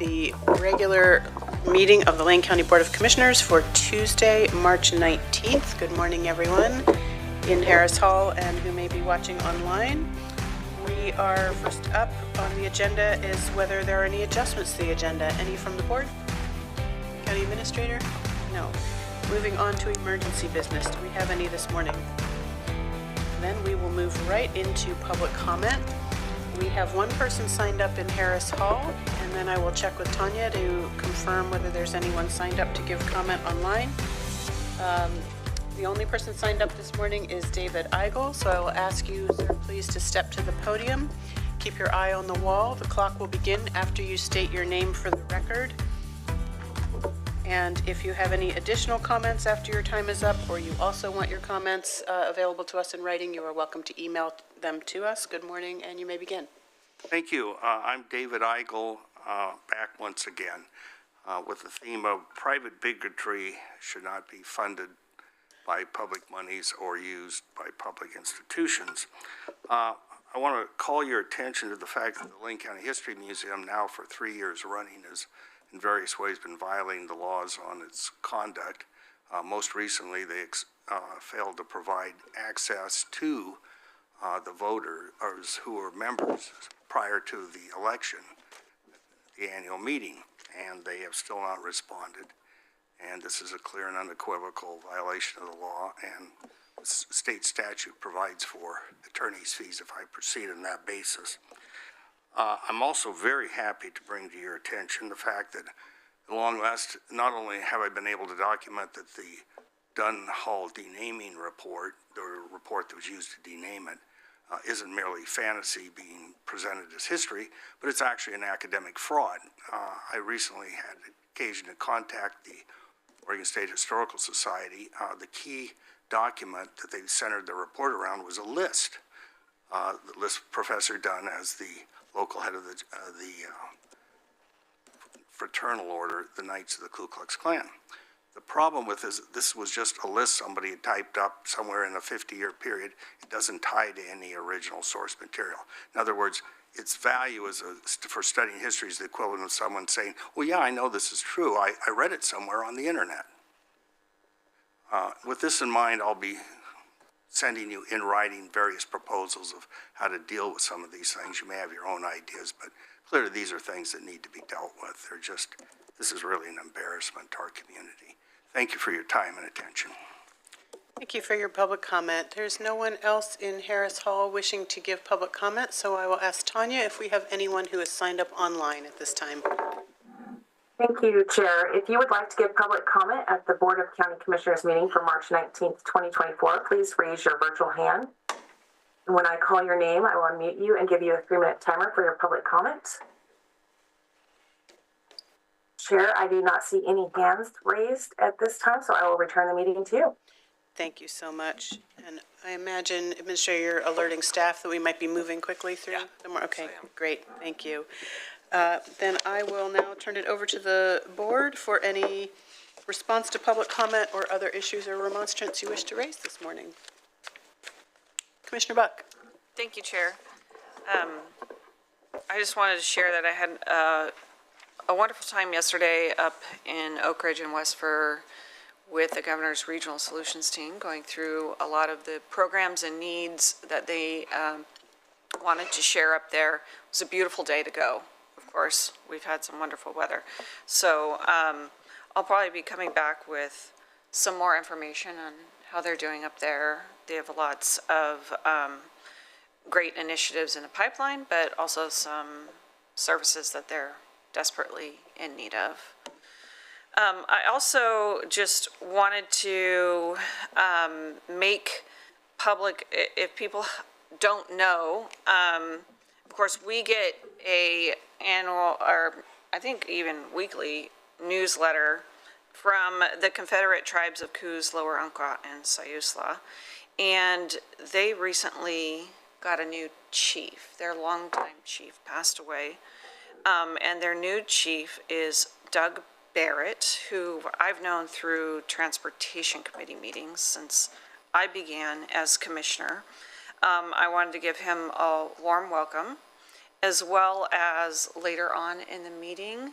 the regular meeting of the Lane County Board of Commissioners for Tuesday, March 19th. Good morning, everyone in Harris Hall and who may be watching online. We are first up on the agenda is whether there are any adjustments to the agenda. Any from the board? County Administrator? No. Moving on to emergency business. Do we have any this morning? Then we will move right into public comment. We have one person signed up in Harris Hall, and then I will check with Tanya to confirm whether there's anyone signed up to give comment online. The only person signed up this morning is David Eigel, so I will ask you, sir, please to step to the podium. Keep your eye on the wall. The clock will begin after you state your name for the record. And if you have any additional comments after your time is up, or you also want your comments available to us in writing, you are welcome to email them to us. Good morning, and you may begin. Thank you. I'm David Eigel, back once again with the theme of private bigotry should not be funded by public monies or used by public institutions. I want to call your attention to the fact that the Lane County History Museum, now for 3 years running, has in various ways been violating the laws on its conduct. Most recently, they failed to provide access to the voters who were members prior to the election, the annual meeting, and they have still not responded. And this is a clear and unequivocal violation of the law, and the state statute provides for attorney's fees if I proceed on that basis. I'm also very happy to bring to your attention the fact that at long last, not only have I been able to document that the Dunn Hall denaming report, the report that was used to dename it, isn't merely fantasy being presented as history, but it's actually an academic fraud. I recently had occasion to contact the Oregon State Historical Society. The key document that they centered their report around was a list. The list Professor Dunn, as the local head of the fraternal order, the Knights of the Ku Klux Klan. The problem with this was just a list somebody had typed up somewhere in a 50-year period. It doesn't tie to any original source material. In other words, its value for studying history is the equivalent of someone saying, well, yeah, I know this is true. I read it somewhere on the internet. With this in mind, I'll be sending you in writing various proposals of how to deal with some of these things. You may have your own ideas, but clearly these are things that need to be dealt with. This is really an embarrassment to our community. Thank you for your time and attention. Thank you for your public comment. There's no one else in Harris Hall wishing to give public comment, so I will ask Tanya if we have anyone who has signed up online at this time. Thank you, Chair. If you would like to give public comment at the Board of County Commissioners meeting for March 19th, 2024, please raise your virtual hand. And when I call your name, I will unmute you and give you a 3-minute timer for your public comment. Chair, I do not see any hands raised at this time, so I will return the meeting to you. Thank you so much. And I imagine, Administrator, you're alerting staff that we might be moving quickly through? Yeah. Okay, great. Thank you. Then I will now turn it over to the board for any response to public comment or other issues or remonstrance you wish to raise this morning. Commissioner Buck. Thank you, Chair. I just wanted to share that I had a wonderful time yesterday up in Oak Ridge and West Fur with the Governor's Regional Solutions team, going through a lot of the programs and needs that they wanted to share up there. It was a beautiful day to go. Of course, we've had some wonderful weather. So I'll probably be coming back with some more information on how they're doing up there. They have lots of great initiatives in the pipeline, but also some services that they're desperately in need of. I also just wanted to make public, if people don't know, of course, we get a annual, or I think even weekly, newsletter from the Confederate Tribes of Coos, Lower Umpqua, and Siuslaw, and they recently got a new chief. Their longtime chief passed away, and their new chief is Doug Barrett, who I've known through Transportation Committee meetings since I began as commissioner. I wanted to give him a warm welcome as well as later on in the meeting,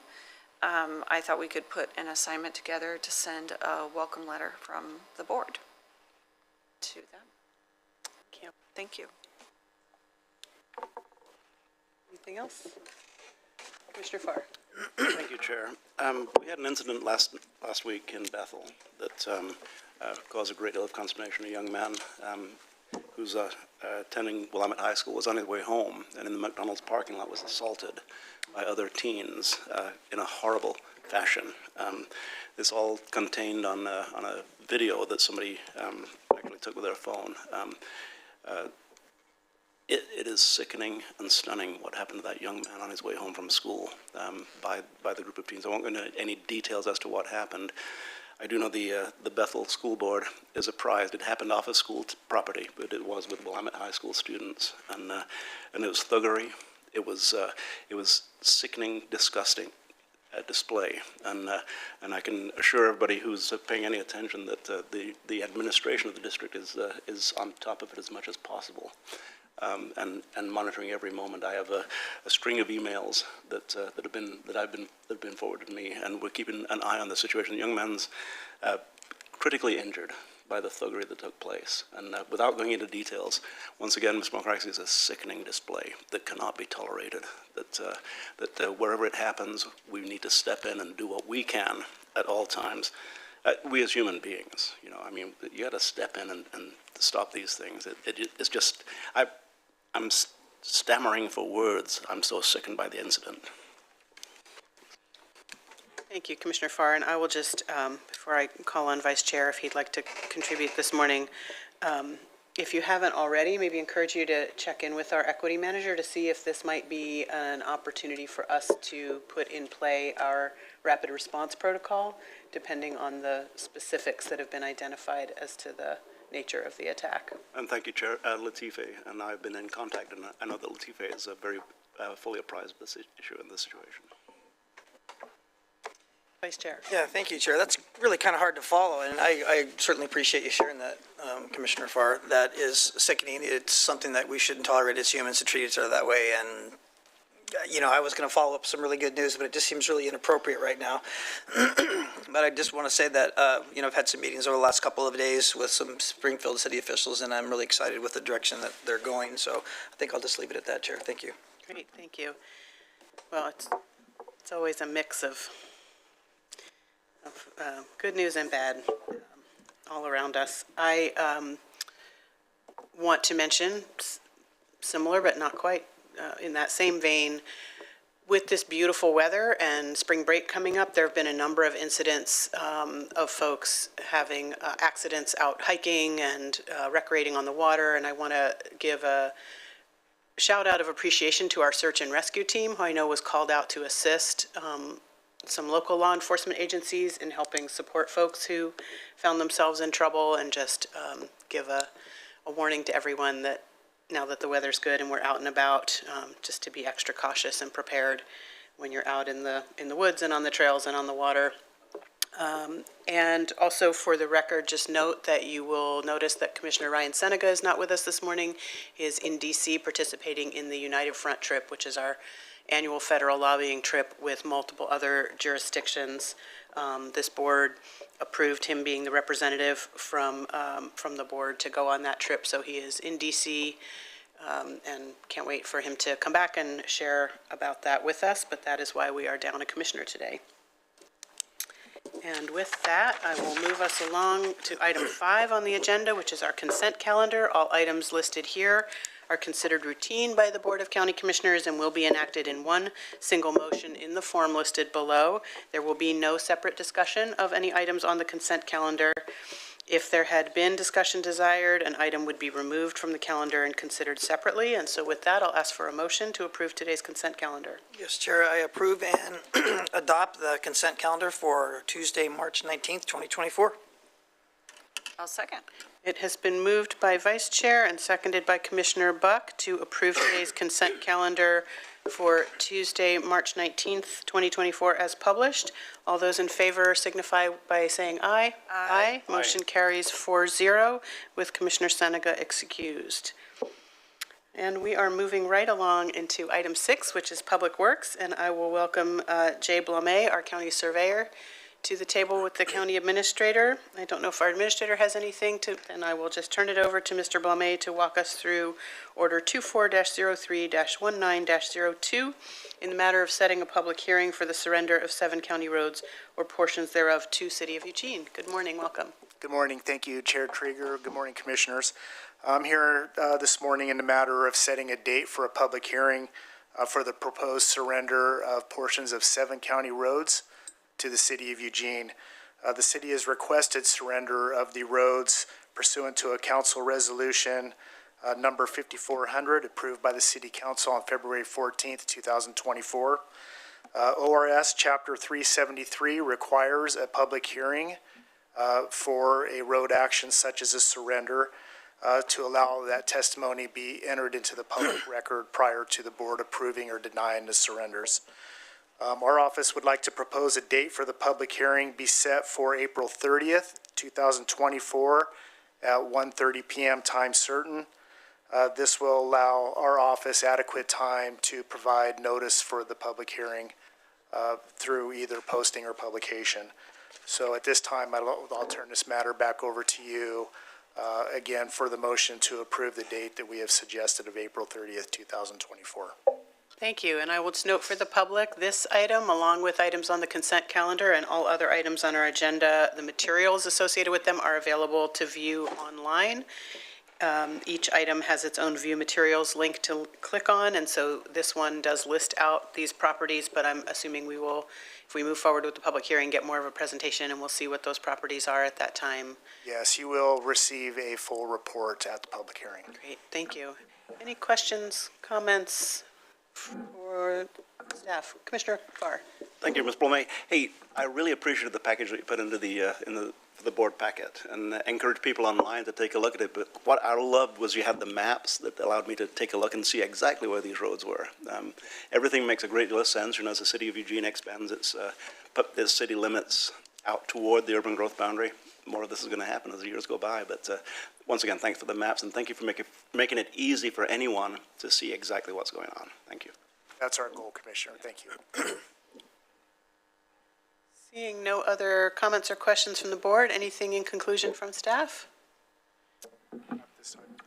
I thought we could put an assignment together to send a welcome letter from the board to them. Thank you. Anything else? Commissioner Farr. Thank you, Chair. We had an incident last week in Bethel that caused a great deal of consternation. A young man who's attending Willamette High School was on his way home, and in the McDonald's parking lot was assaulted by other teens in a horrible fashion. This all contained on a video that somebody actually took with their phone. It is sickening and stunning what happened to that young man on his way home from school by the group of teens. I won't go into any details as to what happened. I do know the Bethel School Board is apprised. It happened off of school property, but it was with Willamette High School students, and it was thuggery. It was sickening, disgusting display, and I can assure everybody who's paying any attention that the administration of the district is on top of it as much as possible. And monitoring every moment. I have a string of emails that have been forwarded to me, and we're keeping an eye on the situation. The young man's critically injured by the thuggery that took place. And without going into details, once again, Ms. Mulcahy, is a sickening display that cannot be tolerated. That wherever it happens, we need to step in and do what we can at all times. We as human beings, I mean, you got to step in and stop these things. It's just, I'm stammering for words. I'm so sickened by the incident. Thank you, Commissioner Farr. And I will just, before I call on Vice Chair, if he'd like to contribute this morning, if you haven't already, maybe encourage you to check in with our equity manager to see if this might be an opportunity for us to put in play our rapid response protocol, depending on the specifics that have been identified as to the nature of the attack. And thank you, Chair. Latife and I have been in contact, and I know that Latife is very fully apprised of this issue and this situation. Vice Chair. Yeah, thank you, Chair. That's really kind of hard to follow, and I certainly appreciate you sharing that, Commissioner Farr. That is sickening. It's something that we shouldn't tolerate as humans to treat each other that way, and I was going to follow up some really good news, but it just seems really inappropriate right now. But I just want to say that, I've had some meetings over the last couple of days with some Springfield city officials, and I'm really excited with the direction that they're going. So I think I'll just leave it at that, Chair. Thank you. Great, thank you. Well, it's always a mix of good news and bad all around us. I want to mention, similar but not quite, in that same vein, with this beautiful weather and spring break coming up, there have been a number of incidents of folks having accidents out hiking and recreating on the water, and I want to give a shout out of appreciation to our search and rescue team, who I know was called out to assist some local law enforcement agencies in helping support folks who found themselves in trouble, and just give a warning to everyone that now that the weather's good and we're out and about, just to be extra cautious and prepared when you're out in the woods and on the trails and on the water. And also, for the record, just note that you will notice that Commissioner Ryan Seneca is not with us this morning. He is in D.C. participating in the United Front trip, which is our annual federal lobbying trip with multiple other jurisdictions. This board approved him being the representative from the board to go on that trip, so he is in D.C. And can't wait for him to come back and share about that with us, but that is why we are down a commissioner today. And with that, I will move us along to item 5 on the agenda, which is our consent calendar. All items listed here are considered routine by the Board of County Commissioners and will be enacted in one single motion in the form listed below. There will be no separate discussion of any items on the consent calendar. If there had been discussion desired, an item would be removed from the calendar and considered separately. And so with that, I'll ask for a motion to approve today's consent calendar. Yes, Chair, I approve and adopt the consent calendar for Tuesday, March 19th, 2024. I'll second. It has been moved by Vice Chair and seconded by Commissioner Buck to approve today's consent calendar for Tuesday, March 19th, 2024, as published. All those in favor signify by saying aye. Aye. Motion carries 4-0 with Commissioner Seneca excused. And we are moving right along into item 6, which is Public Works, and I will welcome Jay Blame, our county surveyor, to the table with the county administrator. I don't know if our administrator has anything to, then I will just turn it over to Mr. Blame to walk us through Order 24-03-19-02 in the matter of setting a public hearing for the surrender of 7 county roads or portions thereof to City of Eugene. Good morning, welcome. Good morning. Thank you, Chair Trieger. Good morning, Commissioners. I'm here this morning in the matter of setting a date for a public hearing for the proposed surrender of portions of 7 county roads to the City of Eugene. The city has requested surrender of the roads pursuant to a council resolution number 5400 approved by the City Council on February 14th, 2024. ORS Chapter 373 requires a public hearing for a road action such as a surrender to allow that testimony be entered into the public record prior to the board approving or denying the surrenders. Our office would like to propose a date for the public hearing be set for April 30th, 2024 at 1:30 p.m. time certain. This will allow our office adequate time to provide notice for the public hearing through either posting or publication. So at this time, I'll turn this matter back over to you again for the motion to approve the date that we have suggested of April 30th, 2024. Thank you, and I will just note for the public, this item, along with items on the consent calendar and all other items on our agenda, the materials associated with them are available to view online. Each item has its own view materials link to click on, and so this one does list out these properties, but I'm assuming we will, if we move forward with the public hearing, get more of a presentation, and we'll see what those properties are at that time. Yes, you will receive a full report at the public hearing. Great, thank you. Any questions, comments for staff? Commissioner Farr. Thank you, Ms. Blome. Hey, I really appreciated the package that you put into the board packet, and encourage people online to take a look at it. But what I loved was you had the maps that allowed me to take a look and see exactly where these roads were. Everything makes a great deal of sense. You know, as the City of Eugene expands its city limits out toward the urban growth boundary, more of this is going to happen as the years go by. But once again, thanks for the maps, and thank you for making it easy for anyone to see exactly what's going on. Thank you. That's our goal, Commissioner. Thank you. Seeing no other comments or questions from the board, anything in conclusion from staff?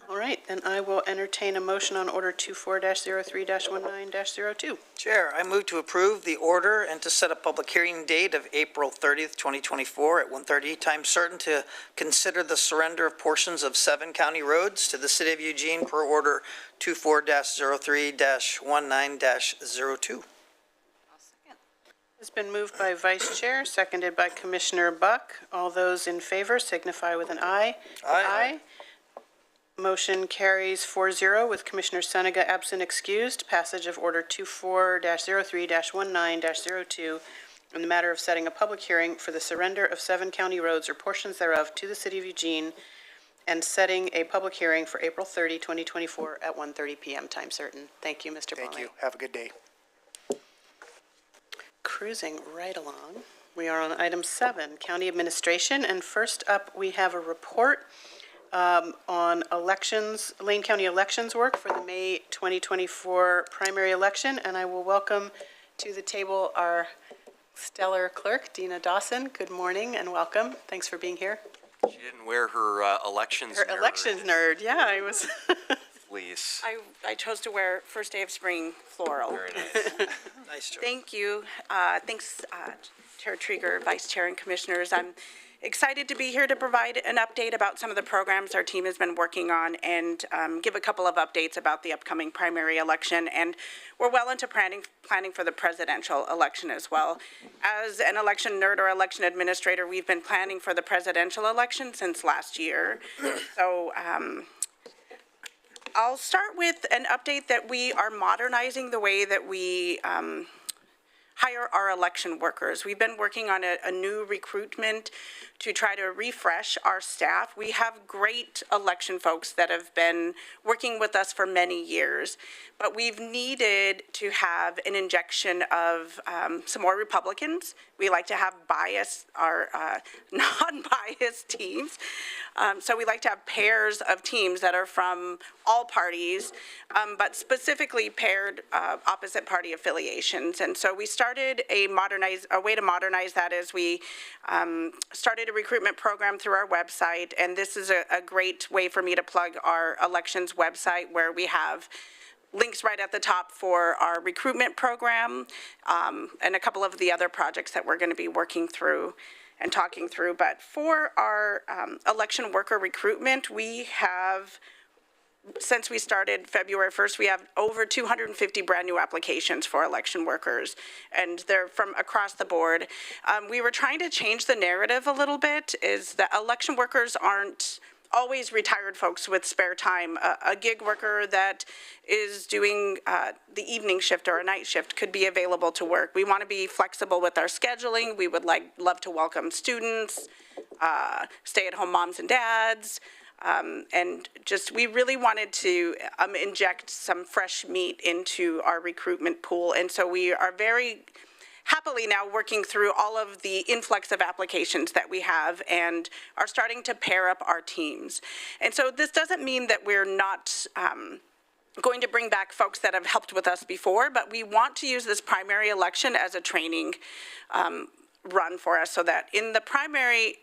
All right, then I will entertain a motion on Order 24-03-19-02. Chair, I move to approve the order and to set a public hearing date of April 30th, 2024 at 1:30 time certain to consider the surrender of portions of 7 county roads to the City of Eugene per Order 24-03-19-02. It's been moved by Vice Chair, seconded by Commissioner Buck. All those in favor signify with an aye. Aye. Motion carries 4-0 with Commissioner Senega absent excused. Passage of Order 24-03-19-02 in the matter of setting a public hearing for the surrender of 7 county roads or portions thereof to the City of Eugene and setting a public hearing for April 30, 2024 at 1:30 p.m. time certain. Thank you, Mr. Thank Blome. you. Have a good day. Cruising right along. We are on item 7, County Administration, and first up, we have a report on elections, Lane County elections work for the May 2024 primary election, and I will welcome to the table our stellar clerk, Dina Dawson. Good morning and welcome. Thanks for being here. She didn't wear her elections Her nerd elections nerd, yeah, I was. fleece. I chose to wear first day of spring floral. Very nice. Nice choice. Thank you. Thanks, Chair Trieger, Vice Chair, and Commissioners. I'm excited to be here to provide an update about some of the programs our team has been working on and give a couple of updates about the upcoming primary election. And we're well into planning for the presidential election as well. As an election nerd or election administrator, we've been planning for the presidential election since last year. So I'll start with an update that we are modernizing the way that we hire our election workers. We've been working on a new recruitment to try to refresh our staff. We have great election folks that have been working with us for many years, but we've needed to have an injection of some more Republicans. We like to have non-biased teams. So we like to have pairs of teams that are from all parties, but specifically paired opposite party affiliations. And so we started a way to modernize that is we started a recruitment program through our website. And this is a great way for me to plug our elections website, where we have links right at the top for our recruitment program and a couple of the other projects that we're going to be working through and talking through. But for our election worker recruitment, we have, since we started February 1st, we have over 250 brand new applications for election workers, and they're from across the board. We were trying to change the narrative a little bit, is that election workers aren't always retired folks with spare time. A gig worker that is doing the evening shift or a night shift could be available to work. We want to be flexible with our scheduling. We would love to welcome students, stay-at-home moms and dads, and just we really wanted to inject some fresh meat into our recruitment pool. And so we are very happily now working through all of the influx of applications that we have and are starting to pair up our teams. And so this doesn't mean that we're not going to bring back folks that have helped with us before, but we want to use this primary election as a training run for us, so that in the primary,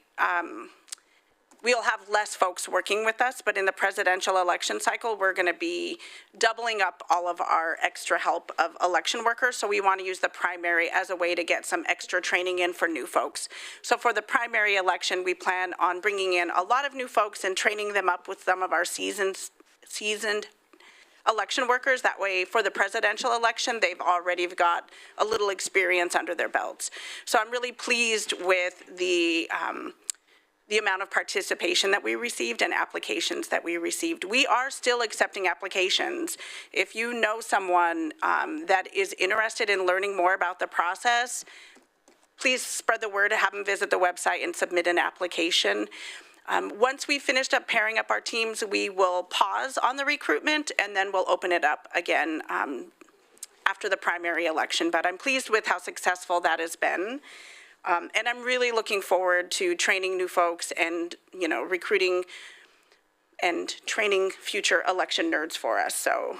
we'll have less folks working with us, but in the presidential election cycle, we're going to be doubling up all of our extra help of election workers. So we want to use the primary as a way to get some extra training in for new folks. So for the primary election, we plan on bringing in a lot of new folks and training them up with some of our seasoned election workers. That way, for the presidential election, they've already got a little experience under their belts. So I'm really pleased with the amount of participation that we received and applications that we received. We are still accepting applications. If you know someone that is interested in learning more about the process, please spread the word, have them visit the website and submit an application. Once we've finished up pairing up our teams, we will pause on the recruitment and then we'll open it up again after the primary election. But I'm pleased with how successful that has been. And I'm really looking forward to training new folks and, recruiting and training future election nerds for us. So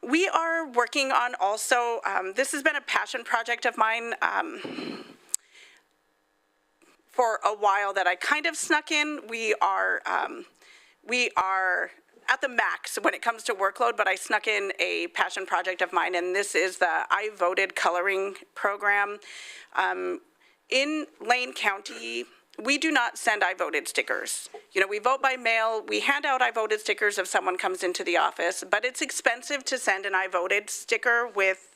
we are working on also, this has been a passion project of mine for a while that I kind of snuck in. We are at the max when it comes to workload, but I snuck in a passion project of mine, and this is the I Voted coloring program. In Lane County, we do not send I Voted stickers. We vote by mail. We hand out I Voted stickers if someone comes into the office, but it's expensive to send an I Voted sticker with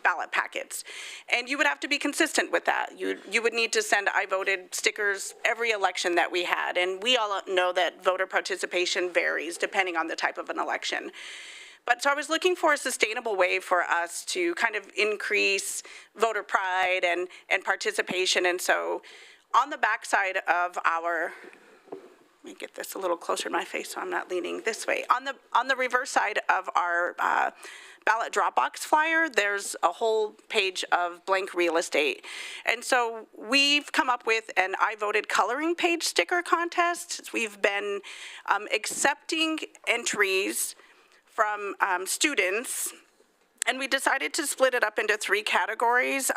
ballot packets. And you would have to be consistent with that. You would need to send I Voted stickers every election that we had. And we all know that voter participation varies depending on the type of an election. But so I was looking for a sustainable way for us to kind of increase voter pride and participation. And so on the backside of our, let me get this a little closer to my face so I'm not leaning this way. On the reverse side of our ballot Dropbox flyer, there's a whole page of blank real estate. And so we've come up with an I Voted coloring page sticker contest. We've been accepting entries from students, and we decided to split it up into 3 categories.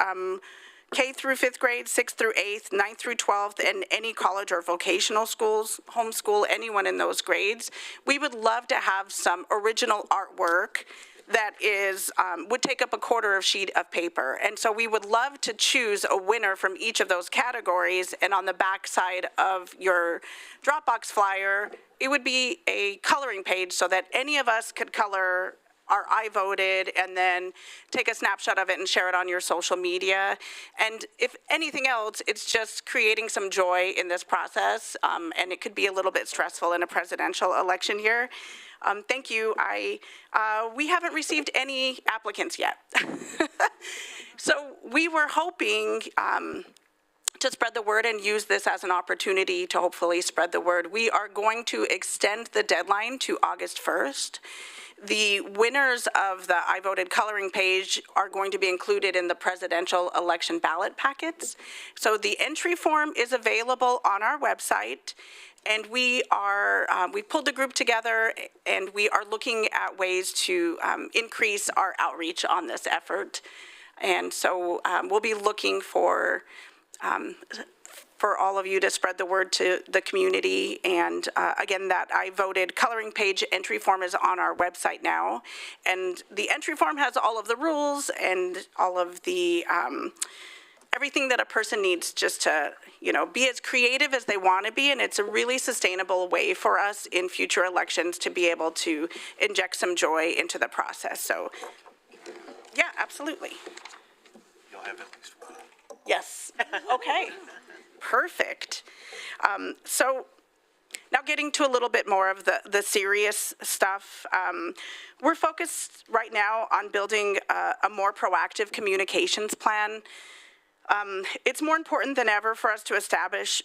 K through 5th grade, 6th through 8th, 9th through 12th, and any college or vocational schools, homeschool, anyone in those grades. We would love to have some original artwork that is, would take up a quarter of sheet of paper. And so we would love to choose a winner from each of those categories, and on the back side of your Dropbox flyer, it would be a coloring page so that any of us could color our I Voted and then take a snapshot of it and share it on your social media. And if anything else, it's just creating some joy in this process, and it could be a little bit stressful in a presidential election year. Thank you. We haven't received any applicants yet. So we were hoping to spread the word and use this as an opportunity to hopefully spread the word. We are going to extend the deadline to August 1st. The winners of the I Voted coloring page are going to be included in the presidential election ballot packets. So the entry form is available on our website, and we pulled the group together, and we are looking at ways to increase our outreach on this effort. And so we'll be looking for all of you to spread the word to the community. And again, that I Voted coloring page entry form is on our website now. And the entry form has all of the rules and all of the, everything that a person needs just to, be as creative as they want to be. And it's a really sustainable way for us in future elections to be able to inject some joy into the process. So, yeah, absolutely. You'll have at least one. Yes. Okay. Perfect. So now getting to a little bit more of the serious stuff. We're focused right now on building a more proactive communications plan. It's more important than ever for us to establish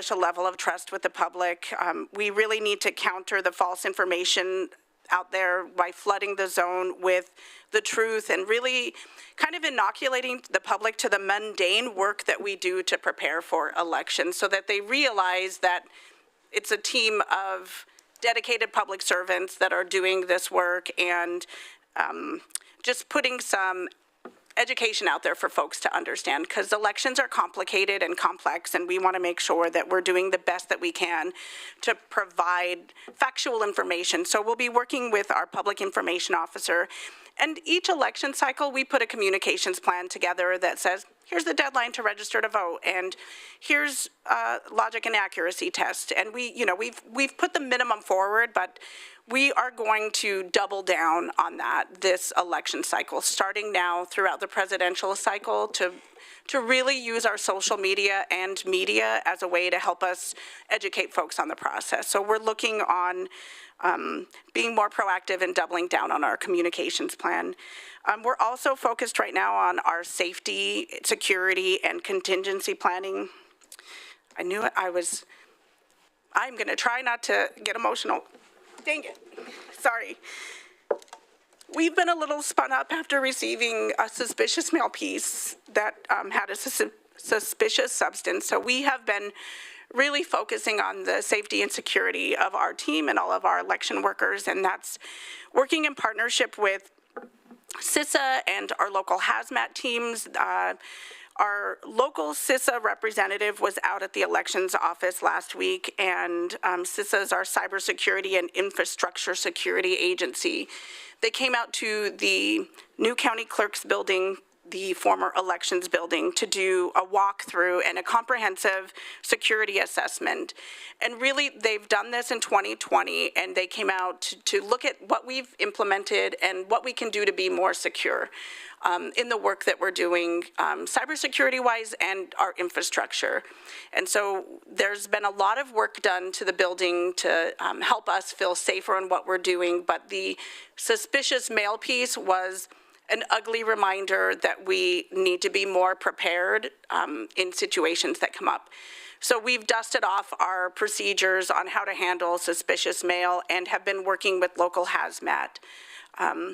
a level of trust with the public. We really need to counter the false information out there by flooding the zone with the truth and really kind of inoculating the public to the mundane work that we do to prepare for elections so that they realize that it's a team of dedicated public servants that are doing this work, and just putting some education out there for folks to understand, because elections are complicated and complex, and we want to make sure that we're doing the best that we can to provide factual information. So we'll be working with our public information officer, and each election cycle we put a communications plan together that says, here's the deadline to register to vote, and here's a logic and accuracy test. And we've put the minimum forward, but we are going to double down on that this election cycle, starting now throughout the presidential cycle, to really use our social media and media as a way to help us educate folks on the process. So we're looking on being more proactive and doubling down on our communications plan. We're also focused right now on our safety, security, and contingency planning. I knew it. I'm going to try not to get emotional. Dang it. Sorry. We've been a little spun up after receiving a suspicious mail piece that had a suspicious substance. So we have been really focusing on the safety and security of our team and all of our election workers, and that's working in partnership with CISA and our local hazmat teams. Our local CISA representative was out at the elections office last week, and CISA is our cybersecurity and infrastructure security agency. They came out to the new county clerk's building, the former elections building, to do a walkthrough and a comprehensive security assessment. And really, they've done this in 2020, and they came out to look at what we've implemented and what we can do to be more secure in the work that we're doing, cybersecurity-wise and our infrastructure. And so there's been a lot of work done to the building to help us feel safer in what we're doing, but the suspicious mail piece was an ugly reminder that we need to be more prepared in situations that come up. So we've dusted off our procedures on how to handle suspicious mail and have been working with local hazmat,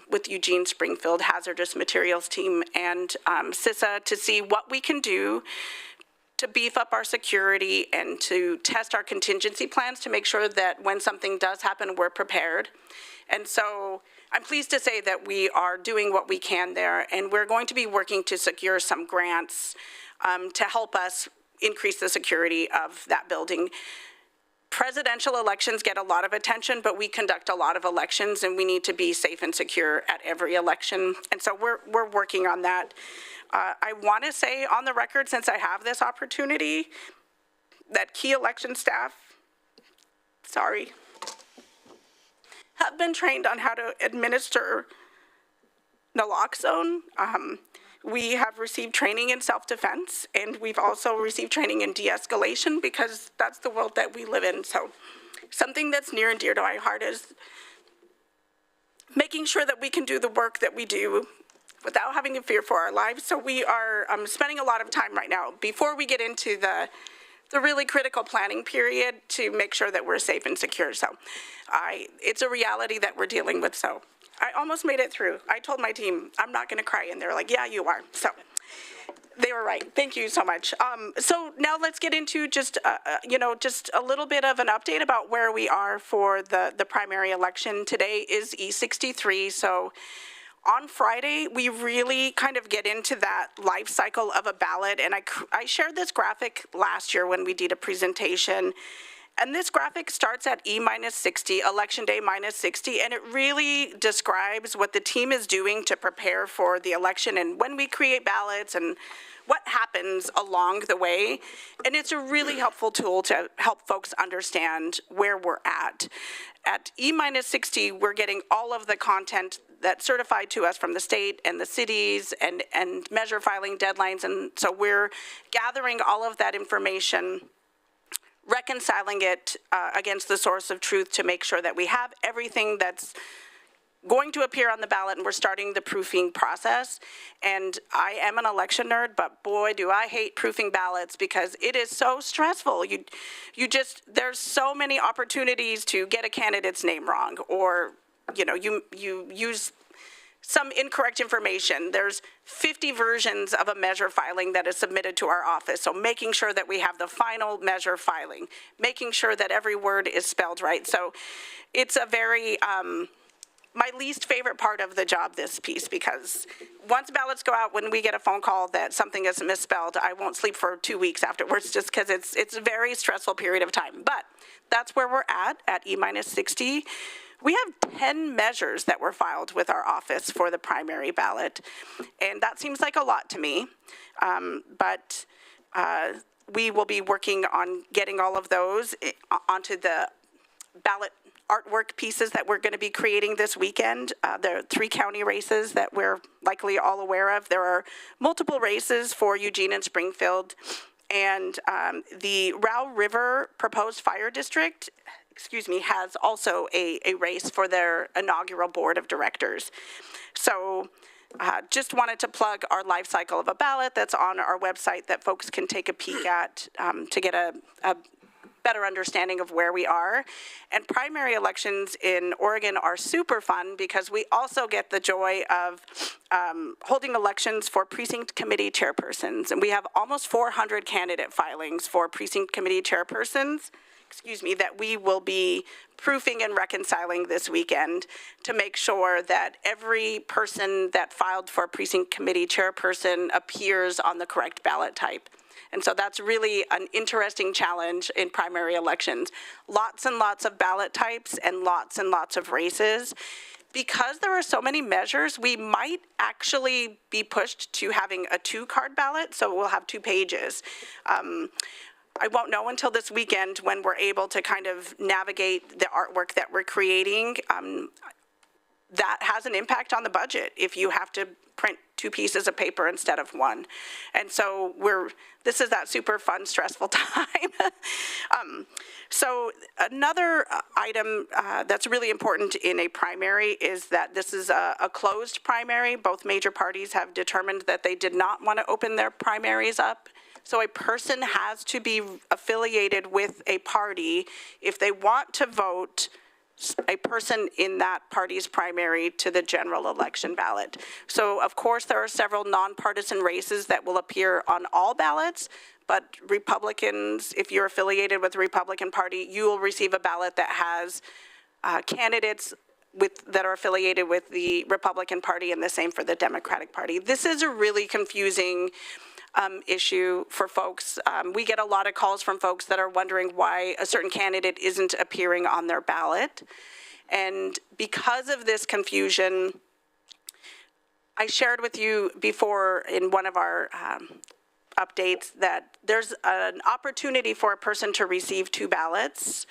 with Eugene Springfield Hazardous Materials Team and CISA to see what we can do to beef up our security and to test our contingency plans to make sure that when something does happen, we're prepared. And so I'm pleased to say that we are doing what we can there, and we're going to be working to secure some grants to help us increase the security of that building. Presidential elections get a lot of attention, but we conduct a lot of elections, and we need to be safe and secure at every election. And so we're working on that. I want to say on the record, since I have this opportunity, that key election staff, have been trained on how to administer naloxone. We have received training in self-defense, and we've also received training in de-escalation, because that's the world that we live in. So something that's near and dear to my heart is making sure that we can do the work that we do without having to fear for our lives. So we are spending a lot of time right now, before we get into the really critical planning period, to make sure that we're safe and secure. So it's a reality that we're dealing with. So I almost made it through. I told my team, I'm not going to cry, and they're like, yeah, you are. So they were right. Thank you so much. So now let's get into just, just a little bit of an update about where we are for the primary election. Today is E63, so on Friday, we really kind of get into that life cycle of a ballot, and I shared this graphic last year when we did a presentation. And this graphic starts at E-60, election day -60, and it really describes what the team is doing to prepare for the election and when we create ballots and what happens along the way. And it's a really helpful tool to help folks understand where we're at. At E-60, we're getting all of the content that's certified to us from the state and the cities and measure filing deadlines. And so we're gathering all of that information, reconciling it against the source of truth to make sure that we have everything that's going to appear on the ballot, and we're starting the proofing process. And I am an election nerd, but boy, do I hate proofing ballots because it is so stressful. There's so many opportunities to get a candidate's name wrong, or, you use some incorrect information. There's 50 versions of a measure filing that is submitted to our office. So making sure that we have the final measure filing, making sure that every word is spelled right. So it's a very, my least favorite part of the job, this piece, because once ballots go out, when we get a phone call that something is misspelled, I won't sleep for 2 weeks afterwards just because it's a very stressful period of time. But that's where we're at E-60. We have 10 measures that were filed with our office for the primary ballot, and that seems like a lot to me, but we will be working on getting all of those onto the ballot artwork pieces that we're going to be creating this weekend. There are 3 county races that we're likely all aware of. There are multiple races for Eugene and Springfield, and the Row River proposed fire district has also a race for their inaugural board of directors. So just wanted to plug our life cycle of a ballot that's on our website that folks can take a peek at to get a better understanding of where we are. And primary elections in Oregon are super fun because we also get the joy of holding elections for precinct committee chairpersons. And we have almost 400 candidate filings for precinct committee chairpersons, that we will be proofing and reconciling this weekend to make sure that every person that filed for precinct committee chairperson appears on the correct ballot type. And so that's really an interesting challenge in primary elections. Lots and lots of ballot types and lots of races. Because there are so many measures, we might actually be pushed to having a 2-card ballot, so we'll have 2 pages. I won't know until this weekend when we're able to kind of navigate the artwork that we're creating. That has an impact on the budget if you have to print 2 pieces of paper instead of 1. And so this is that super fun, stressful time. So another item that's really important in a primary is that this is a closed primary. Both major parties have determined that they did not want to open their primaries up. So a person has to be affiliated with a party if they want to vote a person in that party's primary to the general election ballot. So, of course, there are several nonpartisan races that will appear on all ballots, but Republicans, if you're affiliated with the Republican Party, you will receive a ballot that has candidates that are affiliated with the Republican Party, and the same for the Democratic Party. This is a really confusing issue for folks. We get a lot of calls from folks that are wondering why a certain candidate isn't appearing on their ballot. And because of this confusion, I shared with you before in one of our updates that there's an opportunity for a person to receive 2 ballots,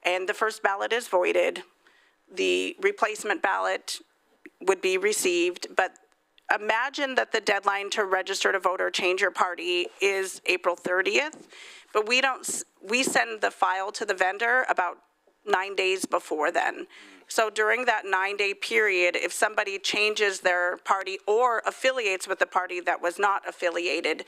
and the first ballot is voided. The replacement ballot would be received, but imagine that the deadline to register to vote or change your party is April 30th, but we send the file to the vendor about 9 days before then. So during that 9-day period, if somebody changes their party or affiliates with the party that was not affiliated,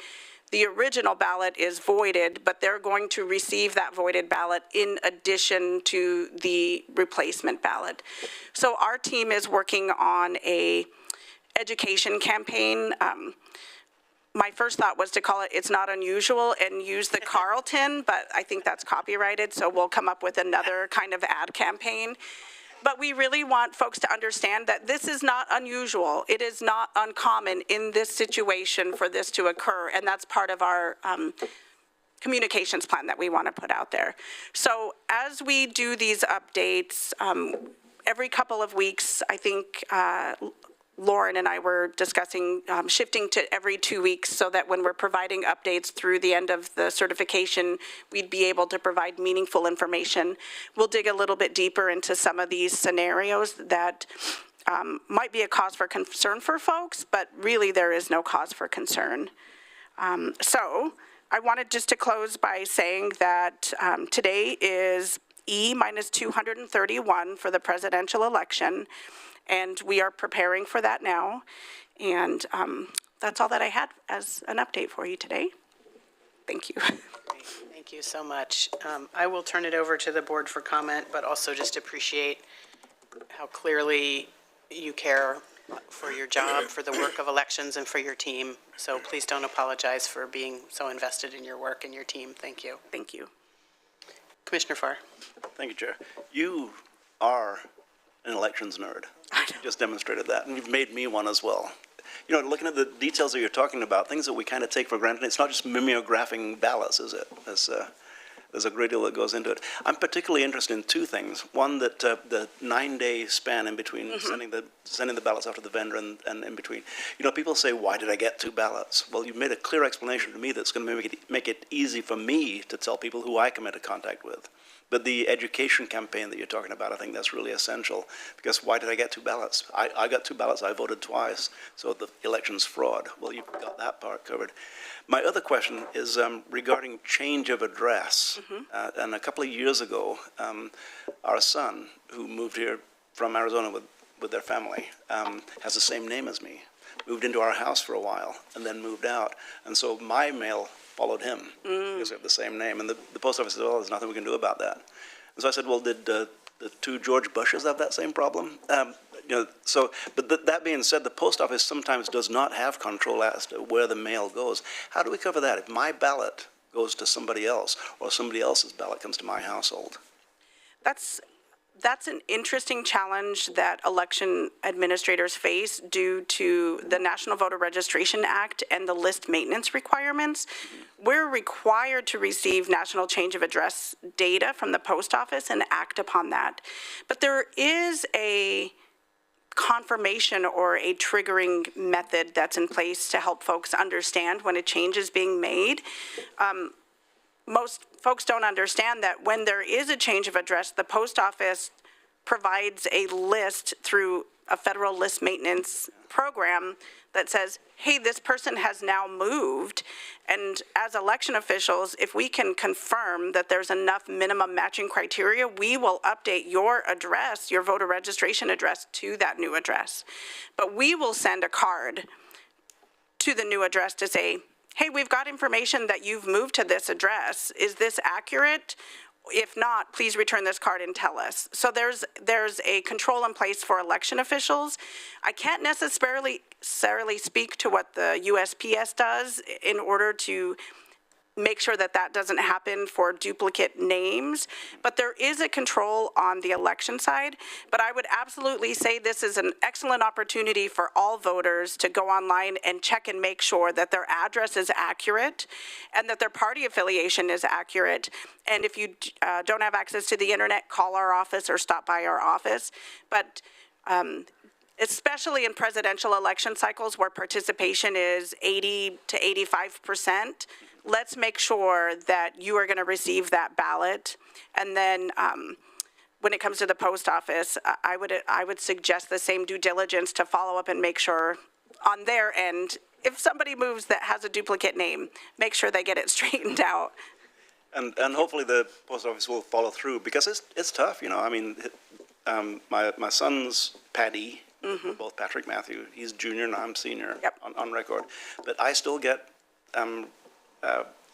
the original ballot is voided, but they're going to receive that voided ballot in addition to the replacement ballot. So our team is working on a education campaign. My first thought was to call it "It's Not Unusual" and use the Carlton, but I think that's copyrighted, so we'll come up with another kind of ad campaign. But we really want folks to understand that this is not unusual. It is not uncommon in this situation for this to occur, and that's part of our communications plan that we want to put out there. So as we do these updates, every couple of weeks, I think Lauren and I were discussing shifting to every 2 weeks so that when we're providing updates through the end of the certification, we'd be able to provide meaningful information. We'll dig a little bit deeper into some of these scenarios that might be a cause for concern for folks, but really there is no cause for concern. So I wanted just to close by saying that today is E-231 for the presidential election. And we are preparing for that now. And that's all that I had as an update for you today. Thank you. Great. Thank you so much. I will turn it over to the board for comment, but also just appreciate how clearly you care for your job, for the work of elections, and for your team. So please don't apologize for being so invested in your work and your team. Thank you. Thank you. Commissioner Farr. Thank you, Chair. You are an elections nerd. You just demonstrated that, and you've made me one as well. You know, looking at the details that you're talking about, things that we kind of take for granted, it's not just mimeographing ballots, is it? There's a great deal that goes into it. I'm particularly interested in two things. One, that the 9-day span in between sending the ballots off to the vendor and in between. You know, people say, why did I get 2 ballots? Well, you've made a clear explanation to me that's going to make it easy for me to tell people who I come into contact with. But the education campaign that you're talking about, I think that's really essential, because why did I get 2 ballots? I got 2 ballots, I voted twice, so the election's fraud. Well, you've got that part covered. My other question is regarding change of address. And a couple of years ago, our son, who moved here from Arizona with their family, has the same name as me, moved into our house for a while, and then moved out. And so my mail followed him because we have the same name. And the post office said, well, there's nothing we can do about that. And so I said, well, did the 2 George Bushes have that same problem? You know, so, but that being said, the post office sometimes does not have control as to where the mail goes. How do we cover that if my ballot goes to somebody else or somebody else's ballot comes to my household? That's an interesting challenge that election administrators face due to the National Voter Registration Act and the list maintenance requirements. We're required to receive national change of address data from the post office and act upon that. But there is a confirmation or a triggering method that's in place to help folks understand when a change is being made. Most folks don't understand that when there is a change of address, the post office provides a list through a federal list maintenance program that says, hey, this person has now moved. And as election officials, if we can confirm that there's enough minimum matching criteria, we will update your address, your voter registration address, to that new address. But we will send a card to the new address to say, hey, we've got information that you've moved to this address. Is this accurate? If not, please return this card and tell us. So there's a control in place for election officials. I can't necessarily speak to what the USPS does in order to make sure that that doesn't happen for duplicate names, but there is a control on the election side. But I would absolutely say this is an excellent opportunity for all voters to go online and check and make sure that their address is accurate and that their party affiliation is accurate. And if you don't have access to the internet, call our office or stop by our office. But especially in presidential election cycles where participation is 80 to 85%, let's make sure that you are going to receive that ballot. And then when it comes to the post office, I would suggest the same due diligence to follow up and make sure on their end, if somebody moves that has a duplicate name, make sure they get it straightened out. And hopefully the post office will follow through, because it's tough, you know. I mean, my son's Paddy, both Patrick Matthew, he's junior and I'm senior on record. But I still get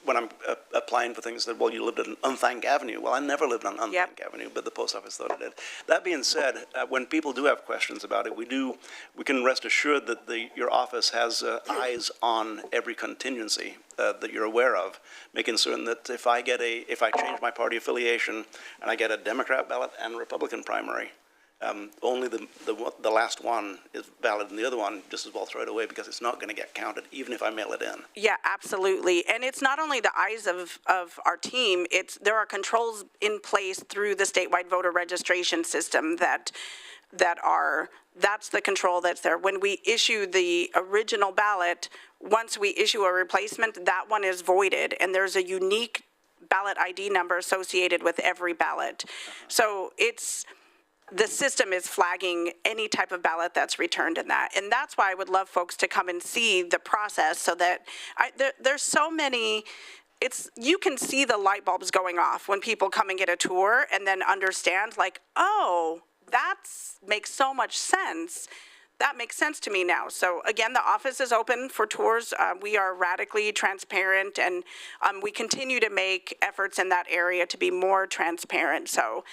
when I'm applying for things that, well, you lived on Unthank Avenue. Well, I never lived on Unthank Yep. Avenue, but the post office thought it did. That being said, when people do have questions about it, we can rest assured that your office has eyes on every contingency that you're aware of, making certain that if I change my party affiliation and I get a Democrat ballot and Republican primary, only the last one is valid, and the other one just as well throw it away because it's not going to get counted, even if I mail it in. Yeah, absolutely. And it's not only the eyes of our team, there are controls in place through the statewide voter registration system that's the control that's there. When we issue the original ballot, once we issue a replacement, that one is voided, and there's a unique ballot ID number associated with every ballot. So the system is flagging any type of ballot that's returned in that. And that's why I would love folks to come and see the process so that there's so many, you can see the light bulbs going off when people come and get a tour and then understand like, oh, that makes so much sense. That makes sense to me now. So again, the office is open for tours. We are radically transparent, and we continue to make efforts in that area to be more transparent. So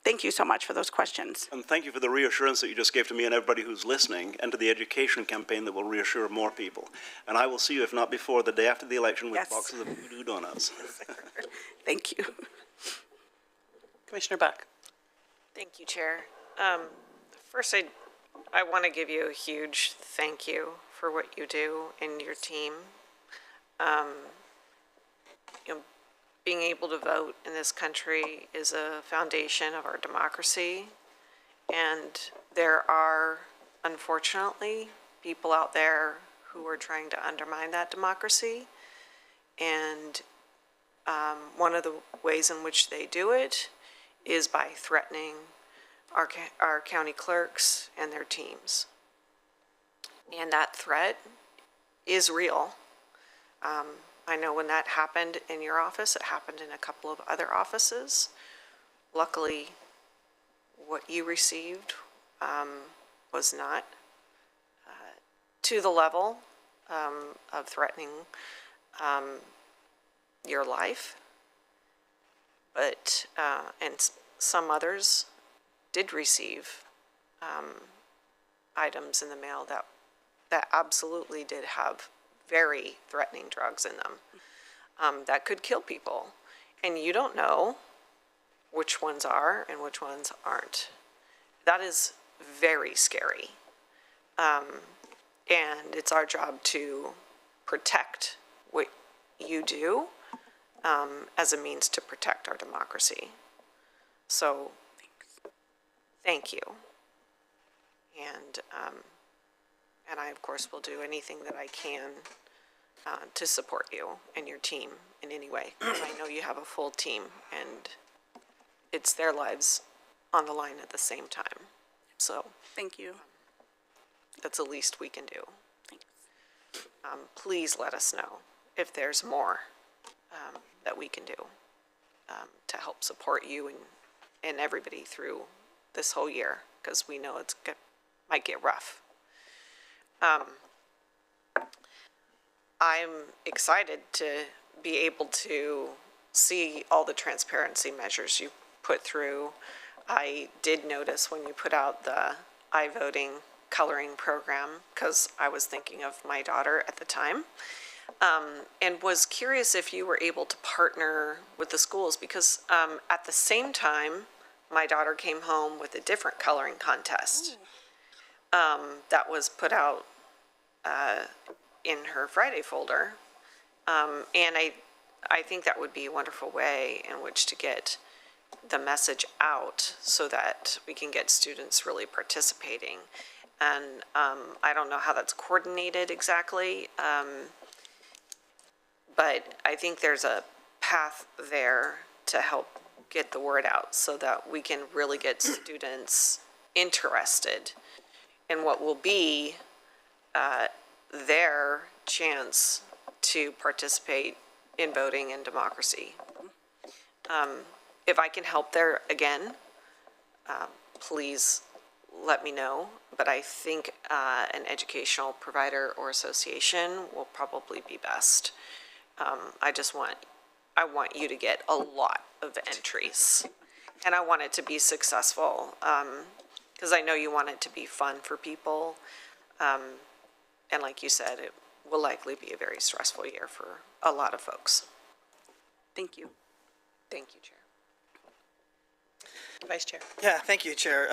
thank you so much for those questions. And thank you for the reassurance that you just gave to me and everybody who's listening, and to the education campaign that will reassure more people. And I will see you, if not before, the day after the election with Yes. boxes of Voodoo donuts. Thank you. Commissioner Buck. Thank you, Chair. First, I want to give you a huge thank you for what you do and your team. Being able to vote in this country is a foundation of our democracy, and there are, unfortunately, people out there who are trying to undermine that democracy. And one of the ways in which they do it is by threatening our county clerks and their teams. And that threat is real. I know when that happened in your office, it happened in a couple of other offices. Luckily, what you received was not to the level of threatening your life. But, and some others did receive items in the mail that absolutely did have very threatening drugs in them that could kill people. And you don't know which ones are and which ones aren't. That is very scary. And it's our job to protect what you do as a means to protect our democracy. So, thank you. And I, of course, will do anything that I can to support you and your team in any way. I know you have a full team, and it's their lives on the line at the same time. So Thank you. that's the least we can do. Please let us know if there's more that we can do to help support you and everybody through this whole year, because we know might get rough. I'm excited to be able to see all the transparency measures you put through. I did notice when you put out the iVoting coloring program, because I was thinking of my daughter at the time, and was curious if you were able to partner with the schools, because at the same time, my daughter came home with a different coloring contest that was put out in her Friday folder. And I think that would be a wonderful way in which to get the message out so that we can get students really participating. And I don't know how that's coordinated exactly, but I think there's a path there to help get the word out so that we can really get students interested in what will be their chance to participate in voting and democracy. If I can help there again, please let me know. But I think an educational provider or association will probably be best. I want you to get a lot of entries. And I want it to be successful, because I know you want it to be fun for people. And like you said, it will likely be a very stressful year for a lot of folks. Thank you. Thank you, Chair. Vice Chair. Yeah, thank you, Chair.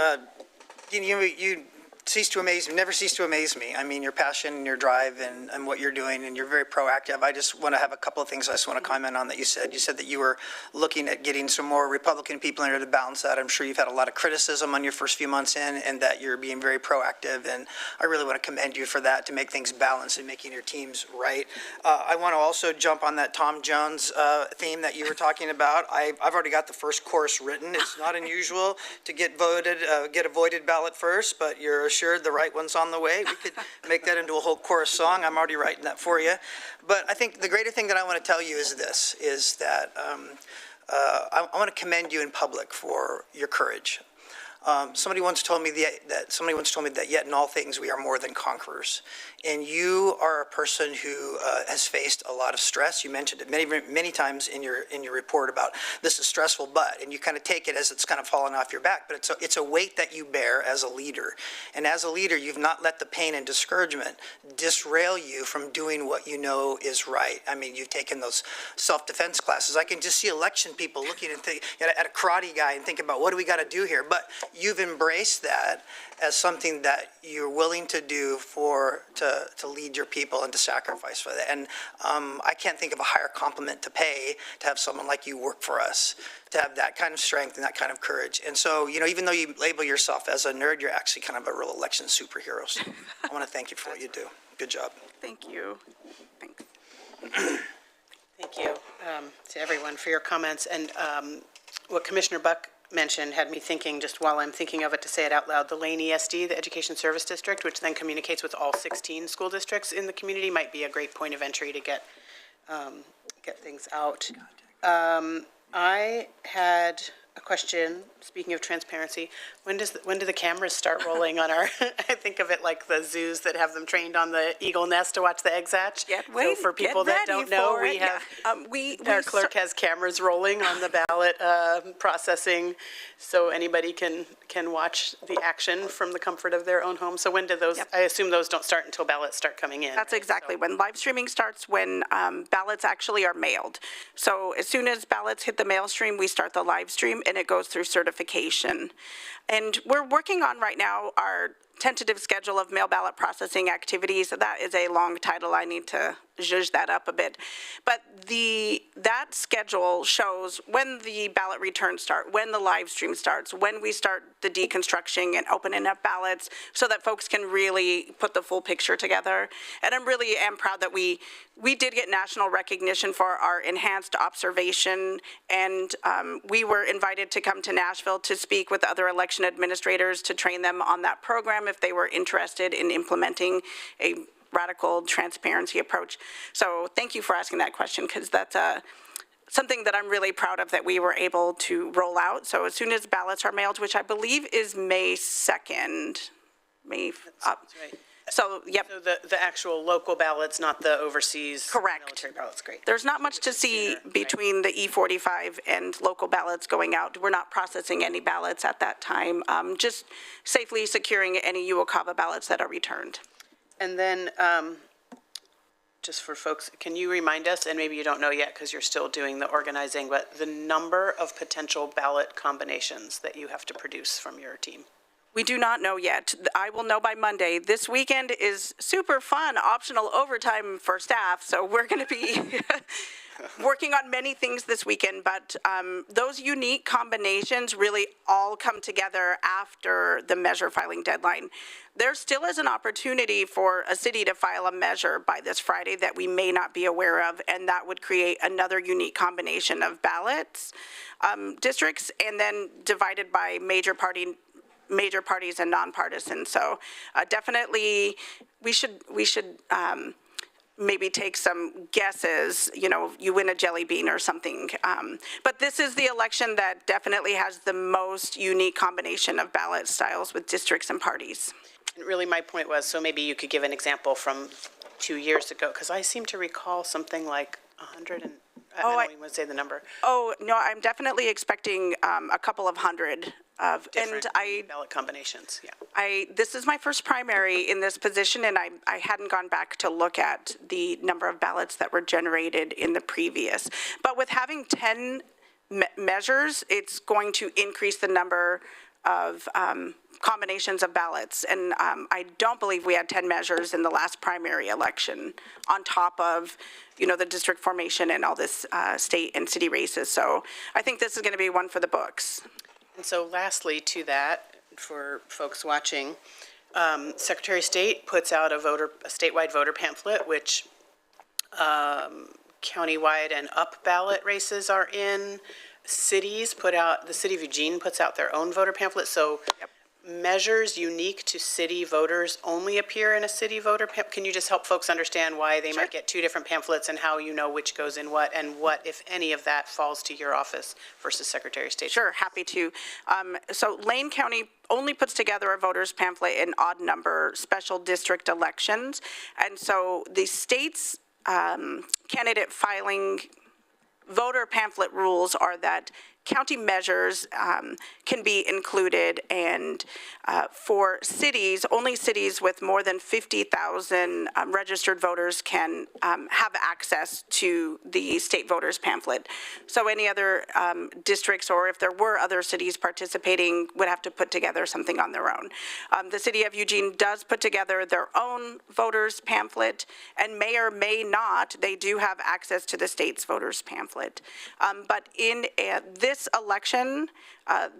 You cease to amaze me, never cease to amaze me. I mean, your passion and your drive and what you're doing, and you're very proactive. I just want to have a couple of things I just want to comment on that you said. You said that you were looking at getting some more Republican people in here to balance that. I'm sure you've had a lot of criticism on your first few months in, and that you're being very proactive, and I really want to commend you for that, to make things balanced and making your teams right. I want to also jump on that Tom Jones theme that you were talking about. I've already got the first chorus written. It's not unusual to get a voided ballot first, but you're assured the right one's on the way. We could make that into a whole chorus song. I'm already writing that for you. But I think the greater thing that I want to tell you is this, is that I want to commend you in public for your courage. Somebody once told me that yet in all things we are more than conquerors. And you are a person who has faced a lot of stress. You mentioned it many times in your report about this is stressful, and you kind of take it as it's kind of falling off your back. But it's a weight that you bear as a leader. And as a leader, you've not let the pain and discouragement disrail you from doing what you know is right. I mean, you've taken those self-defense classes. I can just see election people looking at a karate guy and thinking about what do we got to do here. But you've embraced that as something that you're willing to do to lead your people and to sacrifice for that. And I can't think of a higher compliment to pay to have someone like you work for us, to have that kind of strength and that kind of courage. And so, even though you label yourself as a nerd, you're actually kind of a real election superhero. So I want to thank you for what you do. Good job. Thank you. Thanks. Thank you to everyone for your comments. And what Commissioner Buck mentioned had me thinking, just while I'm thinking of it to say it out loud, the Lane ESD, the Education Service District, which then communicates with all 16 school districts in the community, might be a great point of entry to get things out. I had a question, speaking of transparency, when do the cameras start rolling on our, I think of it like the zoos that have them trained on the eagle nest to watch the eggs hatch. So for people that don't know, we have, our clerk has cameras rolling on the ballot processing, so anybody can watch the action from the comfort of their own home. So when do those, I assume those don't start until ballots start coming in. That's exactly when live streaming starts, when ballots actually are mailed. So as soon as ballots hit the mail stream, we start the live stream, and it goes through certification. And we're working on right now our tentative schedule of mail ballot processing activities. That is a long title. I need to zhuzh that up a bit. But that schedule shows when the ballot returns start, when the live stream starts, when we start the deconstructing and opening up ballots, so that folks can really put the full picture together. And I really am proud that we did get national recognition for our enhanced observation, and we were invited to come to Nashville to speak with other election administrators to train them on that program if they were interested in implementing a radical transparency approach. So thank you for asking that question, because that's something that I'm really proud of that we were able to roll out. So as soon as ballots are mailed, which I believe is May 2nd, Right. So, yep. So the actual local ballots, not the overseas Correct. military ballots, great. There's not much to see between the E45 and local ballots going out. We're not processing any ballots at that time, just safely securing any UOCAVA ballots that are returned. And then, just for folks, can you remind us, and maybe you don't know yet because you're still doing the organizing, but the number of potential ballot combinations that you have to produce from your team? We do not know yet. I will know by Monday. This weekend is super fun, optional overtime for staff, so we're going to be working on many things this weekend, but those unique combinations really all come together after the measure filing deadline. There still is an opportunity for a city to file a measure by this Friday that we may not be aware of, and that would create another unique combination of ballots, districts, and then divided by major parties and nonpartisan. So definitely we should maybe take some guesses, you win a jelly bean or something. But this is the election that definitely has the most unique combination of ballot styles with districts and parties. And really my point was, so maybe you could give an example from 2 years ago, because I seem to recall something like 100 and, I Oh, don't I- even want to say the number. Oh, no, I'm definitely expecting a couple of hundred of, and Different ballot combinations, yeah. this is my first primary in this position, and I hadn't gone back to look at the number of ballots that were generated in the previous. But with having 10 measures, it's going to increase the number of combinations of ballots. And I don't believe we had 10 measures in the last primary election on top of, the district formation and all this state and city races. So I think this is going to be one for the books. And so lastly to that, for folks watching, Secretary of State puts out a statewide voter pamphlet, which countywide and up ballot races are in. The city of Eugene puts out their own voter pamphlet, so measures unique to city voters only appear in a city voter pamphlet. Can you just help folks understand why they might get two different pamphlets and how you know which goes in what, and what, if any, of that falls to your office versus Secretary of State? Sure, happy to. So Lane County only puts together a voter's pamphlet in odd number special district elections. And so the state's candidate filing voter pamphlet rules are that county measures can be included, and for cities, only cities with more than 50,000 registered voters can have access to the state voters pamphlet. So any other districts, or if there were other cities participating, would have to put together something on their own. The city of Eugene does put together their own voters pamphlet, and may or may not, they do have access to the state's voters pamphlet. But in this election,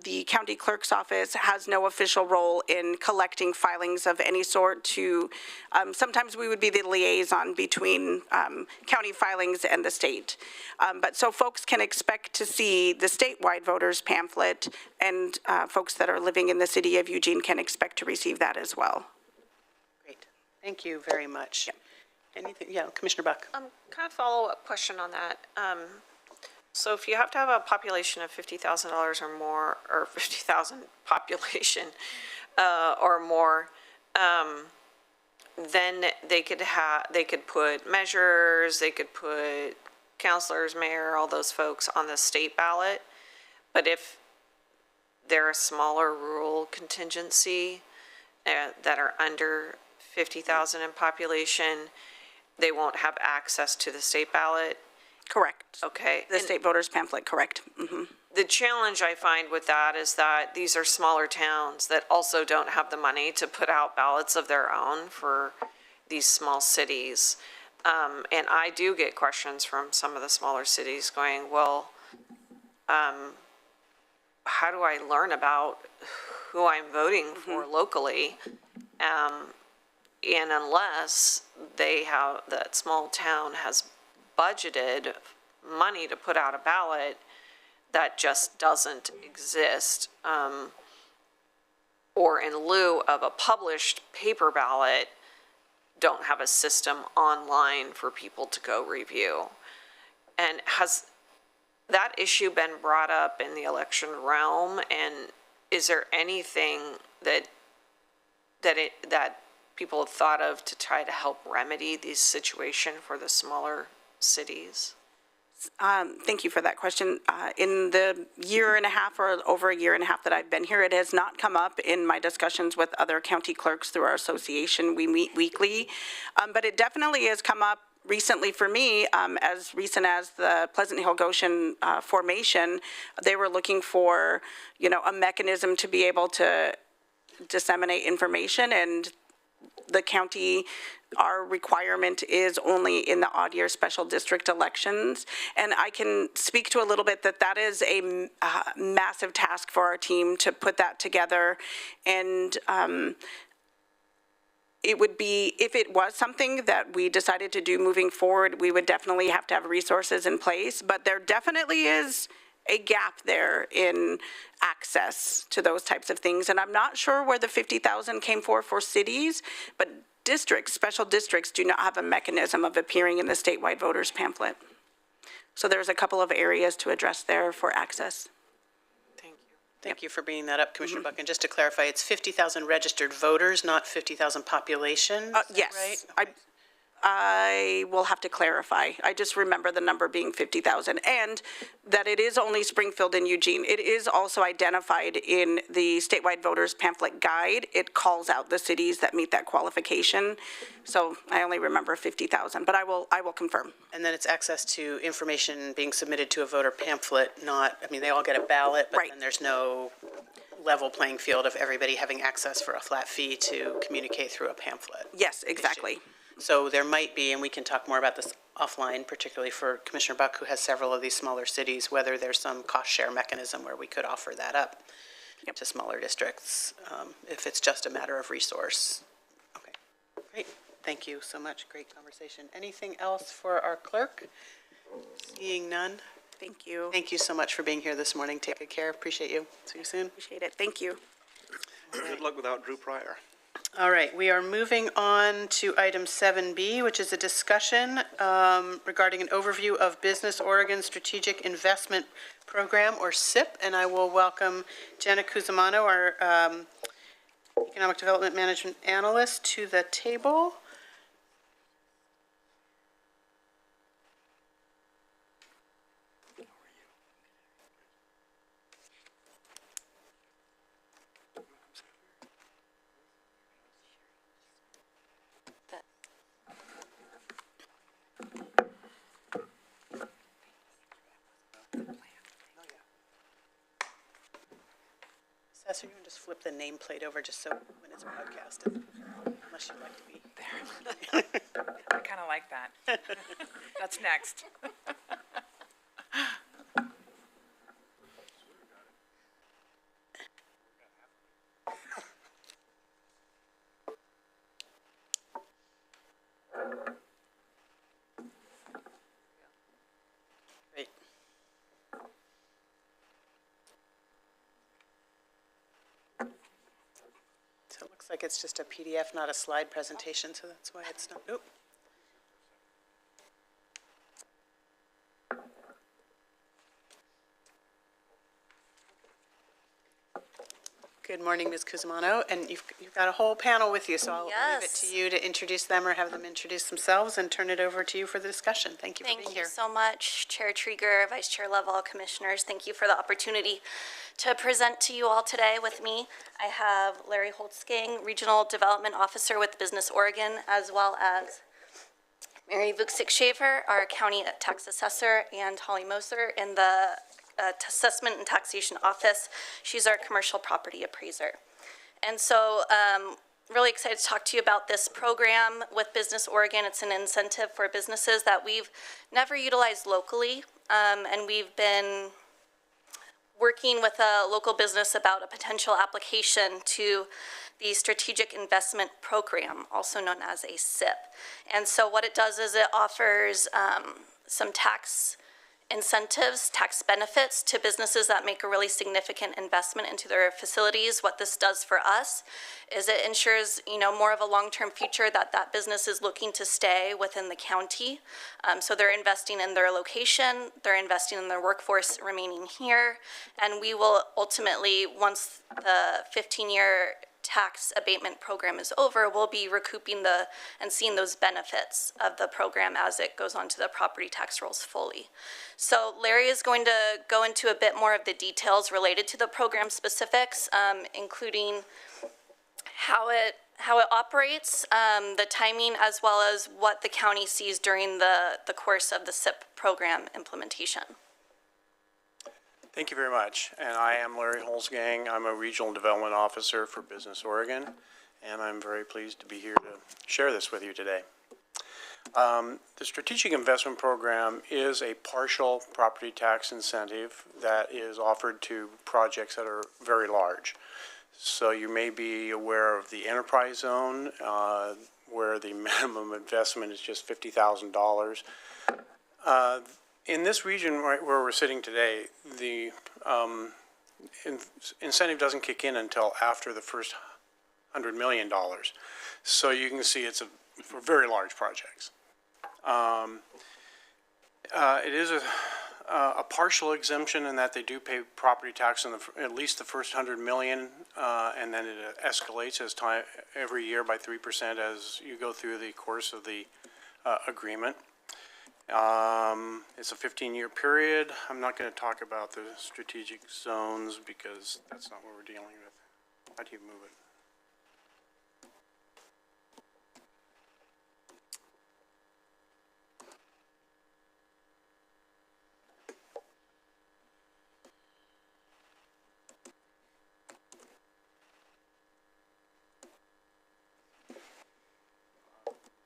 the county clerk's office has no official role in collecting filings of any sort to, sometimes we would be the liaison between county filings and the state. But so folks can expect to see the statewide voters pamphlet, and folks that are living in the city of Eugene can expect to receive that as well. Great, thank you very much. Anything, Commissioner Buck. Kind of follow-up question on that. So if you have to have a population of $50,000 or more, or 50,000 population or more, then they could put measures, they could put counselors, mayor, all those folks on the state ballot. But if they're a smaller rural contingency that are under 50,000 in population, they won't have access to the state ballot. Correct. Okay. The state voters pamphlet, correct. Mm-hmm. The challenge I find with that is that these are smaller towns that also don't have the money to put out ballots of their own for these small cities. And I do get questions from some of the smaller cities going, well, how do I learn about who I'm voting for locally? And unless that small town has budgeted money to put out a ballot, that just doesn't exist. Or in lieu of a published paper ballot, don't have a system online for people to go review. And has that issue been brought up in the election realm? And is there anything that people have thought of to try to help remedy this situation for the smaller cities? Thank you for that question. In the year and a half or over a year and a half that I've been here, it has not come up in my discussions with other county clerks through our association. We meet weekly, but it definitely has come up recently for me, as recent as the Pleasant Hill Goshen formation. They were looking for, a mechanism to be able to disseminate information, and the county, our requirement is only in the odd year special district elections. And I can speak to a little bit that is a massive task for our team to put that together. And it would be, if it was something that we decided to do moving forward, we would definitely have to have resources in place. But there definitely is a gap there in access to those types of things. And I'm not sure where the 50,000 came for cities, but districts, special districts, do not have a mechanism of appearing in the statewide voters pamphlet. So there's a couple of areas to address there for access. Thank you. Thank you for bringing that up, Commissioner Buck. And just to clarify, it's 50,000 registered voters, not 50,000 population, is that Yes. right? I will have to clarify. I just remember the number being 50,000, and that it is only Springfield and Eugene. It is also identified in the statewide voters pamphlet guide. It calls out the cities that meet that qualification. So I only remember 50,000, but I will confirm. And then it's access to information being submitted to a voter pamphlet, not, I mean, they all get a ballot, but Right. then there's no level playing field of everybody having access for a flat fee to communicate through a pamphlet. Yes, exactly. So there might be, and we can talk more about this offline, particularly for Commissioner Buck, who has several of these smaller cities, whether there's some cost share mechanism where we could offer that up to smaller districts, if it's just a matter of resource. Okay, great. Thank you so much. Great conversation. Anything else for our clerk? Seeing none. Thank you. Thank you so much for being here this morning. Take good care. Appreciate you. See you soon. Appreciate it. Thank you. Good luck without Drew Pryor. All right, we are moving on to item 7B, which is a discussion regarding an overview of Business Oregon Strategic Investment Program, or SIP, and I will welcome Jenna Cusimano, our Economic Development Management Analyst, to the table. Assessor, you can just flip the nameplate over just so when it's broadcasted, unless you'd like to be. I kind of like that. That's next. Great. So it looks like it's just a PDF, not a slide presentation, so that's why it's not, oop. Good morning, Ms. Cusimano, and you've got a whole panel with you, so I'll leave it to you to introduce them or have them introduce themselves and turn it over to you for the discussion. Thank you for being here. Thank you so much, Chair Trieger, Vice Chair Lovell, Commissioners. Thank you for the opportunity to present to you all today. With me, I have Larry Holtzgang, Regional Development Officer with Business Oregon, as well as Mary Vuksik-Shaver, our County Tax Assessor, and Holly Moser in the Assessment and Taxation Office. She's our Commercial Property Appraiser. And so really excited to talk to you about this program with Business Oregon. It's an incentive for businesses that we've never utilized locally, and we've been working with a local business about a potential application to the Strategic Investment Program, also known as a SIP. And so what it does is it offers some tax incentives, tax benefits to businesses that make a really significant investment into their facilities. What this does for us is it ensures, more of a long-term future that that business is looking to stay within the county. So they're investing in their location, they're investing in their workforce remaining here, and we will ultimately, once the 15-year tax abatement program is over, we'll be recouping and seeing those benefits of the program as it goes onto the property tax rolls fully. So Larry is going to go into a bit more of the details related to the program specifics, including how it operates, the timing, as well as what the county sees during the course of the SIP program implementation. Thank you very much. And I am Larry Holtzgang. I'm a Regional Development Officer for Business Oregon, and I'm very pleased to be here to share this with you today. The Strategic Investment Program is a partial property tax incentive that is offered to projects that are very large. So you may be aware of the enterprise zone, where the minimum investment is just $50,000. In this region right where we're sitting today, the incentive doesn't kick in until after the first $100 million. So you can see it's for very large projects. It is a partial exemption in that they do pay property tax on at least the first $100 million, and then it escalates as time every year by 3% as you go through the course of the agreement. It's a 15-year period. I'm not going to talk about the strategic zones because that's not what we're dealing with. How do you move it?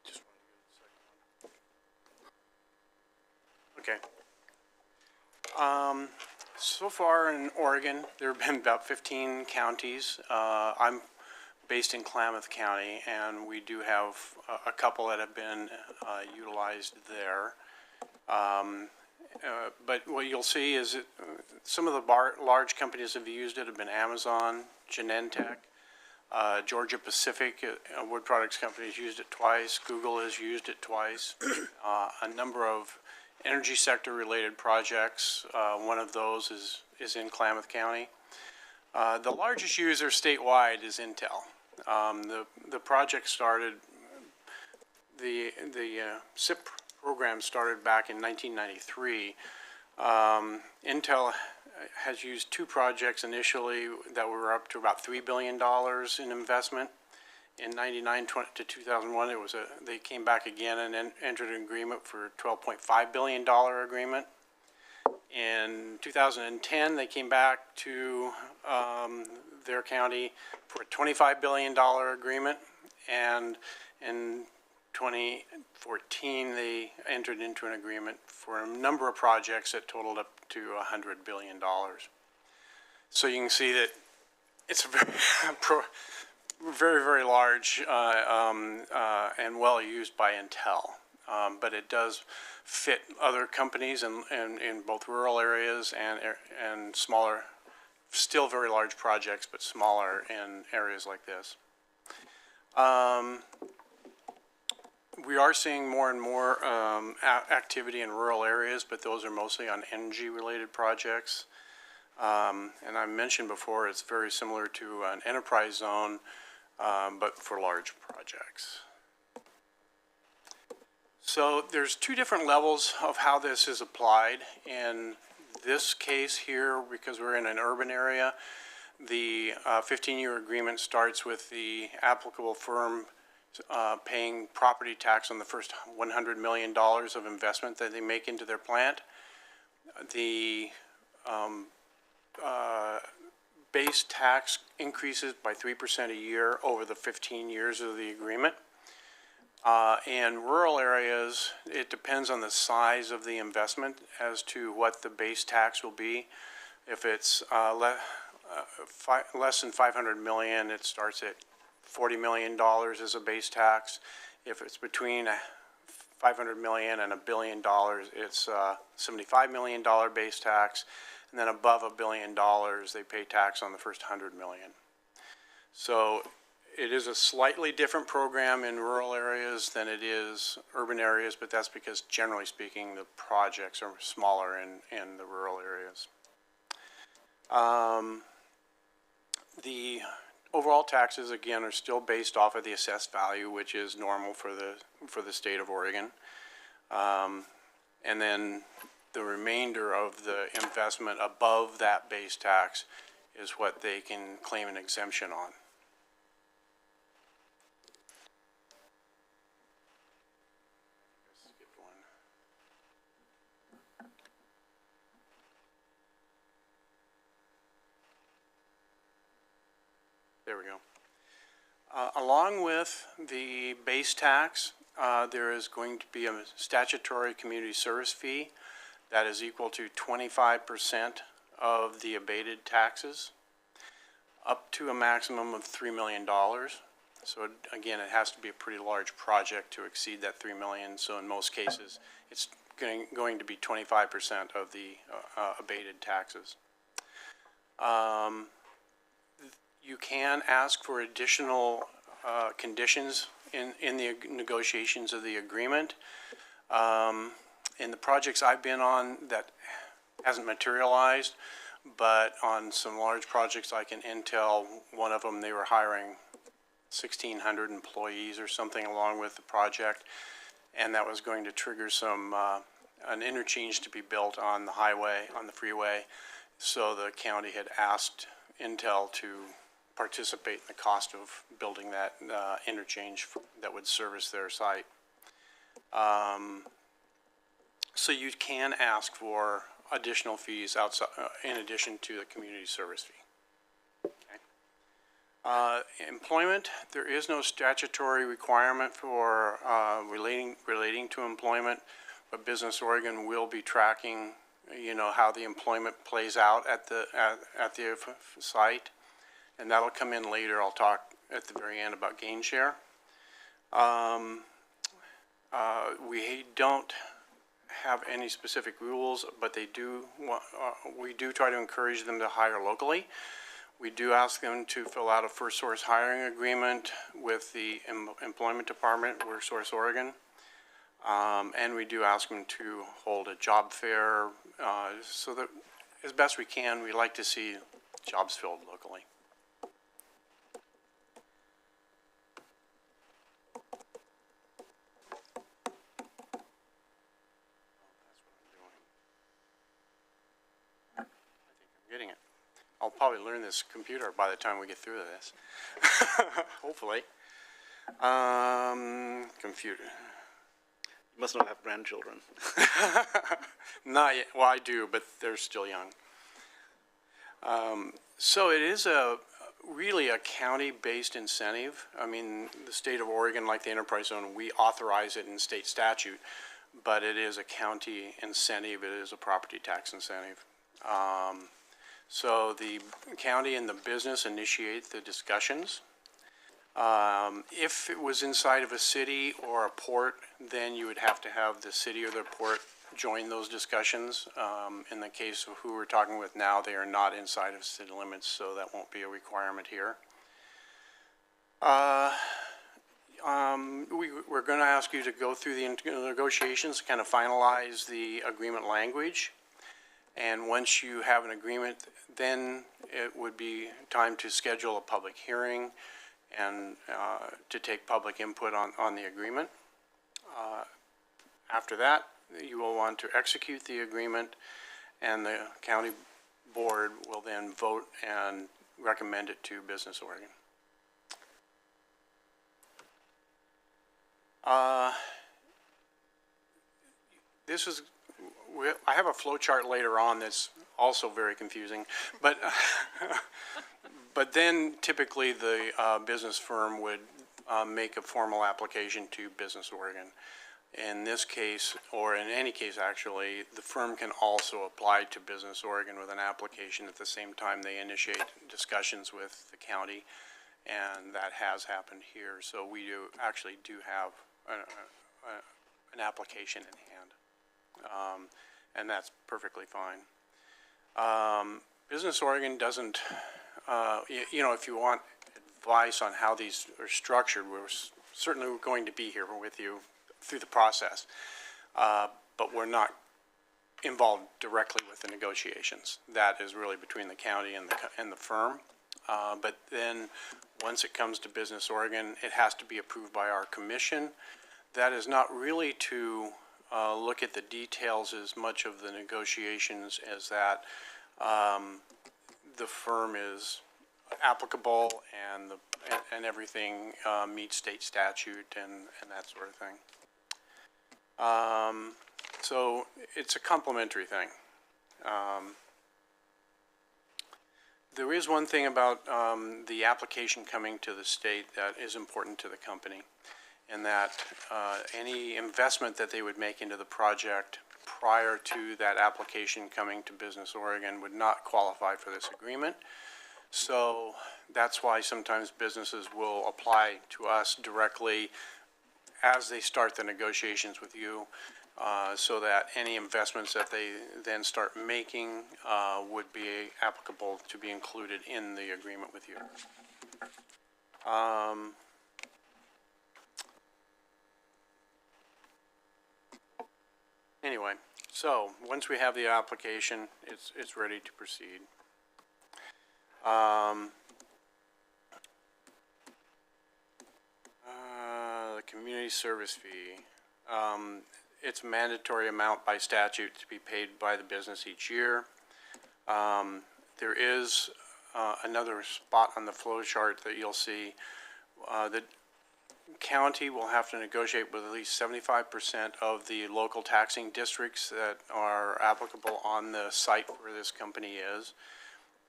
Just want to give it a second. Okay. So far in Oregon, there have been about 15 counties. I'm based in Klamath County, and we do have a couple that have been utilized there. But what you'll see is that some of the large companies have used it have been Amazon, Genentech, Georgia Pacific, a wood products company, has used it twice. Google has used it twice. A number of energy sector related projects. One of those is in Klamath County. The largest user statewide is Intel. The project started, the SIP program started back in 1993. Intel has used two projects initially that were up to about $3 billion in investment. In 99 to 2001, they came back again and entered an agreement for a $12.5 billion agreement. In 2010, they came back to their county for a $25 billion agreement, and in 2014, they entered into an agreement for a number of projects that totaled up to $100 billion. So you can see that it's a very, very large and well used by Intel. But it does fit other companies in both rural areas and smaller, still very large projects, but smaller in areas like this. We are seeing more and more activity in rural areas, but those are mostly on energy-related projects. And I mentioned before, it's very similar to an enterprise zone, but for large projects. So there's two different levels of how this is applied. In this case here, because we're in an urban area, the 15-year agreement starts with the applicable firm paying property tax on the first $100 million of investment that they make into their plant. The base tax increases by 3% a year over the 15 years of the agreement. In rural areas, it depends on the size of the investment as to what the base tax will be. If it's less than 500 million, it starts at $40 million as a base tax. If it's between 500 million and $1 billion, it's $75 million base tax. And then above $1 billion, they pay tax on the first 100 million. So it is a slightly different program in rural areas than it is urban areas, but that's because generally speaking, the projects are smaller in the rural areas. The overall taxes, again, are still based off of the assessed value, which is normal for the state of Oregon. And then the remainder of the investment above that base tax is what they can claim an exemption on. There we go. Along with the base tax, there is going to be a statutory community service fee that is equal to 25% of the abated taxes, up to a maximum of $3 million. So again, it has to be a pretty large project to exceed that $3 million. So in most cases, it's going to be 25% of the abated taxes. You can ask for additional conditions in the negotiations of the agreement. In the projects I've been on, that hasn't materialized, but on some large projects like in Intel, one of them, they were hiring 1,600 employees or something along with the project. and that was going to trigger some, an interchange to be built on the highway, on the freeway. So the county had asked Intel to participate in the cost of building that interchange that would service their site. So you can ask for additional fees outside, in addition to the community service fee. Employment, there is no statutory requirement for relating to employment, but Business Oregon will be tracking, you know, how the employment plays out at the site, and that'll come in later. I'll talk at the very end about gain share. We don't have any specific rules, but they do. We do try to encourage them to hire locally. We do ask them to fill out a first source hiring agreement with the employment department, WorkSource Oregon. And we do ask them to hold a job fair, so that as best we can, we like to see jobs filled locally. Getting it. I'll probably learn this computer by the time we get through this. Hopefully. Computer. You must not have grandchildren. Not yet. Well, I do, but they're still young. So it is really a county-based incentive. I mean, the state of Oregon, like the enterprise zone, we authorize it in state statute, but it is a county incentive. It is a property tax incentive. So the county and the business initiate the discussions. If it was inside of a city or a port, then you would have to have the city or the port join those discussions. In the case of who we're talking with now, they are not inside of city limits, so that won't be a requirement here. We're going to ask you to go through the negotiations to kind of finalize the agreement language. And once you have an agreement, then it would be time to schedule a public hearing and to take public input on the agreement. After that, you will want to execute the agreement, and the county board will then vote and recommend it to Business Oregon. This is, I have a flow chart later on that's also very confusing, but but then typically the business firm would make a formal application to Business Oregon. In this case, or in any case actually, the firm can also apply to Business Oregon with an application at the same time they initiate discussions with the county, and that has happened here. So we actually do have an application in hand, and that's perfectly fine. Business Oregon doesn't, you know, if you want advice on how these are structured, we're certainly going to be here with you through the process, but we're not involved directly with the negotiations. That is really between the county and the firm. But then once it comes to Business Oregon, it has to be approved by our commission. That is not really to look at the details as much of the negotiations as that the firm is applicable and everything meets state statute and that sort of thing. So it's a complementary thing. There is one thing about the application coming to the state that is important to the company, and that any investment that they would make into the project prior to that application coming to Business Oregon would not qualify for this agreement. So that's why sometimes businesses will apply to us directly as they start the negotiations with you, so that any investments that they then start making would be applicable to be included in the agreement with you. Anyway, so once we have the application, it's ready to proceed. The community service fee. It's a mandatory amount by statute to be paid by the business each year. There is another spot on the flow chart that you'll see. The county will have to negotiate with at least 75% of the local taxing districts that are applicable on the site where this company is.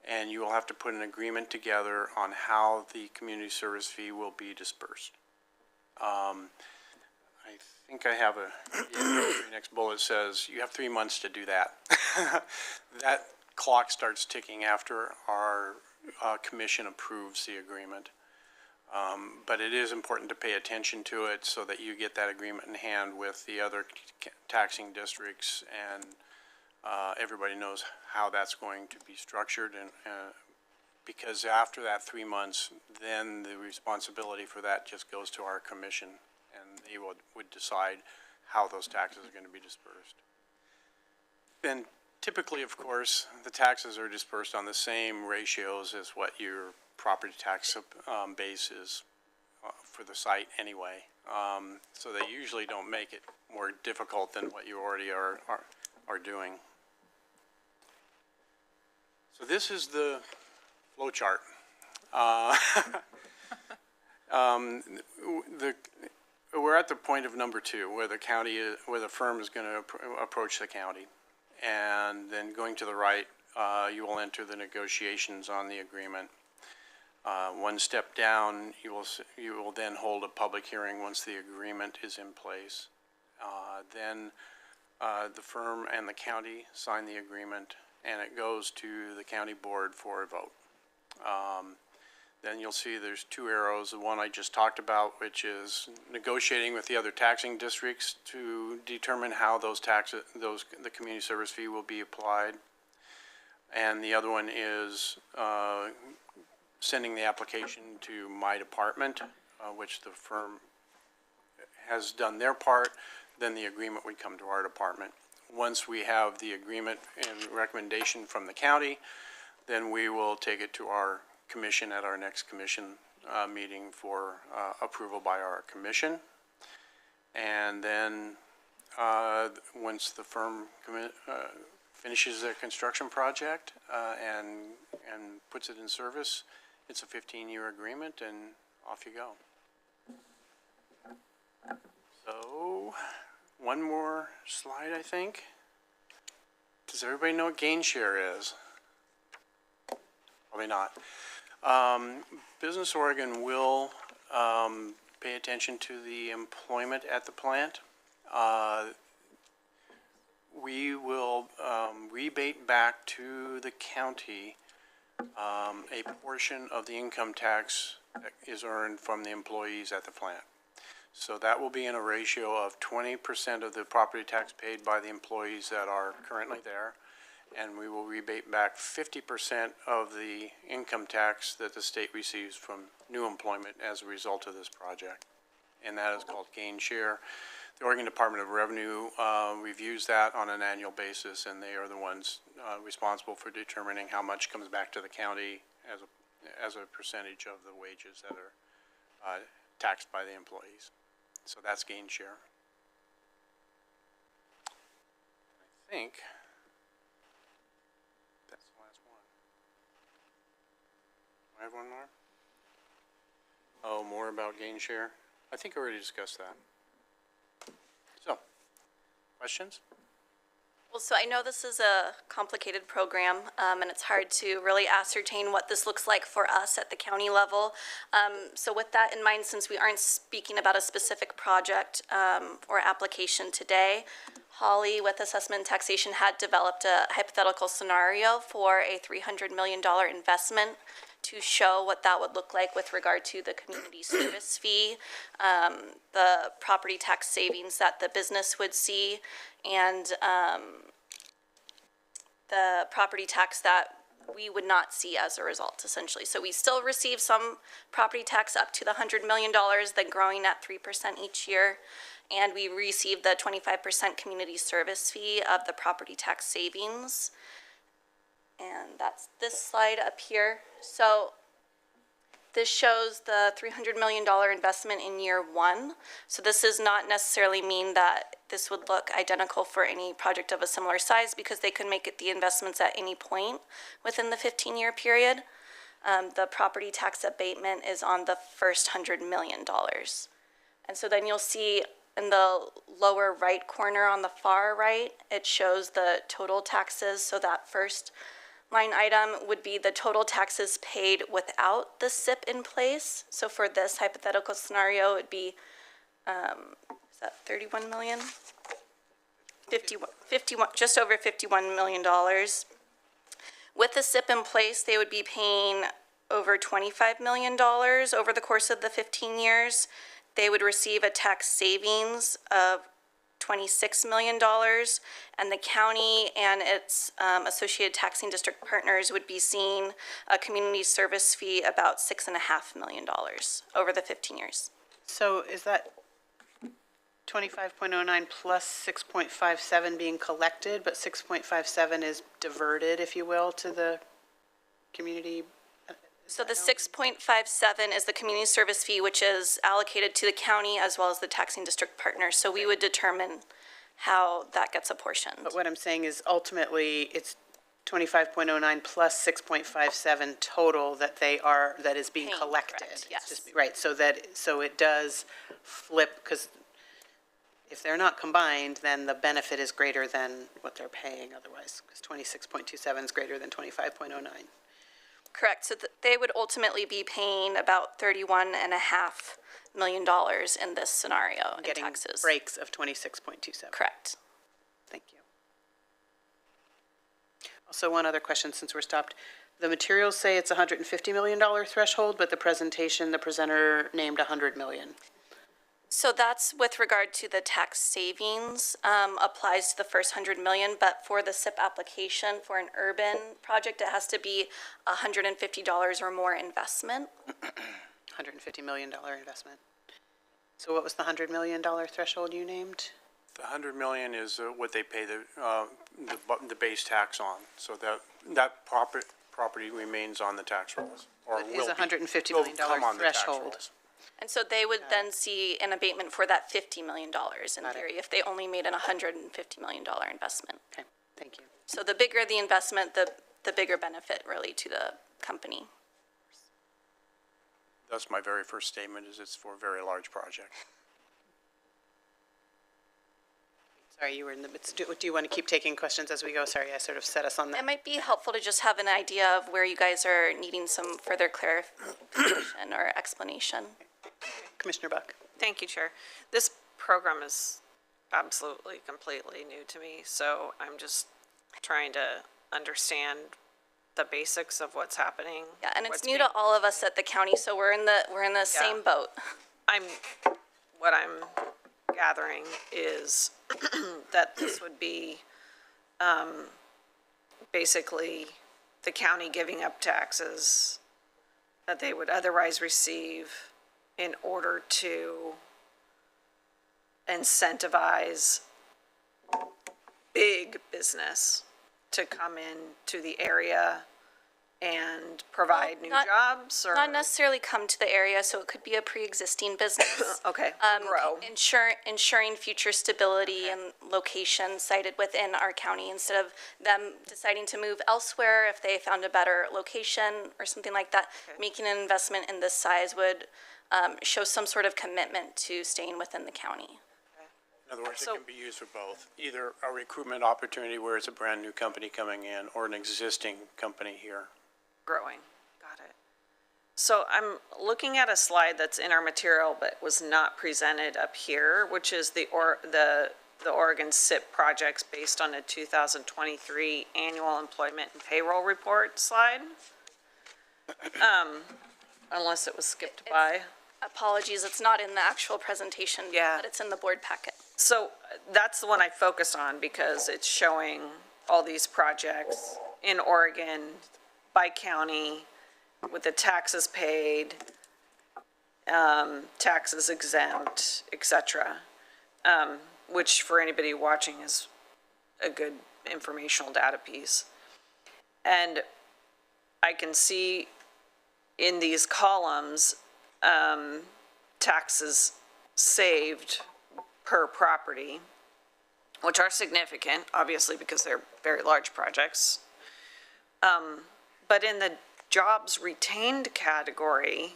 And you will have to put an agreement together on how the community service fee will be dispersed. I think I have the next bullet says you have 3 months to do that. That clock starts ticking after our commission approves the agreement. But it is important to pay attention to it so that you get that agreement in hand with the other taxing districts, and everybody knows how that's going to be structured. And because after that 3 months, then the responsibility for that just goes to our commission, and they would decide how those taxes are going to be dispersed. Then typically, of course, the taxes are dispersed on the same ratios as what your property tax base is for the site anyway. So they usually don't make it more difficult than what you already are doing. So this is the flow chart. We're at the point of number 2, where the county is, where the firm is going to approach the county, and then going to the right, you will enter the negotiations on the agreement. One step down, you will then hold a public hearing once the agreement is in place. Then the firm and the county sign the agreement, and it goes to the county board for a vote. Then you'll see there's 2 arrows. The one I just talked about, which is negotiating with the other taxing districts to determine how those taxes, the community service fee will be applied. And the other one is sending the application to my department, which the firm has done their part. Then the agreement would come to our department. Once we have the agreement and recommendation from the county, then we will take it to our commission at our next commission meeting for approval by our commission. And then once the firm finishes their construction project and puts it in service, it's a 15-year agreement, and off you go. So, one more slide, I think. Does everybody know what gain share is? Probably not. Business Oregon will pay attention to the employment at the plant. We will rebate back to the county a portion of the income tax that is earned from the employees at the plant. So that will be in a ratio of 20% of the property tax paid by the employees that are currently there, and we will rebate back 50% of the income tax that the state receives from new employment as a result of this project. And that is called gain share. The Oregon Department of Revenue reviews that on an annual basis, and they are the ones responsible for determining how much comes back to the county as a percentage of the wages that are taxed by the employees. So that's gain share. I think that's the last one. Do I have one more? Oh, more about gain share? I think I already discussed that. So, questions? Well, so I know this is a complicated program, and it's hard to really ascertain what this looks like for us at the county level. So with that in mind, since we aren't speaking about a specific project or application today, Holly with Assessment and Taxation had developed a hypothetical scenario for a $300 million investment to show what that would look like with regard to the community service fee, the property tax savings that the business would see, and the property tax that we would not see as a result, essentially. So we still receive some property tax up to the $100 million, then growing at 3% each year, and we receive the 25% community service fee of the property tax savings. And that's this slide up here. So This shows the $300 million investment in year one. So this does not necessarily mean that this would look identical for any project of a similar size, because they could make it the investments at any point within the 15-year period. The property tax abatement is on the first $100 million. And so then you'll see in the lower right corner on the far right, it shows the total taxes. So that first line item would be the total taxes paid without the SIP in place. So for this hypothetical scenario, it'd be, is that 31 million? 51, just over $51 million. With the SIP in place, they would be paying over $25 million over the course of the 15 years. They would receive a tax savings of $26 million, and the county and its associated taxing district partners would be seeing a community service fee about $6.5 million over the 15 years. So is that 25.09 plus 6.57 being collected, but 6.57 is diverted, if you will, to the community? So the 6.57 is the community service fee, which is allocated to the county as well as the taxing district partners. So we would determine how that gets apportioned. But what I'm saying is ultimately it's 25.09 plus 6.57 total that that is being Paying, collected. correct, It's yes. just- Right, so it does flip, because if they're not combined, then the benefit is greater than what they're paying otherwise, because 26.27 is greater than 25.09. Correct. So they would ultimately be paying about $31.5 million in this scenario in Getting taxes. breaks of 26.27. Correct. Thank you. Also, one other question since we're stopped. The materials say it's a $150 million threshold, but the presenter named $100 million. So that's with regard to the tax savings, applies to the first 100 million, but for the SIP application for an urban project, it has to be $150 or more investment. $150 million investment. So what was the $100 million threshold you named? The 100 million is what they pay the base tax on, so that property remains on the tax rolls, or It will is a be. $150 Will million come on the tax threshold. rolls. And so they would then see an abatement for that $50 million in theory, if they only made an $150 million investment. Okay, thank you. So the bigger the investment, the bigger benefit really to the company. That's my very first statement, is it's for a very large project. Sorry, you were in the midst. Do you want to keep taking questions as we go? Sorry, I sort of set us on It that. might be helpful to just have an idea of where you guys are needing some further clarification or explanation. Commissioner Buck. Thank you, Chair. This program is absolutely, completely new to me, so I'm just trying to understand the basics of what's happening. Yeah, and it's what's new being- to all of us at the county, so we're in the same boat. What I'm gathering is that this would be, basically the county giving up taxes that they would otherwise receive in order to incentivize big business to come in to the area and provide new not- jobs, or? Not necessarily come to the area, so it could be a pre-existing business. Okay, grow. Ensuring future stability and location cited within our county instead of them deciding to move elsewhere if they found a better location or something like that. Making an investment in this size would show some sort of commitment to staying within the county. In other words, it So- can be used for both, either a recruitment opportunity where it's a brand-new company coming in, or an existing company here. Growing, got it. So I'm looking at a slide that's in our material but was not presented up here, which is the Oregon SIP projects based on a 2023 annual employment and payroll report slide. Unless it was skipped by. Apologies, it's not in the actual presentation, Yeah. but it's in the board packet. So that's the one I focused on because it's showing all these projects in Oregon by county with the taxes paid, taxes exempt, et cetera, which for anybody watching is a good informational data piece. And I can see in these columns, taxes saved per property, which are significant, obviously, because they're very large projects. But in the jobs retained category,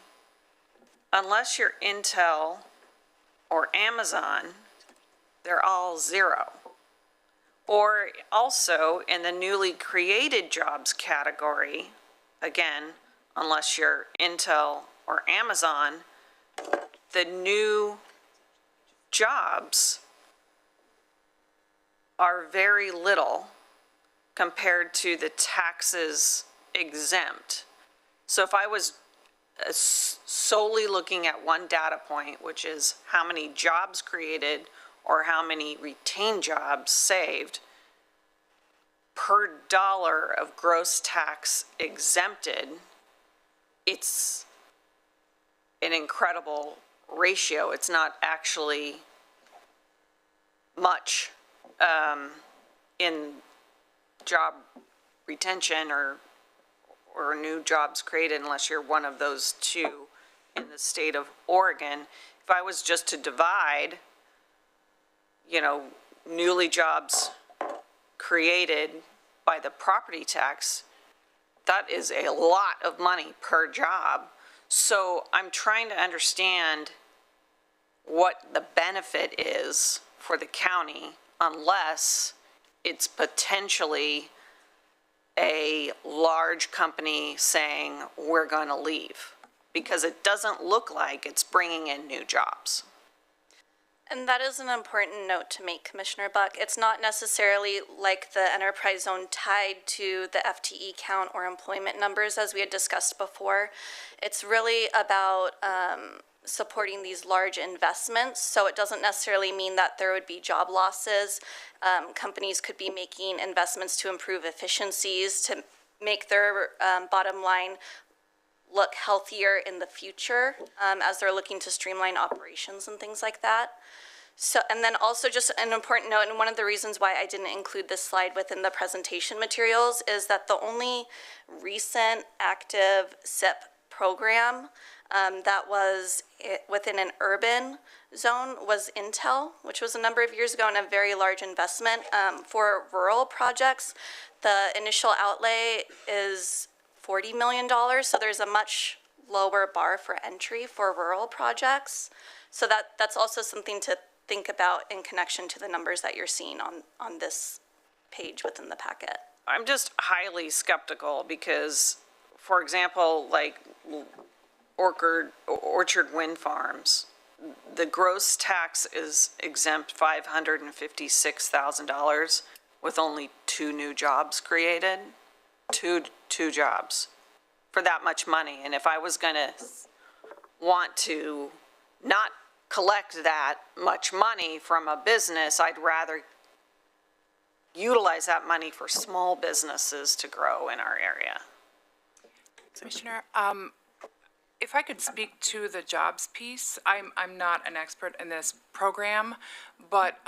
unless you're Intel or Amazon, they're all zero. Or also in the newly created jobs category, again, unless you're Intel or Amazon, the new jobs are very little compared to the taxes exempt. So if I was solely looking at one data point, which is how many jobs created or how many retained jobs saved, per dollar of gross tax exempted, it's an incredible ratio. It's not actually much in job retention or new jobs created, unless you're one of those two in the state of Oregon. If I was just to divide, newly jobs created by the property tax, that is a lot of money per job. So I'm trying to understand what the benefit is for the county, unless it's potentially a large company saying, we're going to leave, because it doesn't look like it's bringing in new jobs. And that is an important note to make, Commissioner Buck. It's not necessarily like the enterprise zone tied to the FTE count or employment numbers, as we had discussed before. It's really about supporting these large investments. So it doesn't necessarily mean that there would be job losses. Companies could be making investments to improve efficiencies, to make their bottom line look healthier in the future as they're looking to streamline operations and things like that. So, and then also just an important note, and one of the reasons why I didn't include this slide within the presentation materials is that the only recent active SIP program that was within an urban zone was Intel, which was a number of years ago, and a very large investment. For rural projects, the initial outlay is $40 million, so there's a much lower bar for entry for rural projects. So that's also something to think about in connection to the numbers that you're seeing on this page within the packet. I'm just highly skeptical because, for example, like Orchard Wind Farms, the gross tax is exempt $556,000 with only 2 new jobs created. Two jobs for that much money. And if I was going to want to not collect that much money from a business, I'd rather utilize that money for small businesses to grow in our area. Commissioner, if I could speak to the jobs piece, I'm not an expert in this program, but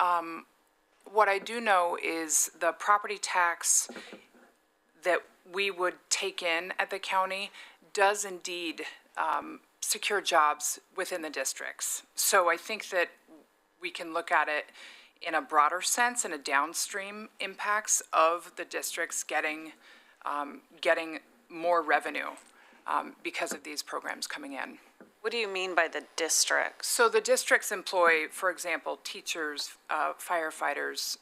what I do know is the property tax that we would take in at the county does indeed secure jobs within the districts. So I think that we can look at it in a broader sense and a downstream impacts of the districts getting more revenue because of these programs coming in. What do you mean by the districts? So the districts employ, for example, teachers, firefighters,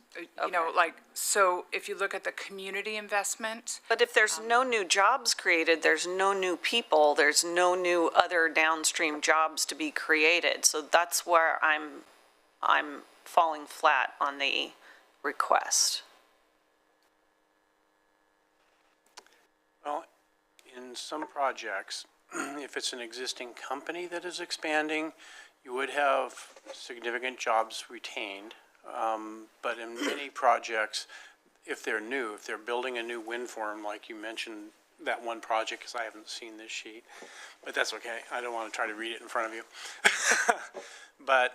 so if you look at the community investment. But if there's no new jobs created, there's no new people, there's no new other downstream jobs to be created. So that's where I'm falling flat on the request. Well, in some projects, if it's an existing company that is expanding, you would have significant jobs retained. But in many projects, if they're new, if they're building a new wind farm, like you mentioned, that one project, because I haven't seen this sheet, but that's okay. I don't want to try to read it in front of you. But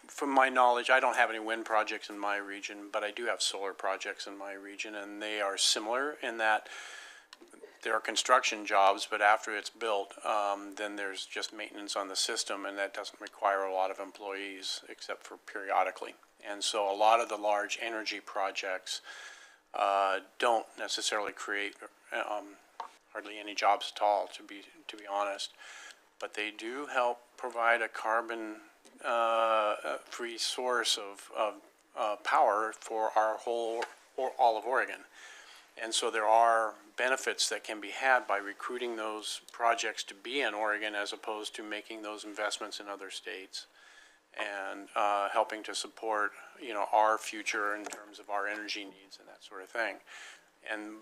from my knowledge, I don't have any wind projects in my region, but I do have solar projects in my region, and they are similar in that there are construction jobs, but after it's built, then there's just maintenance on the system, and that doesn't require a lot of employees except for periodically. And so a lot of the large energy projects don't necessarily create hardly any jobs at all, to be honest. But they do help provide a carbon free source of power for our whole, or all of Oregon. And so there are benefits that can be had by recruiting those projects to be in Oregon as opposed to making those investments in other states and helping to support, our future in terms of our energy needs and that sort of thing.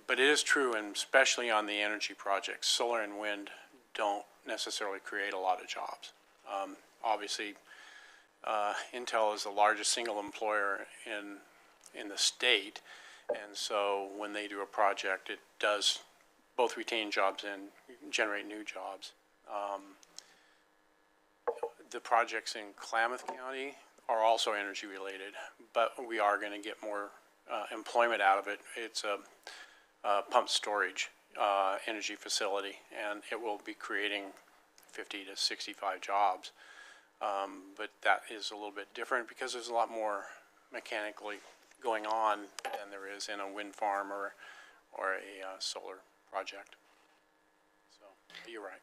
But it is true, and especially on the energy projects, solar and wind don't necessarily create a lot of jobs. Obviously, Intel is the largest single employer in the state, and so when they do a project, it does both retain jobs and generate new jobs. The projects in Klamath County are also energy related, but we are going to get more employment out of it. It's a pump storage energy facility, and it will be creating 50 to 65 jobs. But that is a little bit different because there's a lot more mechanically going on than there is in a wind farm or a solar project. So you're right.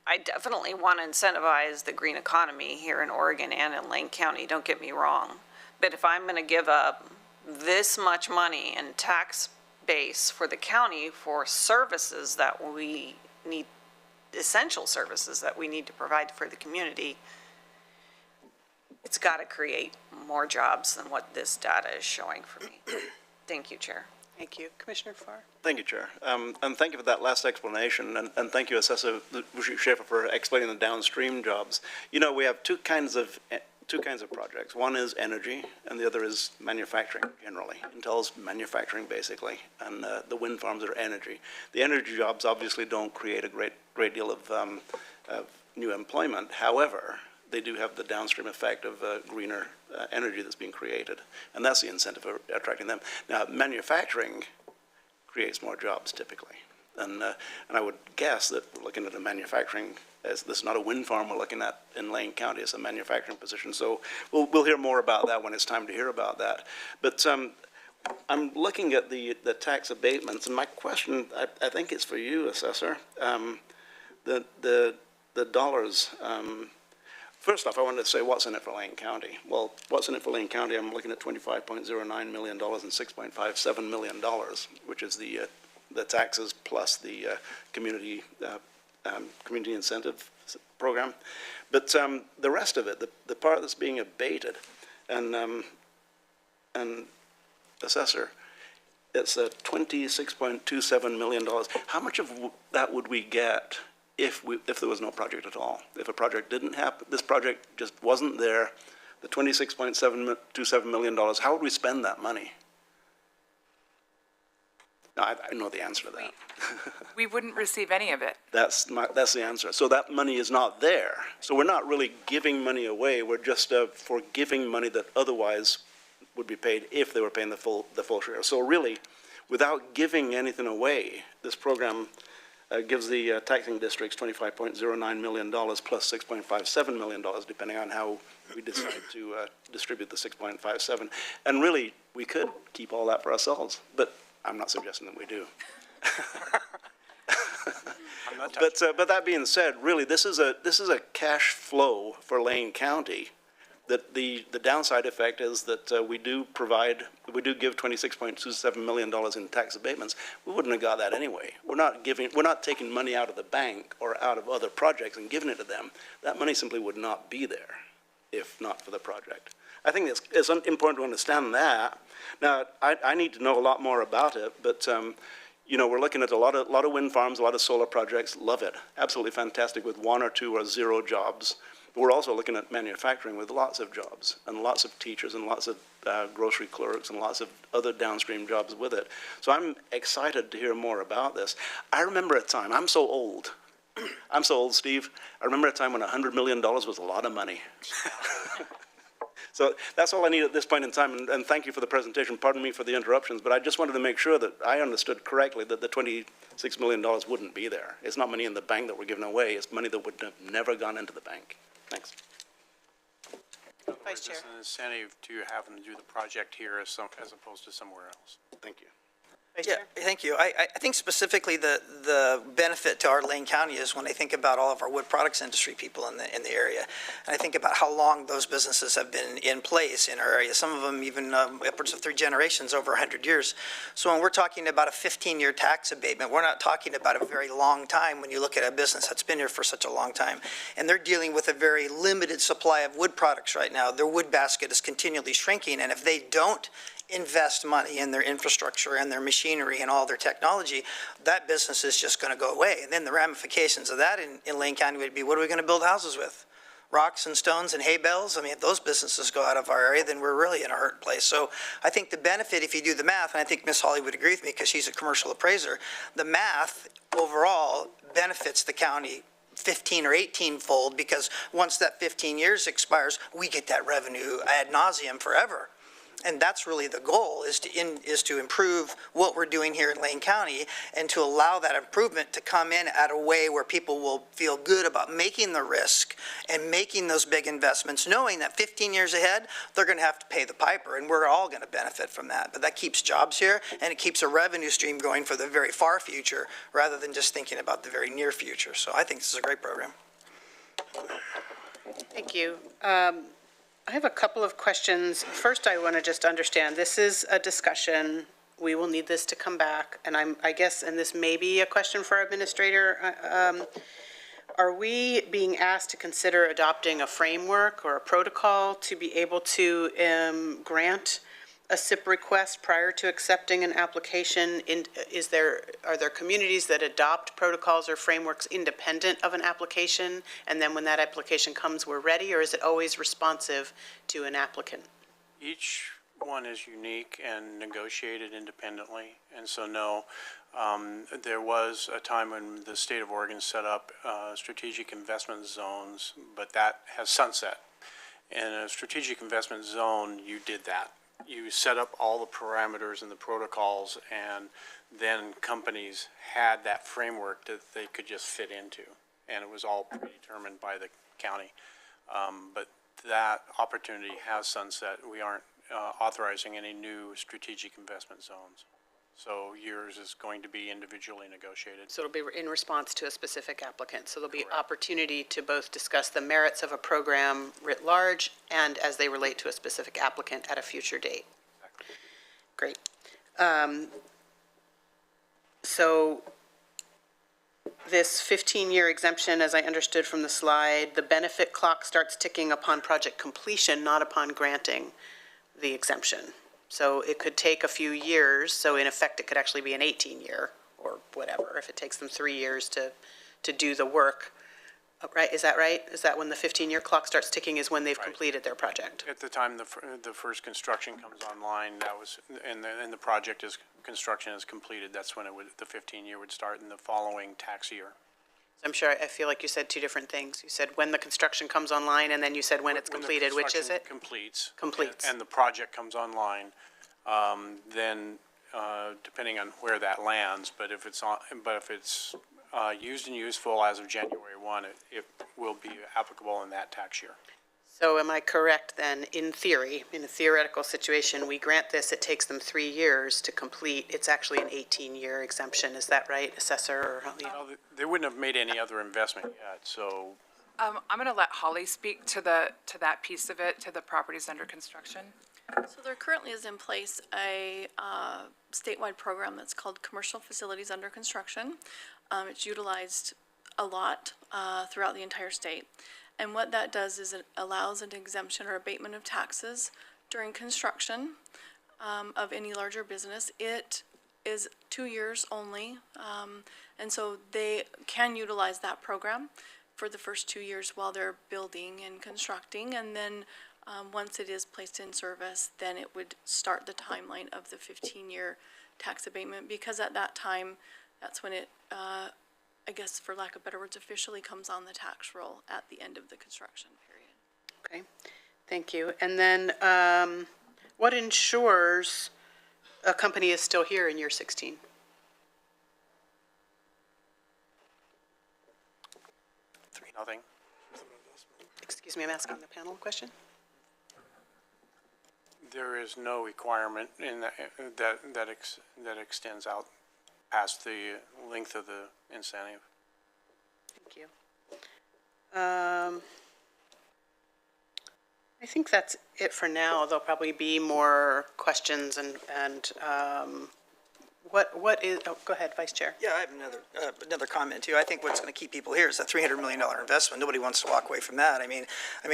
I definitely want to incentivize the green economy here in Oregon and in Lane County, don't get me wrong. But if I'm going to give up this much money in tax base for the county for services that we need, essential services that we need to provide for the community, it's got to create more jobs than what this data is showing for me. Thank you, Chair. Thank you. Commissioner Farr? Thank you, Chair. And thank you for that last explanation, and thank you, Assessor Schaefer, for explaining the downstream jobs. We have two kinds of projects. One is energy, and the other is manufacturing, generally. Intel's manufacturing, basically, and the wind farms are energy. The energy jobs obviously don't create a great deal of new employment. However, they do have the downstream effect of greener energy that's being created, and that's the incentive for attracting them. Now, manufacturing creates more jobs typically, and I would guess that we're looking at a manufacturing. This is not a wind farm we're looking at in Lane County. It's a manufacturing position. So we'll hear more about that when it's time to hear about that. But I'm looking at the tax abatements, and my question, I think it's for you, Assessor. The dollars. First off, I wanted to say what's in it for Lane County. Well, what's in it for Lane County? I'm looking at $25.09 million and $6.57 million, which is the taxes plus the community incentive program. But the rest of it, the part that's being abated, and Assessor, it's $26.27 million. How much of that would we get if there was no project at all? If a project didn't happen, this project just wasn't there, the $26.27 million, how would we spend that money? No, I know the answer to that. We wouldn't receive any of it. That's the answer. So that money is not there. So we're not really giving money away. We're just forgiving money that otherwise would be paid if they were paying the full share. So really, without giving anything away, this program gives the taxing districts $25.09 million plus $6.57 million, depending on how we decide to distribute the 6.57. And really, we could keep all that for ourselves, but I'm not suggesting that we do. But that being said, really, this is a cash flow for Lane County. That the downside effect is that we do give $26.27 million in tax abatements. We wouldn't have got that anyway. We're not taking money out of the bank or out of other projects and giving it to them. That money simply would not be there if not for the project. I think it's important to understand that. Now, I need to know a lot more about it, but we're looking at a lot of wind farms, a lot of solar projects. Love it, absolutely fantastic with 1 or 2 or 0 jobs. We're also looking at manufacturing with lots of jobs and lots of teachers and lots of grocery clerks and lots of other downstream jobs with it. So I'm excited to hear more about this. I remember a time, I'm so old, Steve. I remember a time when $100 million was a lot of money. So that's all I need at this point in time, and thank you for the presentation. Pardon me for the interruptions, but I just wanted to make sure that I understood correctly that the $26 million wouldn't be there. It's not money in the bank that we're giving away, it's money that would have never gone into the bank. Thanks. Vice Chair. It's an incentive to have them do the project here as opposed to somewhere else. Thank you. Vice Yeah, Chair? thank you. I think specifically the benefit to our Lane County is when I think about all of our wood products industry people in the area. And I think about how long those businesses have been in place in our area, some of them even upwards of 3 generations, over 100 years. So when we're talking about a 15-year tax abatement, we're not talking about a very long time when you look at a business that's been here for such a long time. And they're dealing with a very limited supply of wood products right now. Their wood basket is continually shrinking, and if they don't invest money in their infrastructure and their machinery and all their technology, that business is just going to go away. And then the ramifications of that in Lane County would be, what are we going to build houses with? Rocks and stones and hay bales? I mean, if those businesses go out of our area, then we're really in a hurt place. So I think the benefit, if you do the math, and I think Ms. Hawley would agree with me because she's a commercial appraiser, the math overall benefits the county 15 or 18-fold, because once that 15 years expires, we get that revenue ad nauseum forever. And that's really the goal, is to improve what we're doing here in Lane County, and to allow that improvement to come in at a way where people will feel good about making the risk and making those big investments, knowing that 15 years ahead, they're going to have to pay the piper, and we're all going to benefit from that. But that keeps jobs here, and it keeps a revenue stream going for the very far future, rather than just thinking about the very near future. So I think this is a great program. Thank you. I have a couple of questions. First, I want to just understand, this is a discussion. We will need this to come back, and I guess, and this may be a question for our administrator, are we being asked to consider adopting a framework or a protocol to be able to grant a SIP request prior to accepting an application? Are there communities that adopt protocols or frameworks independent of an application, and then when that application comes, we're ready, or is it always responsive to an applicant? Each one is unique and negotiated independently, and so no, there was a time when the state of Oregon set up strategic investment zones, but that has sunset. In a strategic investment zone, you did that. You set up all the parameters and the protocols, and then companies had that framework that they could just fit into, and it was all predetermined by the county. But that opportunity has sunset. We aren't authorizing any new strategic investment zones. So yours is going to be individually negotiated. So it'll be in response to a specific applicant. So there'll be opportunity to both discuss the merits of a program writ large and as they relate to a specific applicant at a future date. Exactly. Great. So this 15-year exemption, as I understood from the slide, the benefit clock starts ticking upon project completion, not upon granting the exemption. So it could take a few years, so in effect, it could actually be an 18-year or whatever, if it takes them 3 years to do the work, right? Is that right? Is that when the 15-year clock starts ticking, is when they've completed their project? At the time the first construction comes online, that was, and the project construction is completed, that's when the 15-year would start in the following tax year. I'm sure, I feel like you said two different things. You said when the construction comes online, and then you said when it's completed. Which is it? Completes. Completes. And the project comes online, then depending on where that lands, but if it's used and useful as of January 1, it will be applicable in that tax year. So am I correct then, in theory, in a theoretical situation, we grant this, it takes them 3 years to complete, it's actually an 18-year exemption, is that right, Assessor? Or Well, they wouldn't have made any other investment yet, so I'm going to let Holly speak to that piece of it, to the properties under construction. So there currently is in place a statewide program that's called Commercial Facilities Under Construction. It's utilized a lot throughout the entire state. And what that does is it allows an exemption or abatement of taxes during construction of any larger business. It is 2 years only, and so they can utilize that program for the first 2 years while they're building and constructing, and then once it is placed in service, then it would start the timeline of the 15-year tax abatement, because at that time, that's when it, I guess for lack of better words, officially comes on the tax roll at the end of the construction period. Okay. Thank you. And then what ensures a company is still here in year 16? Nothing. Excuse me, I'm asking the panel a question. There is no requirement in that extends out past the length of the incentive. Thank you. I think that's it for now. There'll probably be more questions and what is, oh, go ahead, Vice Chair. Yeah, I have another comment too. I think what's going to keep people here is a $300 million investment. Nobody wants to walk away from that. I mean,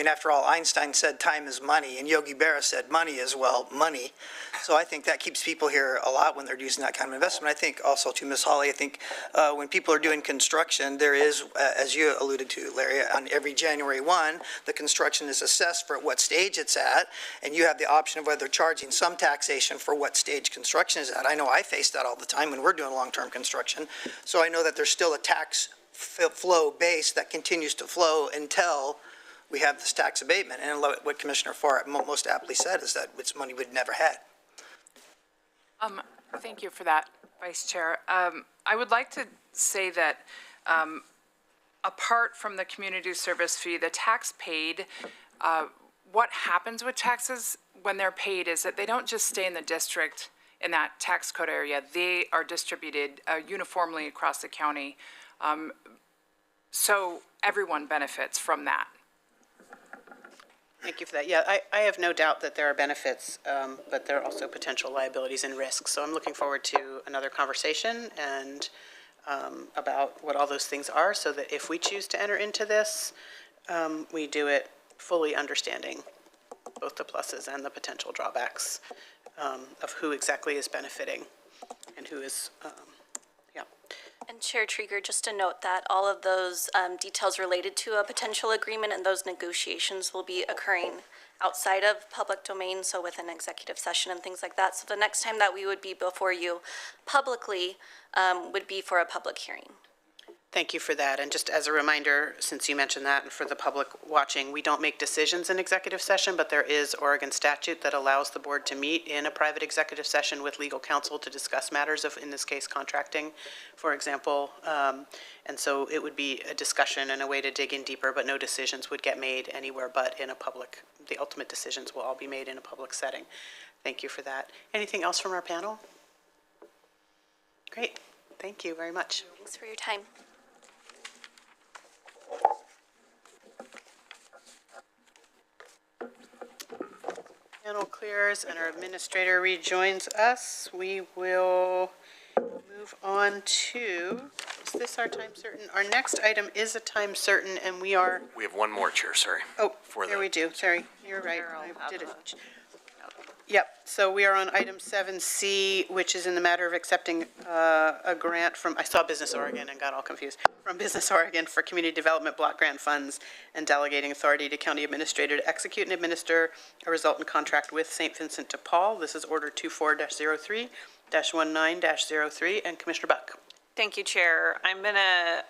after all, Einstein said time is money, and Yogi Berra said money is, well, money. So I think that keeps people here a lot when they're using that kind of investment. I think also to Ms. Hawley, I think when people are doing construction, there is, as you alluded to, Larry, on every January 1, the construction is assessed for what stage it's at, and you have the option of whether charging some taxation for what stage construction is at. I know I face that all the time when we're doing long-term construction. So I know that there's still a tax flow base that continues to flow until we have this tax abatement. And what Commissioner Farr most aptly said is that it's money we'd never had. Thank you for that, Vice Chair. I would like to say that apart from the community service fee, the tax paid, what happens with taxes when they're paid is that they don't just stay in the district in that tax code area. They are distributed uniformly across the county. So everyone benefits from that. Thank you for that. Yeah, I have no doubt that there are benefits, but there are also potential liabilities and risks. So I'm looking forward to another conversation and about what all those things are, so that if we choose to enter into this, we do it fully understanding both the pluses and the potential drawbacks of who exactly is benefiting and who is, yeah. And Chair Trieger, just to note that all of those details related to a potential agreement and those negotiations will be occurring outside of public domain, so with an executive session and things like that. So the next time that we would be before you publicly would be for a public hearing. Thank you for that. And just as a reminder, since you mentioned that, and for the public watching, we don't make decisions in executive session, but there is Oregon statute that allows the board to meet in a private executive session with legal counsel to discuss matters of, in this case, contracting, for example. And so it would be a discussion and a way to dig in deeper, but no decisions would get made anywhere but in a public. The ultimate decisions will all be made in a public setting. Thank you for that. Anything else from our panel? Great. Thank you very much. Thanks for your time. Panel clears and our administrator rejoins us. We will move on to, is this our time certain? Our next item is a time certain, and we are, We have one more, Chair, sorry. oh, For there the- we do, sorry, you're right, I did it. Yep, so we are on item 7C, which is in the matter of accepting a grant from, I saw Business Oregon and got all confused, from Business Oregon for community development block grant funds and delegating authority to county administrator to execute and administer a resultant contract with St. Vincent de Paul. This is Order 24-03-19-03, and Commissioner Buck. Thank you, Chair. I'm going to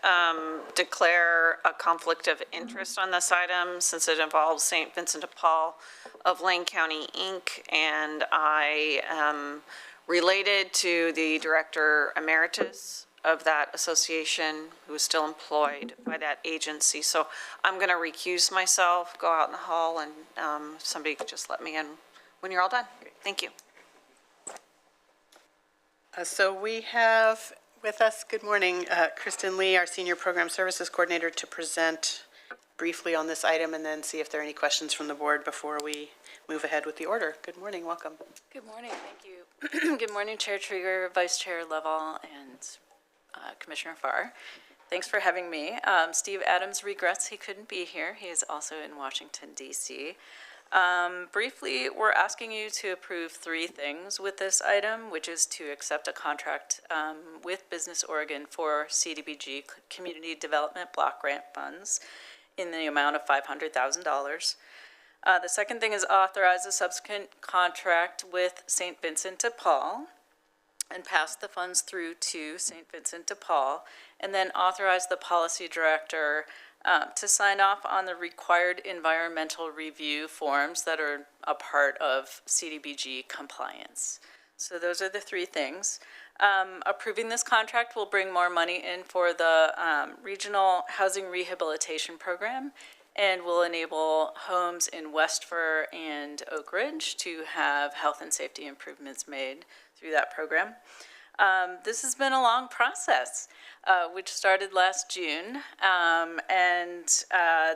declare a conflict of interest on this item since it involves St. Vincent de Paul of Lane County, Inc., and I am related to the Director Emeritus of that association who is still employed by that agency. So I'm going to recuse myself, go out in the hall, and somebody could just let me in when you're all done. Thank you. So we have with us, good morning, Kristen Lee, our Senior Program Services Coordinator, to present briefly on this item and then see if there are any questions from the board before we move ahead with the order. Good morning, welcome. Good morning, thank you. Good morning, Chair Trieger, Vice Chair Lovell, and Commissioner Farr. Thanks for having me. Steve Adams regrets he couldn't be here. He is also in Washington, D.C. Briefly, we're asking you to approve three things with this item, which is to accept a contract with Business Oregon for CDBG, Community Development Block Grant Funds, in the amount of $500,000. The second thing is authorize a subsequent contract with St. Vincent de Paul and pass the funds through to St. Vincent de Paul, and then authorize the policy director to sign off on the required environmental review forms that are a part of CDBG compliance. So those are the three things. Approving this contract will bring more money in for the Regional Housing Rehabilitation Program and will enable homes in Westford and Oak Ridge to have health and safety improvements made through that program. This has been a long process, which started last June, and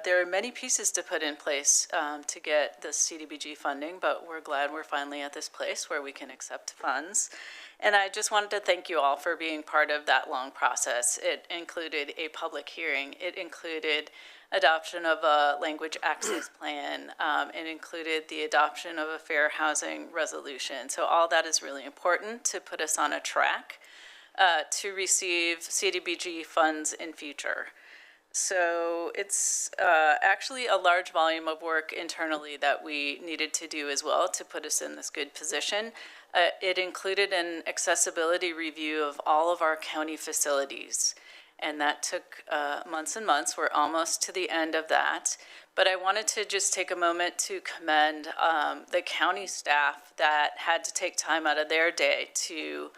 there are many pieces to put in place to get the CDBG funding, but we're glad we're finally at this place where we can accept funds. And I just wanted to thank you all for being part of that long process. It included a public hearing. It included adoption of a language access plan. It included the adoption of a fair housing resolution. So all that is really important to put us on a track to receive CDBG funds in future. So it's actually a large volume of work internally that we needed to do as well to put us in this good position. It included an accessibility review of all of our county facilities, and that took months and months. We're almost to the end of that. But I wanted to just take a moment to commend the county staff that had to take time out of their day to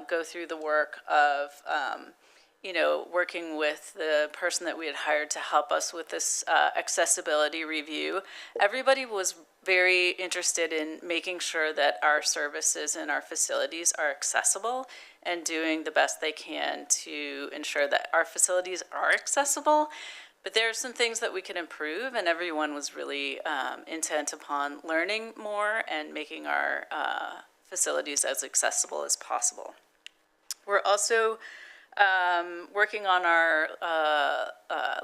go through the work of working with the person that we had hired to help us with this accessibility review. Everybody was very interested in making sure that our services and our facilities are accessible and doing the best they can to ensure that our facilities are accessible. But there are some things that we can improve, and everyone was really intent upon learning more and making our facilities as accessible as possible. We're also working on our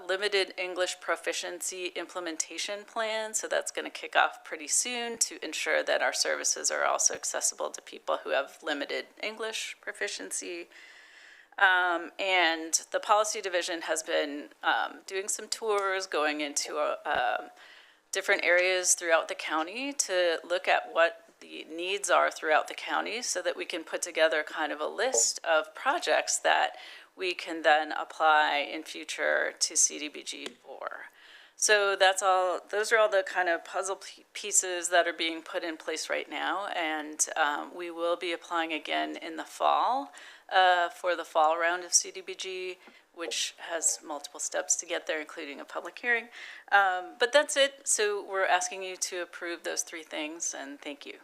limited English proficiency implementation plan. So that's going to kick off pretty soon to ensure that our services are also accessible to people who have limited English proficiency. And the policy division has been doing some tours, going into different areas throughout the county to look at what the needs are throughout the county so that we can put together kind of a list of projects that we can then apply in future to CDBG for. So that's all, those are all the kind of puzzle pieces that are being put in place right now, and we will be applying again in the fall for the fall round of CDBG, which has multiple steps to get there, including a public hearing. But that's it. So we're asking you to approve those three things, and thank you.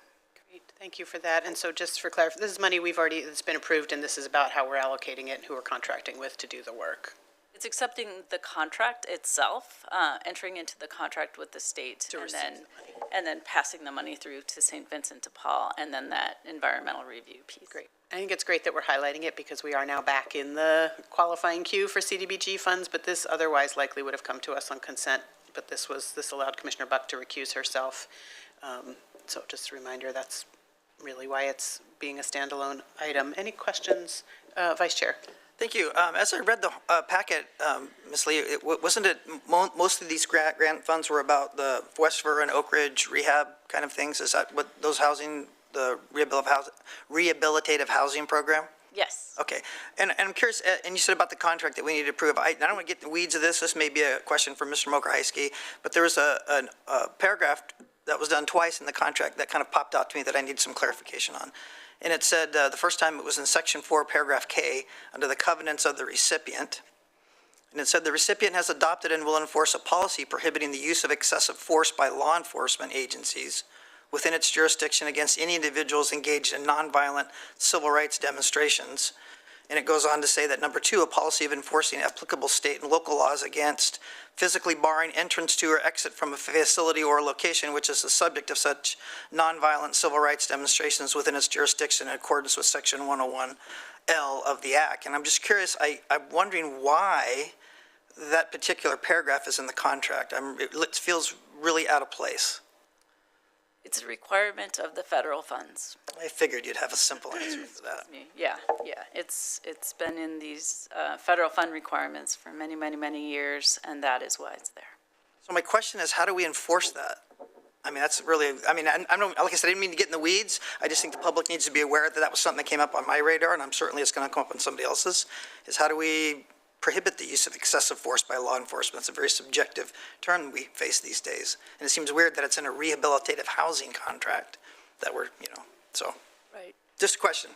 Great, thank you for that. And so just for clarification, this is money it's been approved, and this is about how we're allocating it and who we're contracting with to do the work. It's accepting the contract itself, entering into the contract with the state, and then passing the money through to St. Vincent de Paul, and then that environmental review piece. Great. I think it's great that we're highlighting it because we are now back in the qualifying queue for CDBG funds, but this otherwise likely would have come to us on consent. But this allowed Commissioner Buck to recuse herself. So just a reminder, that's really why it's being a standalone item. Any questions, Vice Chair? Thank you. As I read the packet, Ms. Lee, wasn't it most of these grant funds were about the Westford and Oak Ridge rehab kind of things? Is that what those housing, the rehabilitative housing program? Yes. Okay. And I'm curious, and you said about the contract that we need to approve. I don't want to get in the weeds of this. This may be a question for Mr. Mokrzycki, but there was a paragraph that was done twice in the contract that kind of popped out to me that I need some clarification on. And it said, the first time it was in Section 4, Paragraph K, under the covenants of the recipient. And it said, the recipient has adopted and will enforce a policy prohibiting the use of excessive force by law enforcement agencies within its jurisdiction against any individuals engaged in nonviolent civil rights demonstrations. And it goes on to say that number 2, a policy of enforcing applicable state and local laws against physically barring entrance to or exit from a facility or location which is the subject of such nonviolent civil rights demonstrations within its jurisdiction in accordance with Section 101L of the Act. And I'm just curious, I'm wondering why that particular paragraph is in the contract. It feels really out of place. It's a requirement of the federal funds. I figured you'd have a simple answer for that. Yeah. It's been in these federal fund requirements for many, many, many years, and that is why it's there. So my question is, how do we enforce that? I mean, that's really, I mean, I don't, like I said, I didn't mean to get in the weeds. I just think the public needs to be aware that that was something that came up on my radar, and I'm certainly it's going to come up on somebody else's, is how do we prohibit the use of excessive force by law enforcement. It's a very subjective term we face these days. And it seems weird that it's in a rehabilitative housing contract that we're, so. Right. Just a question.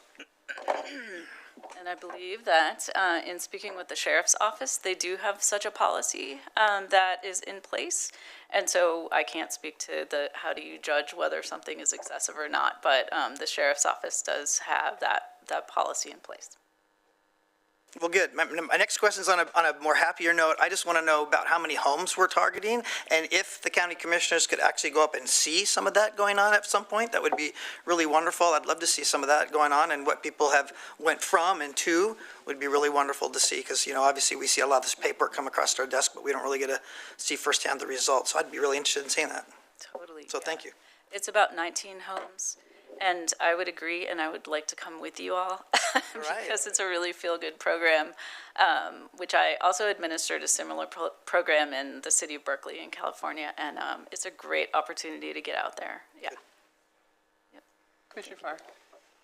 And I believe that in speaking with the sheriff's office, they do have such a policy that is in place. And so I can't speak to how do you judge whether something is excessive or not, but the sheriff's office does have that policy in place. Well, good. My next question is on a more happier note. I just want to know about how many homes we're targeting, and if the county commissioners could actually go up and see some of that going on at some point, that would be really wonderful. I'd love to see some of that going on, and what people have went from and to would be really wonderful to see, because, obviously we see a lot of this paperwork come across our desk, but we don't really get to see firsthand the results. So I'd be really interested in seeing that. Totally. So thank you. It's about 19 homes. And I would agree, and I would like to come with you all because it's a really feel-good program, which I also administered a similar program in the city of Berkeley in California, and it's a great opportunity to get out there. Yeah. Yep. Commissioner Farr.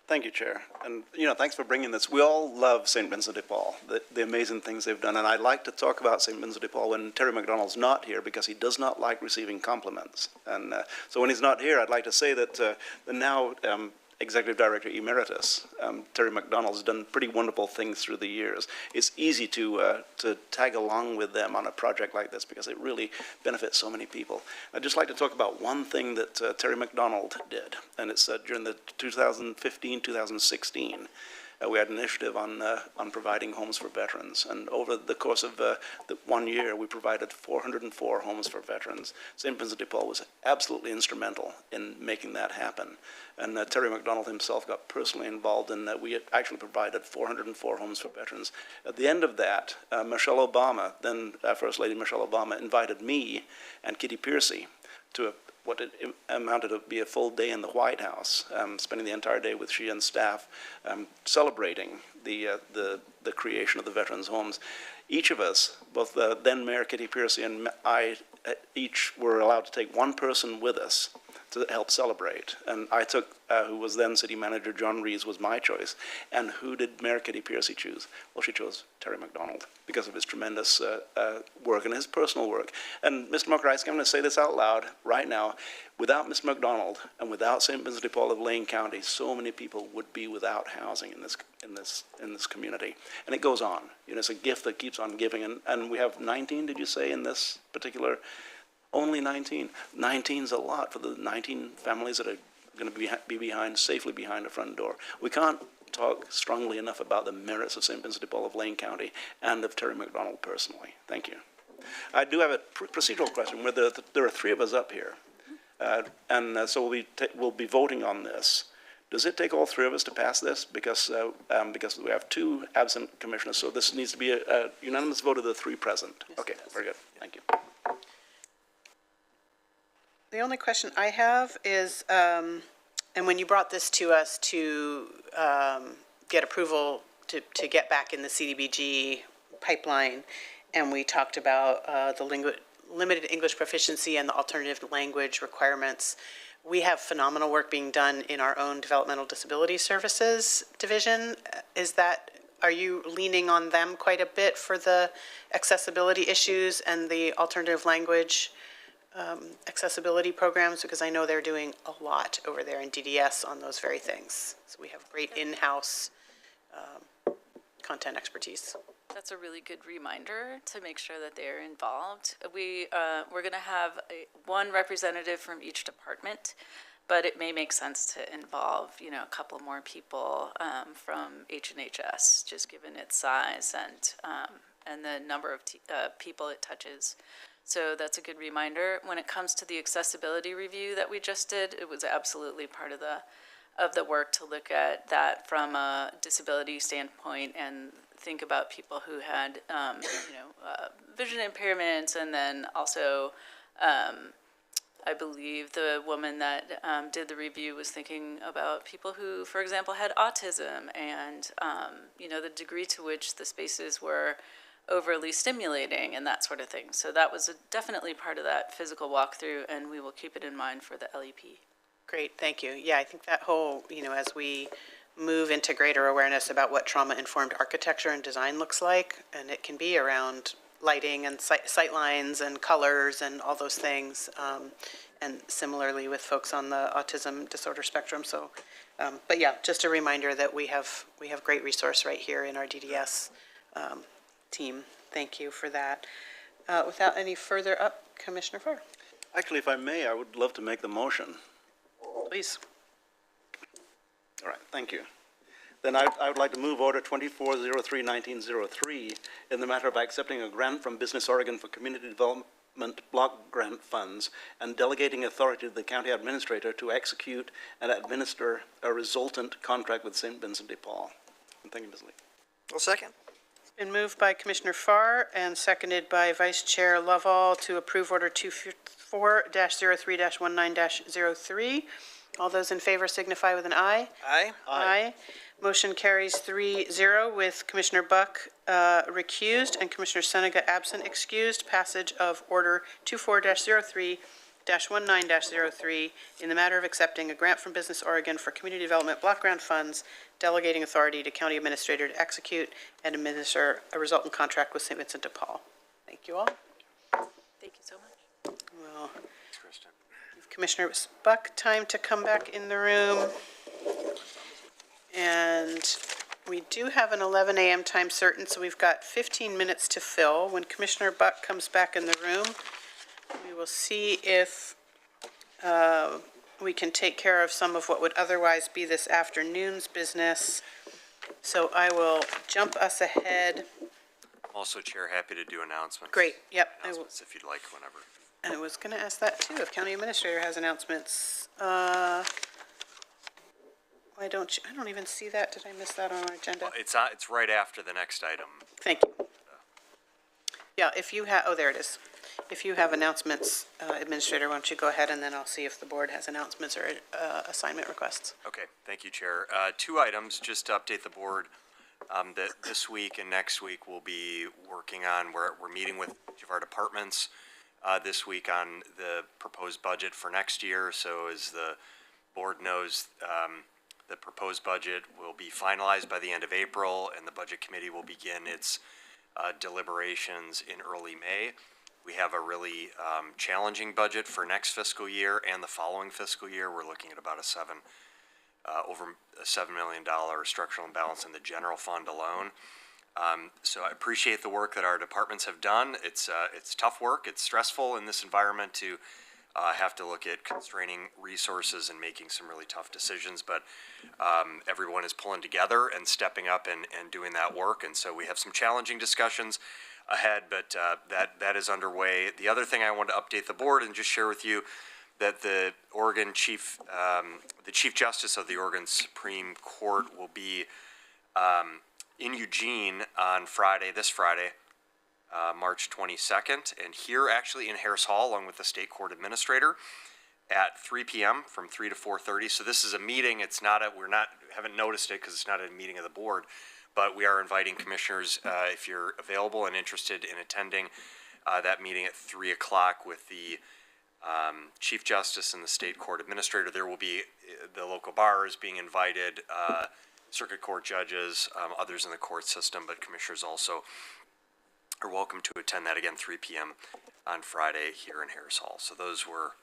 Thank you, Chair. And, thanks for bringing this. We all love St. Vincent de Paul, the amazing things they've done. And I like to talk about St. Vincent de Paul when Terry McDonald's not here, because he does not like receiving compliments. And so when he's not here, I'd like to say that the now Executive Director Emeritus, Terry McDonald's done pretty wonderful things through the years. It's easy to tag along with them on a project like this because it really benefits so many people. I'd just like to talk about one thing that Terry McDonald did, and it's during the 2015-2016. We had an initiative on providing homes for veterans, and over the course of the 1 year, we provided 404 homes for veterans. St. Vincent de Paul was absolutely instrumental in making that happen, and Terry McDonald himself got personally involved in that. We had actually provided 404 homes for veterans. At the end of that, Michelle Obama, then First Lady Michelle Obama, invited me and Kitty Piercy to what it amounted to be a full day in the White House, spending the entire day with she and staff, celebrating the creation of the veterans' homes. Each of us, both the then Mayor Kitty Piercy and I, each were allowed to take one person with us to help celebrate. And I took, who was then City Manager John Rees, was my choice. And who did Mayor Kitty Piercy choose? Well, she chose Terry McDonald because of his tremendous work and his personal work. And Mr. McRice, I'm going to say this out loud right now. Without Mr. McDonald and without St. Vincent de Paul of Lane County, so many people would be without housing in this community. And it goes on. It's a gift that keeps on giving. And we have 19, did you say, in this particular? Only 19. 19's a lot for the 19 families that are going to be safely behind a front door. We can't talk strongly enough about the merits of St. Vincent de Paul of Lane County and of Terry McDonald personally. Thank you. I do have a procedural question where there are three of us up here, so we'll be voting on this. Does it take all three of us to pass this? Because we have two absent commissioners, so this needs to be a unanimous vote of the three present. Yes, okay, very good. Thank you. The only question I have is, and when you brought this to us to get approval to get back in the CDBG pipeline, and we talked about the limited English proficiency and the alternative language requirements, we have phenomenal work being done in our own developmental disability services division. Are you leaning on them quite a bit for the accessibility issues and the alternative language accessibility programs? Because I know they're doing a lot over there in DDS on those very things. So we have great in-house content expertise. That's a really good reminder to make sure that they're involved. We're going to have one representative from each department, but it may make sense to involve, a couple more people from H&HS, just given its size and the number of people it touches. So that's a good reminder. When it comes to the accessibility review that we just did, it was absolutely part of the work to look at that from a disability standpoint and think about people who had, vision impairments, and then also, I believe the woman that did the review was thinking about people who, for example, had autism and, the degree to which the spaces were overly stimulating and that sort of thing. So that was definitely part of that physical walkthrough, and we will keep it in mind for the LEP. Great, thank you. Yeah, I think that whole, as we move into greater awareness about what trauma-informed architecture and design looks like, and it can be around lighting and sight lines and colors and all those things, and similarly with folks on the autism disorder spectrum. So, but yeah, just a reminder that we have great resource right here in our DDS team. Thank you for that. Without any further Commissioner Farr. Actually, if I may, I would love to make the motion. Please. All right, thank you. Then I would like to move Order 2403-1903 in the matter of accepting a grant from Business Oregon for community development block grant funds and delegating authority to the county administrator to execute and administer a resultant contract with St. Vincent de Paul. And thank you, Ms. Lee. Well, second. It's been moved by Commissioner Farr and seconded by Vice Chair Lovall to approve Order 24-03-19-03. All those in favor signify with an aye. Aye. Aye. Motion carries 3-0 with Commissioner Buck recused and Commissioner Seneca absent excused. Passage of Order 24-03-19-03 in the matter of accepting a grant from Business Oregon for community development block grant funds, delegating authority to county administrator to execute and administer a resultant contract with St. Vincent de Paul. Thank you all. Thank you so much. We'll give Commissioner Buck time to come back in the room. And we do have an 11 a.m. time certain, so we've got 15 minutes to fill. When Commissioner Buck comes back in the room, we will see if we can take care of some of what would otherwise be this afternoon's business. So I will jump us ahead. Also, Chair, happy to do announcements. Great, yep. Announcements if you'd like, whenever. I was going to ask that too, if County Administrator has announcements. Why don't you, I don't even see that. Did I miss that on our agenda? Well, it's right after the next item. Thank you. Yeah, if you have, oh, there it is. If you have announcements, Administrator, why don't you go ahead, and then I'll see if the board has announcements or assignment requests. Okay, thank you, Chair. Two items, just to update the board, that this week and next week we'll be working on, we're meeting with each of our departments this week on the proposed budget for next year. So as the board knows, the proposed budget will be finalized by the end of April, and the Budget Committee will begin its deliberations in early May. We have a really challenging budget for next fiscal year and the following fiscal year. We're looking at about over a $7 million structural imbalance in the general fund alone. So I appreciate the work that our departments have done. It's tough work. It's stressful in this environment to have to look at constraining resources and making some really tough decisions, but everyone is pulling together and stepping up and doing that work. And so we have some challenging discussions ahead, but that is underway. The other thing I want to update the board and just share with you that the Chief Justice of the Oregon Supreme Court will be in Eugene on this Friday, March 22nd, and here actually in Harris Hall along with the State Court Administrator at 3 p.m. from 3 to 4:30. So this is a meeting. It's not haven't noticed it because it's not a meeting of the board, but we are inviting commissioners if you're available and interested in attending that meeting at 3 o'clock with the Chief Justice and the State Court Administrator. There will be the local bars being invited, circuit court judges, others in the court system, but commissioners also are welcome to attend that again, 3 p.m. on Friday here in Harris Hall. So those were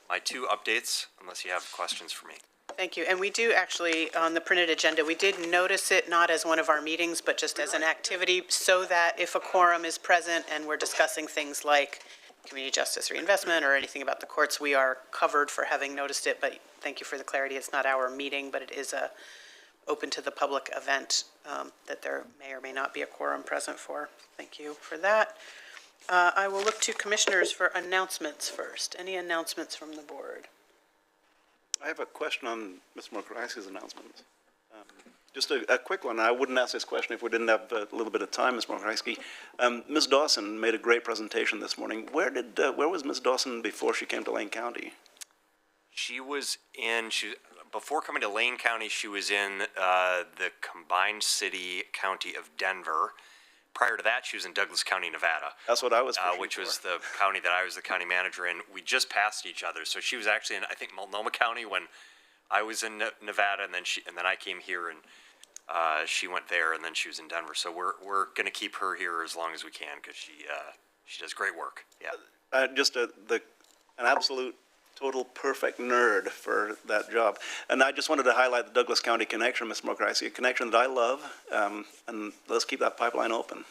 my two updates, unless you have questions for me. Thank you. And we do actually, on the printed agenda, we did notice it not as one of our meetings, but just as an activity so that if a quorum is present and we're discussing things like community justice reinvestment or anything about the courts, we are covered for having noticed it. But thank you for the clarity. It's not our meeting, but it is a open to the public event that there may or may not be a quorum present for. Thank you for that. I will look to commissioners for announcements first. Any announcements from the board? I have a question on Mr. Mokraski's announcements. Just a quick one. I wouldn't ask this question if we didn't have a little bit of time, Ms. Mokraski. Ms. Dawson made a great presentation this morning. Where was Ms. Dawson before she came to Lane County? Before coming to Lane County, she was in the combined city-county of Denver. Prior to that, she was in Douglas County, Nevada. That's what I was which was the county that I was the county manager in. We just passed each other. So she was actually in, I think, Multnomah County when I was in Nevada, and then I came here, and she went there, and then she was in Denver. So we're going to keep her here as long as we can because she does great work. Yeah. Just an absolute total perfect nerd for that job. And I just wanted to highlight the Douglas County connection, Ms. Mokrasi, a connection that I love, and let's keep that pipeline open.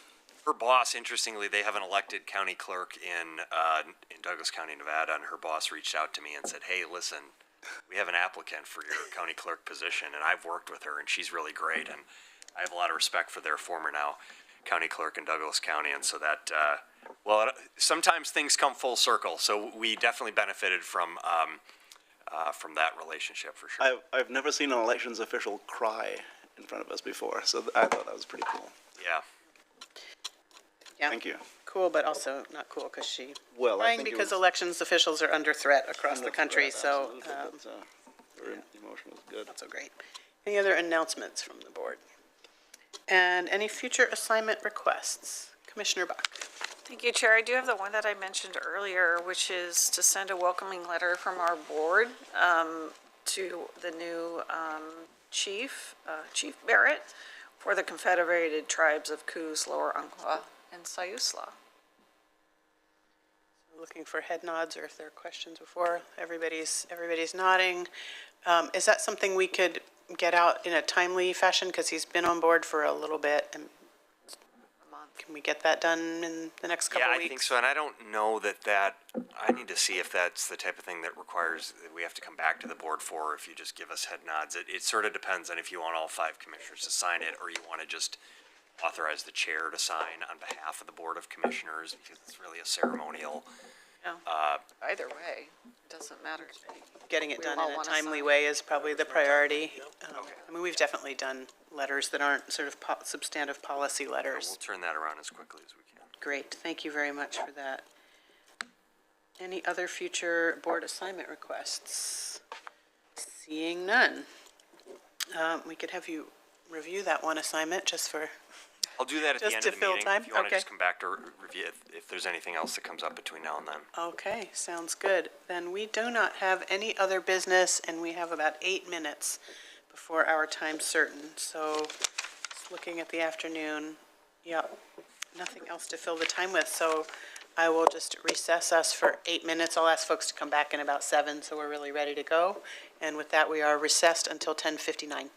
Her boss, interestingly, they have an elected county clerk in Douglas County, Nevada, and her boss reached out to me and said, hey, listen, we have an applicant for your county clerk position, and I've worked with her, and she's really great, and I have a lot of respect for their former now county clerk in Douglas County, and so that, sometimes things come full circle, so we definitely benefited from that relationship for sure. I've never seen an elections official cry in front of us before, so I thought that was pretty cool. Yeah. Yeah. Thank you. Cool, but also not cool because she, Well, I crying think it because was elections officials are under threat across the country, so Absolutely, but, her emotion was good. not so great. Any other announcements from the board? And any future assignment requests? Commissioner Bach. Thank you, Chair. I do have the one that I mentioned earlier, which is to send a welcoming letter from our board to the new chief, Chief Barrett, for the Confederated Tribes of Coos, Lower Umpqua, and Siuslaw. Looking for head nods, or if there are questions before. Everybody's nodding. Is that something we could get out in a timely fashion? Because he's been on board for a little bit. And can we get that done in the next couple Yeah, weeks? I think so, and I don't know that, I need to see if that's the type of thing that requires, that we have to come back to the board for, if you just give us head nods. It sort of depends on if you want all 5 commissioners to sign it, or you want to just authorize the chair to sign on behalf of the Board of Commissioners, because it's really a ceremonial. Either way, it doesn't matter to me. Getting it We done all in a wanna timely sign. way is probably the priority. I mean, we've definitely done letters that aren't sort of substantive policy We'll letters. turn that around as quickly as we can. Great, thank you very much for that. Any other future board assignment requests? Seeing none. We could have you review that one assignment just for, I'll do that at the Just end to of the fill meeting. time? If you want to Okay. just come back to review if there's anything else that comes up between now and then. okay, sounds good. Then we do not have any other business, and we have about 8 minutes before our time certain. So, just looking at the afternoon, yep, nothing else to fill the time with. So I will just recess us for 8 minutes. I'll ask folks to come back in about 7, so we're really ready to go. And with that, we are recessed until 10:59.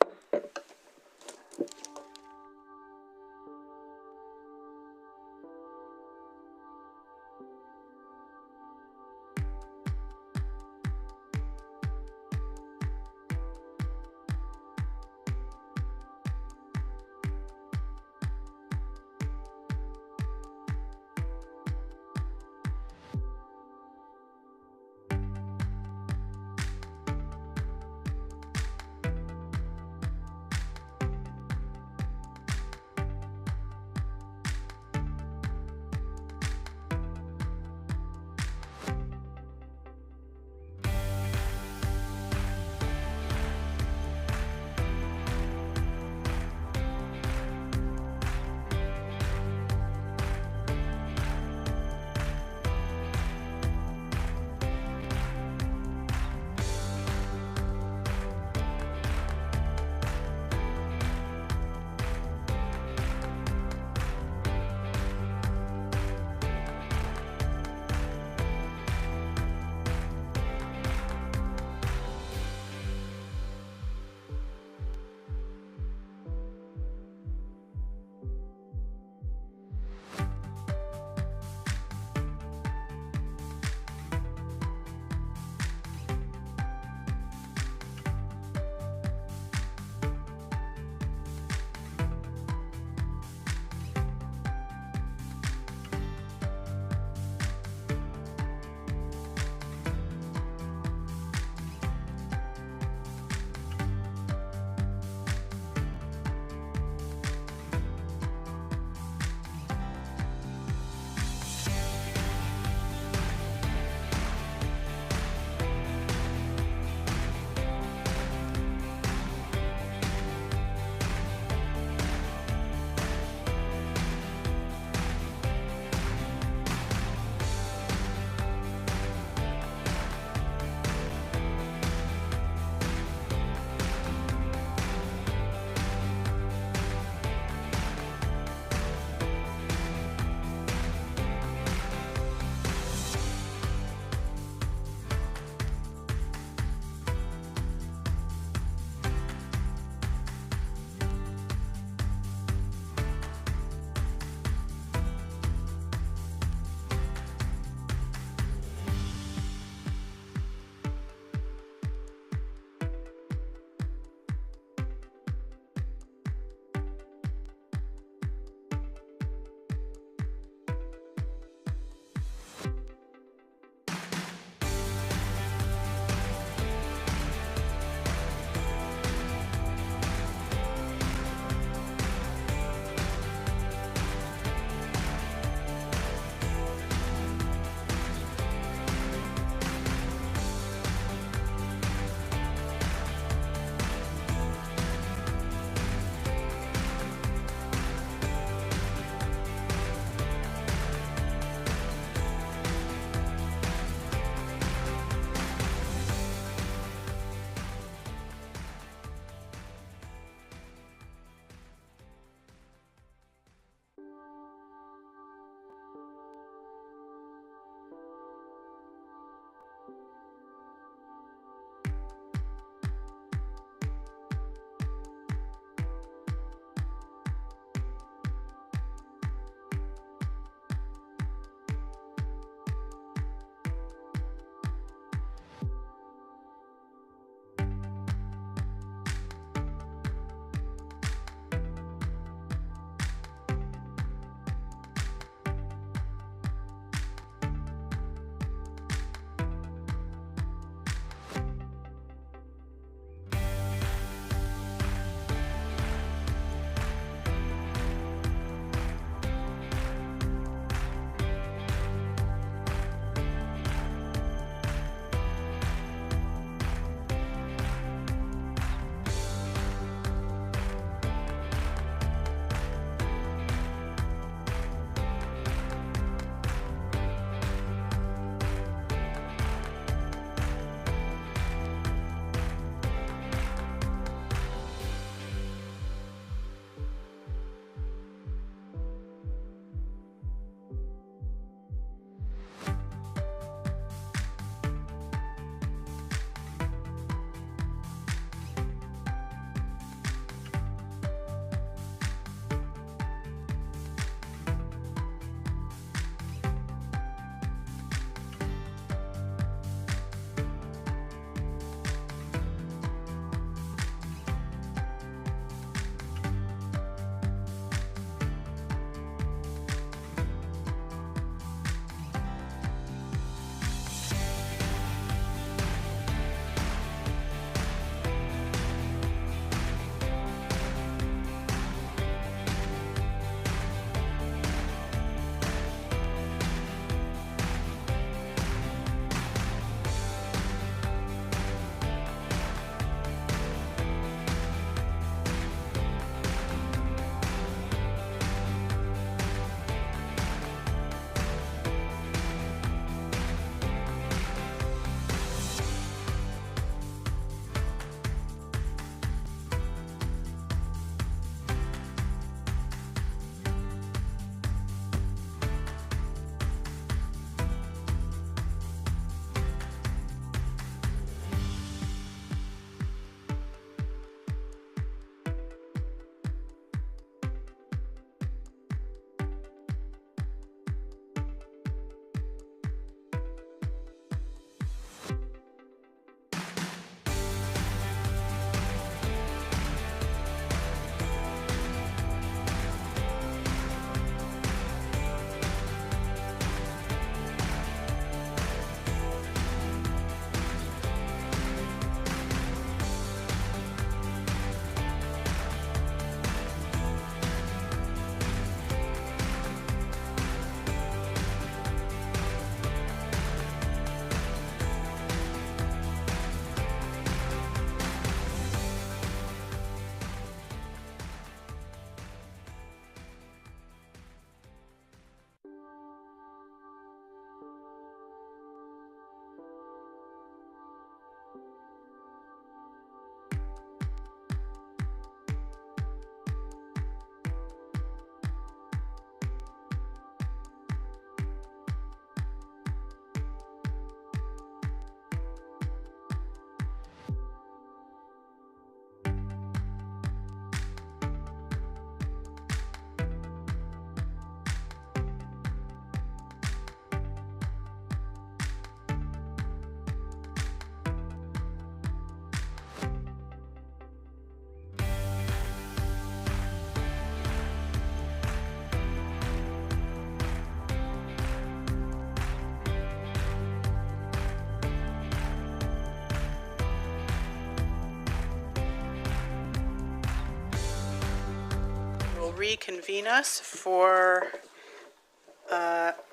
reconvene us for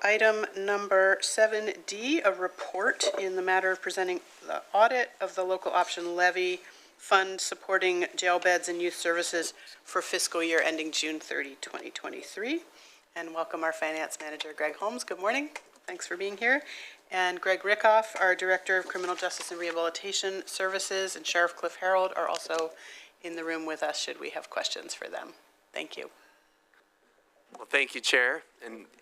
item number 7D, a report in the matter of presenting the audit of the local option levy fund supporting jail beds and youth services for fiscal year ending June 30, 2023. And welcome our finance manager, Greg Holmes. Good morning. Thanks for being here. And Greg Rickoff, our Director of Criminal Justice and Rehabilitation Services, and Sheriff Cliff Harold are also in the room with us should we have questions for them. Thank you. Well, thank you, Chair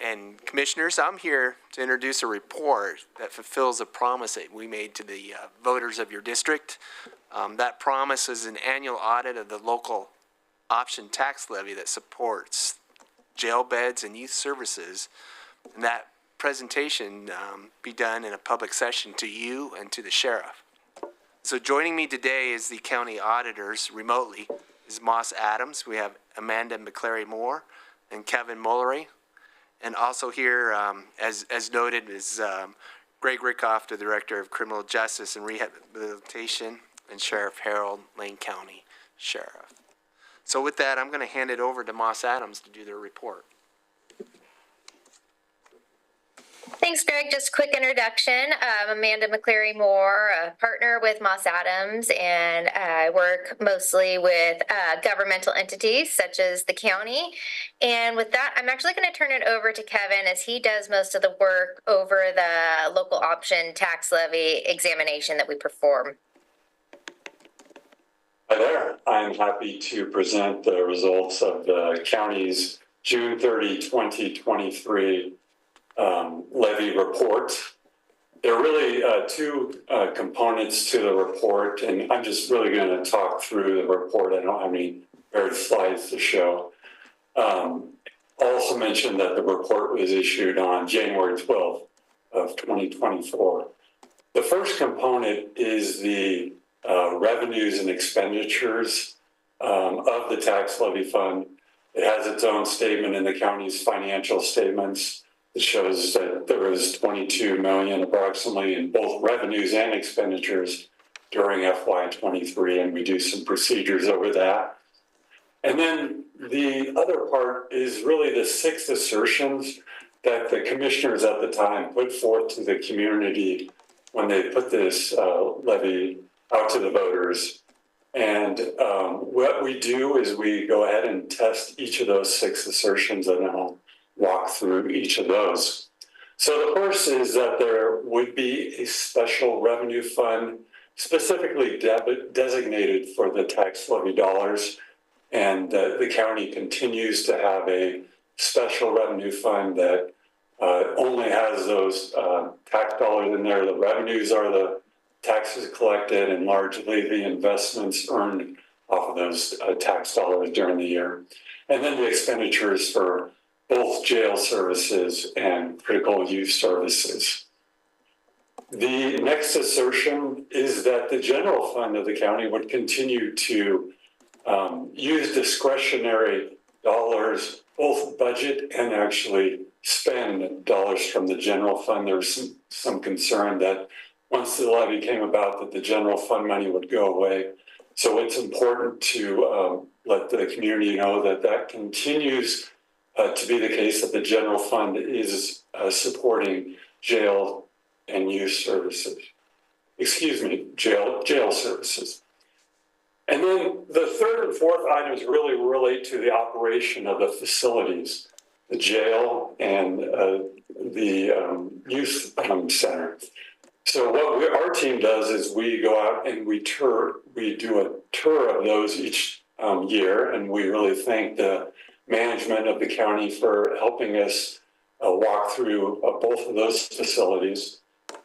and Commissioners. I'm here to introduce a report that fulfills a promise that we made to the voters of your district. That promise is an annual audit of the local option tax levy that supports jail beds and youth services. And that presentation be done in a public session to you and to the sheriff. So joining me today is the county auditors remotely is Moss Adams. We have Amanda McClary Moore and Kevin Mullery. And also here, as noted, is Greg Rickoff, the Director of Criminal Justice and Rehabilitation, and Sheriff Harold, Lane County Sheriff. So with that, I'm going to hand it over to Moss Adams to do their report. Thanks, Greg. Just a quick introduction. I'm Amanda McClary Moore, a partner with Moss Adams, and I work mostly with governmental entities such as the county. And with that, I'm actually going to turn it over to Kevin as he does most of the work over the local option tax levy examination that we perform. Hi there. I'm happy to present the results of the county's June 30, 2023 levy report. There are really two components to the report, and I'm just really going to talk through the report. I don't have any prepared slides to show. I'll also mention that the report was issued on January 12th of 2024. The first component is the revenues and expenditures of the tax levy fund. It has its own statement in the county's financial statements. It shows that there was $22 million approximately in both revenues and expenditures during FY23, and we do some procedures over that. And then the other part is really the 6 assertions that the commissioners at the time put forth to the community when they put this levy out to the voters. And what we do is we go ahead and test each of those 6 assertions, and I'll walk through each of those. So the first is that there would be a special revenue fund specifically designated for the tax levy dollars, and the county continues to have a special revenue fund that only has those tax dollars in there. The revenues are the taxes collected and largely the investments earned off of those tax dollars during the year. And then the expenditures for both jail services and critical youth services. The next assertion is that the general fund of the county would continue to use discretionary dollars, both budget and actually spend dollars from the general fund. There was some concern that once the levy came about that the general fund money would go away. So it's important to let the community know that that continues to be the case, that the general fund is supporting jail and youth services. Jail services. And then the third and fourth items really relate to the operation of the facilities, the jail and the youth center. So what our team does is we go out and we do a tour of those each year, and we really thank the management of the county for helping us walk through both of those facilities.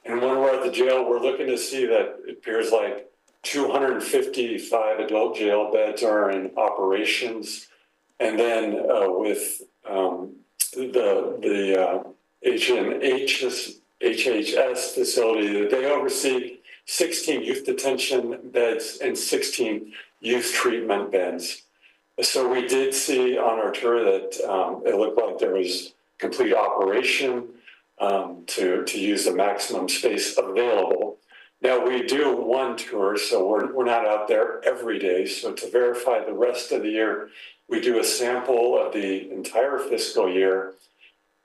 And when we're at the jail, we're looking to see that it appears like 255 adult jail beds are in operations. And then with the HHS facility, they oversee 16 youth detention beds and 16 youth treatment beds. So we did see on our tour that it looked like there was complete operation to use the maximum space available. Now we do one tour, so we're not out there every day. So to verify the rest of the year, we do a sample of the entire fiscal year,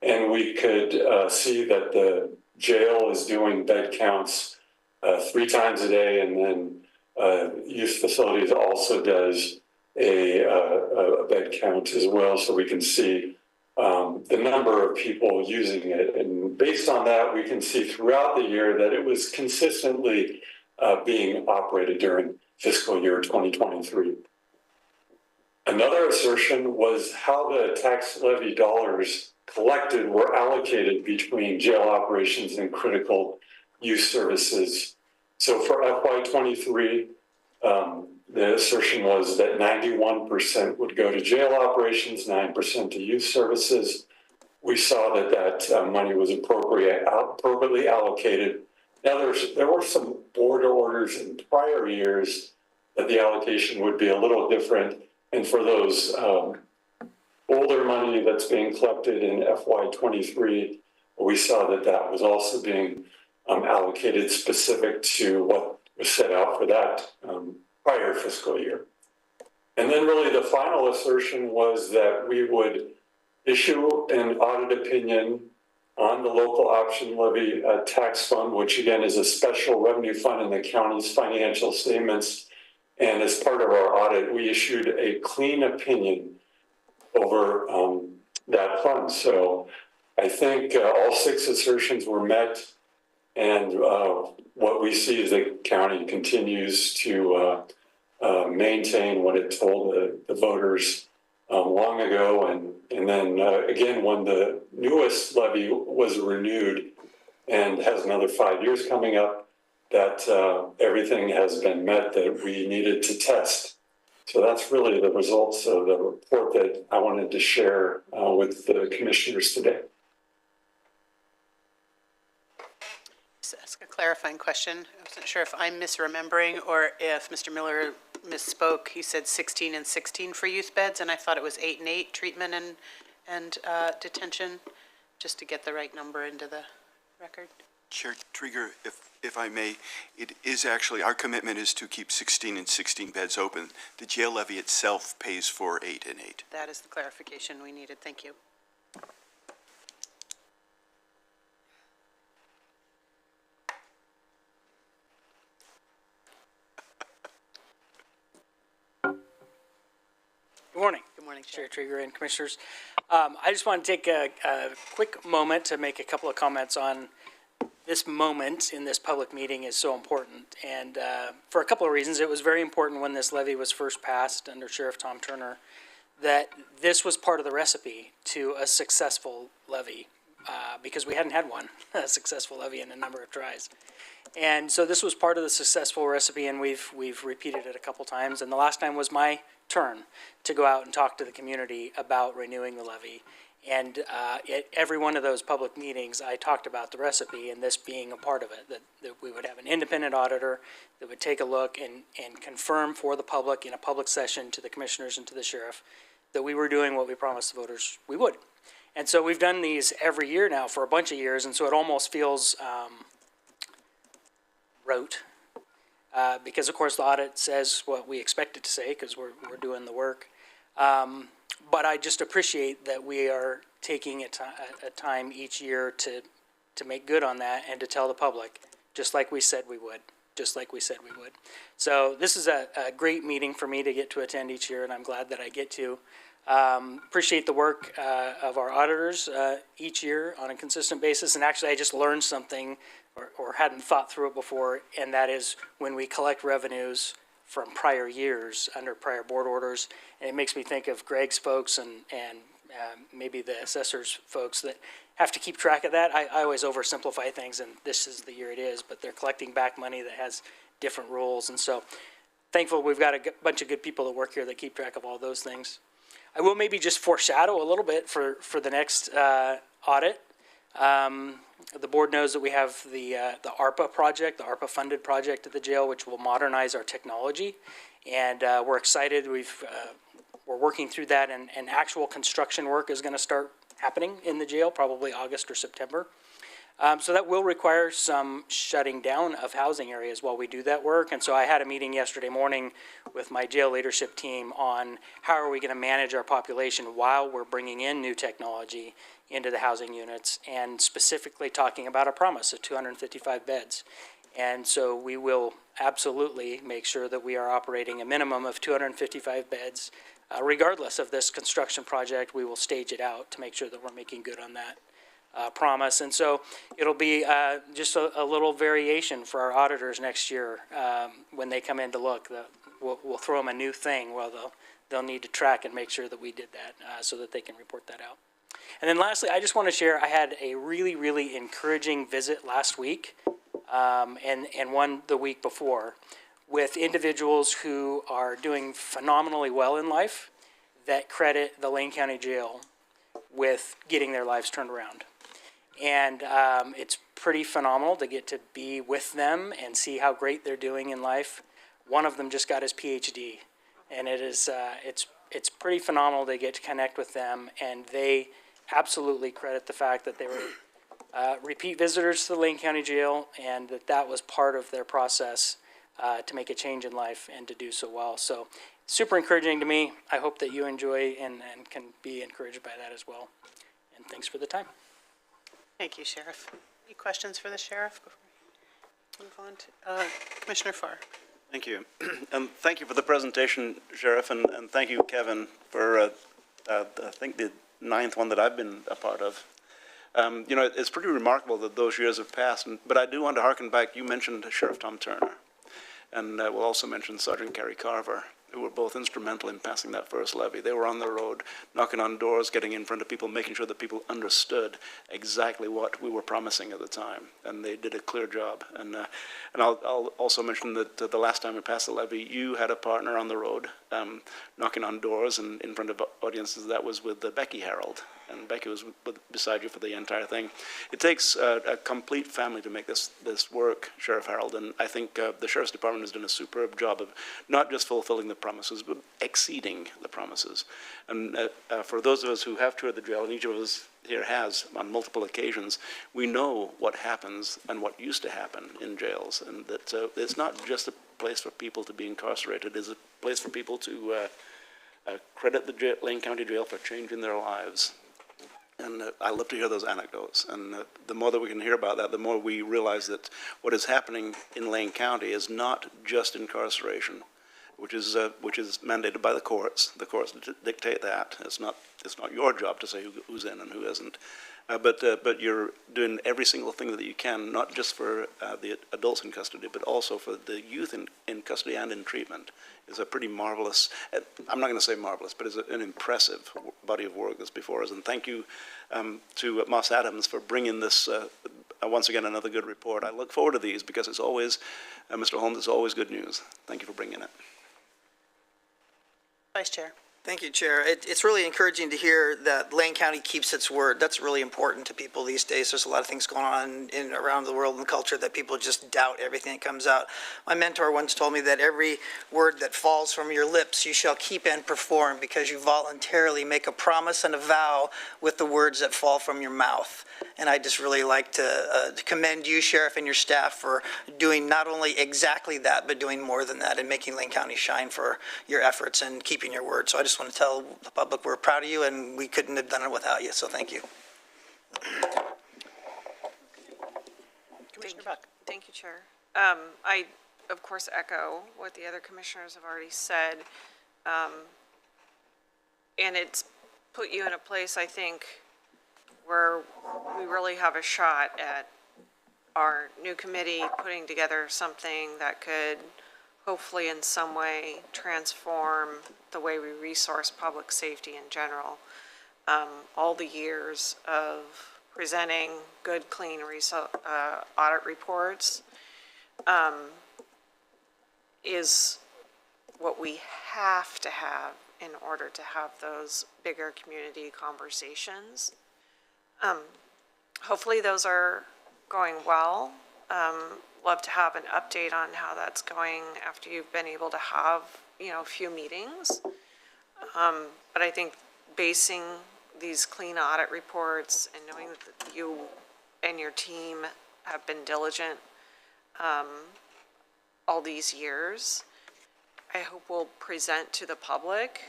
and we could see that the jail is doing bed counts 3 times a day, and then youth facilities also does a bed count as well, so we can see the number of people using it. And based on that, we can see throughout the year that it was consistently being operated during fiscal year 2023. Another assertion was how the tax levy dollars collected were allocated between jail operations and critical youth services. So for FY23, the assertion was that 91% would go to jail operations, 9% to youth services. We saw that money was appropriately allocated. Now, there were some board orders in prior years that the allocation would be a little different. And for those older money that's being collected in FY23, we saw that was also being allocated specific to what was set out for that prior fiscal year. And then really the final assertion was that we would issue an audit opinion on the local option levy tax fund, which again is a special revenue fund in the county's financial statements. And as part of our audit, we issued a clean opinion over that fund. So I think all 6 assertions were met. And what we see is the county continues to maintain what it told the voters long ago. And then again, when the newest levy was renewed and has another 5 years coming up, that everything has been met that we needed to test. So that's really the results of the report that I wanted to share with the commissioners today. Just ask a clarifying question. I wasn't sure if I'm misremembering or if Mr. Miller misspoke. He said 16 and 16 for youth beds, and I thought it was 8 and 8, treatment and detention, just to get the right number into the record. Chair Trieger, if I may, it is actually, our commitment is to keep 16 and 16 beds open. The jail levy itself pays for 8 and 8. That is the clarification we needed. Thank you. Good morning. Good morning, Chair Trieger and Commissioners. I just want to take a quick moment to make a couple of comments on this moment in this public meeting is so important. And for a couple of reasons, it was very important when this levy was first passed under Sheriff Tom Turner that this was part of the recipe to a successful levy because we hadn't had one, a successful levy in a number of tries. And so this was part of the successful recipe, and we've repeated it a couple times. And the last time was my turn to go out and talk to the community about renewing the levy. And at every one of those public meetings, I talked about the recipe and this being a part of it, that we would have an independent auditor that would take a look and confirm for the public in a public session to the commissioners and to the sheriff that we were doing what we promised the voters we would. And so we've done these every year now for a bunch of years, and so it almost feels rote. Because, of course, the audit says what we expect it to say because we're doing the work. But I just appreciate that we are taking a time each year to make good on that and to tell the public, just like we said we would, So this is a great meeting for me to get to attend each year, and I'm glad that I get to. Appreciate the work of our auditors each year on a consistent basis. And actually, I just learned something or hadn't thought through it before, and that is when we collect revenues from prior years under prior board orders. And it makes me think of Greg's folks and maybe the assessor's folks that have to keep track of that. I always oversimplify things, and this is the year it is, but they're collecting back money that has different rules. And so thankful we've got a bunch of good people that work here that keep track of all those things. I will maybe just foreshadow a little bit for the next audit. The board knows that we have the ARPA project, the ARPA-funded project at the jail, which will modernize our technology, and we're excited. We're working through that, and actual construction work is going to start happening in the jail, probably August or September. So that will require some shutting down of housing areas while we do that work. And so I had a meeting yesterday morning with my jail leadership team on how are we going to manage our population while we're bringing in new technology into the housing units, and specifically talking about a promise of 255 beds. And so we will absolutely make sure that we are operating a minimum of 255 beds. Regardless of this construction project, we will stage it out to make sure that we're making good on that promise. And so it'll be just a little variation for our auditors next year when they come in to look. We'll throw them a new thing. Well, they'll need to track and make sure that we did that so that they can report that out. And then lastly, I just want to share, I had a really, really encouraging visit last week and one the week before with individuals who are doing phenomenally well in life that credit the Lane County Jail with getting their lives turned around. And it's pretty phenomenal to get to be with them and see how great they're doing in life. One of them just got his PhD, and it's pretty phenomenal to get to connect with them, and they absolutely credit the fact that they were repeat visitors to the Lane County Jail, and that was part of their process to make a change in life and to do so well. So super encouraging to me. I hope that you enjoy and can be encouraged by that as well. And thanks for the time. Thank you, Sheriff. Any questions for the Sheriff before we move on to Commissioner Farr? Thank you. And thank you for the presentation, Sheriff, and thank you, Kevin, for I think the 9th one that I've been a part of. You know, it's pretty remarkable that those years have passed, but I do want to harken back. You mentioned Sheriff Tom Turner, and we'll also mention Sergeant Kerry Carver, who were both instrumental in passing that first levy. They were on the road, knocking on doors, getting in front of people, making sure that people understood exactly what we were promising at the time, and they did a clear job. And I'll also mention that the last time we passed the levy, you had a partner on the road, knocking on doors and in front of audiences. That was with Becky Harold, and Becky was beside you for the entire thing. It takes a complete family to make this work, Sheriff Harold, and I think the Sheriff's Department has done a superb job of not just fulfilling the promises, but exceeding the promises. And for those of us who have toured the jail, and each of us here has on multiple occasions, we know what happens and what used to happen in jails, and that it's not just a place for people to be incarcerated, it's a place for people to credit the Lane County Jail for changing their lives. And I love to hear those anecdotes. And the more that we can hear about that, the more we realize that what is happening in Lane County is not just incarceration, which is mandated by the courts. The courts dictate that. It's not your job to say who's in and who isn't. But you're doing every single thing that you can, not just for the adults in custody, but also for the youth in custody and in treatment. Is a pretty marvelous, I'm not going to say marvelous, but it's an impressive body of work that's before us. And thank you to Moss Adams for bringing this, once again, another good report. I look forward to these because it's always, Mr. Holmes, it's always good news. Thank you for bringing it. Vice Chair. Thank you, Chair. It's really encouraging to hear that Lane County keeps its word. That's really important to people these days. There's a lot of things going on around the world and the culture that people just doubt everything that comes out. My mentor once told me that every word that falls from your lips you shall keep and perform, because you voluntarily make a promise and a vow with the words that fall from your mouth. And I just really like to commend you, Sheriff, and your staff for doing not only exactly that, but doing more than that and making Lane County shine for your efforts and keeping your word. So I just want to tell the public we're proud of you, and we couldn't have done it without you. So thank you. Commissioner Buck. Thank you, Chair. I, of course, echo what the other commissioners have already said. And it's put you in a place, I think, where we really have a shot at our new committee putting together something that could hopefully in some way transform the way we resource public safety in general. All the years of presenting good, clean audit reports is what we have to have in order to have those bigger community conversations. Hopefully those are going well. Love to have an update on how that's going after you've been able to have, a few meetings. But I think basing these clean audit reports and knowing that you and your team have been diligent all these years. I hope we'll present to the public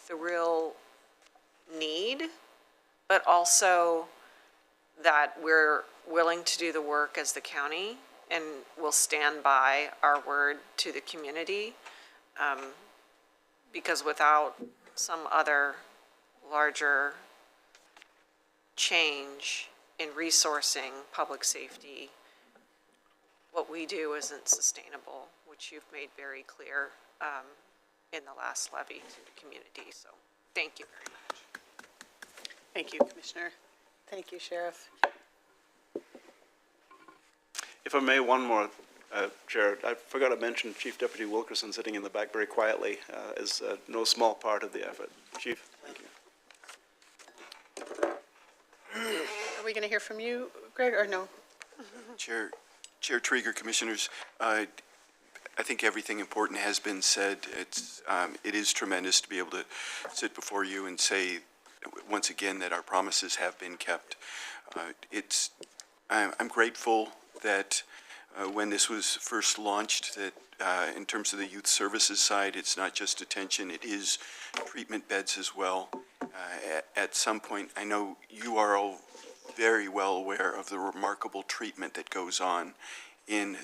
the real need, but also that we're willing to do the work as the county and will stand by our word to the community. Because without some other larger change in resourcing public safety, what we do isn't sustainable, which you've made very clear in the last levy to the community. So thank you very much. Thank you, Commissioner. Thank you, Sheriff. If I may, one more, Chair. I forgot to mention Chief Deputy Wilkerson sitting in the back very quietly is no small part of the effort. Chief, thank you. Are we going to hear from you, Greg, or no? Chair Trieger, Commissioners, I think everything important has been said. It is tremendous to be able to sit before you and say once again that our promises have been kept. I'm grateful that when this was first launched, that in terms of the youth services side, it's not just detention, it is treatment beds as well. At some point, I know you are all very well aware of the remarkable treatment that goes on in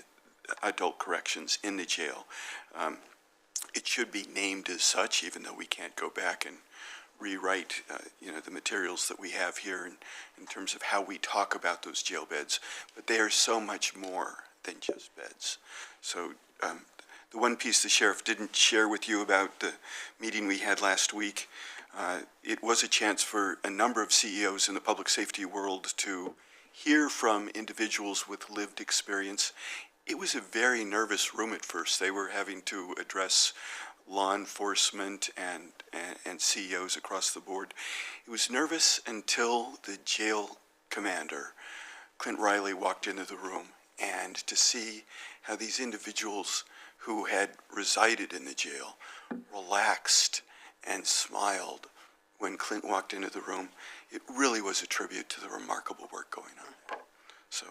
adult corrections in the jail. It should be named as such, even though we can't go back and rewrite, the materials that we have here in terms of how we talk about those jail beds. But they are so much more than just beds. So the one piece the sheriff didn't share with you about the meeting we had last week, it was a chance for a number of CEOs in the public safety world to hear from individuals with lived experience. It was a very nervous room at first. They were having to address law enforcement and CEOs across the board. It was nervous until the jail commander, Clint Riley, walked into the room, and to see how these individuals who had resided in the jail relaxed and smiled when Clint walked into the room, it really was a tribute to the remarkable work going on there. So,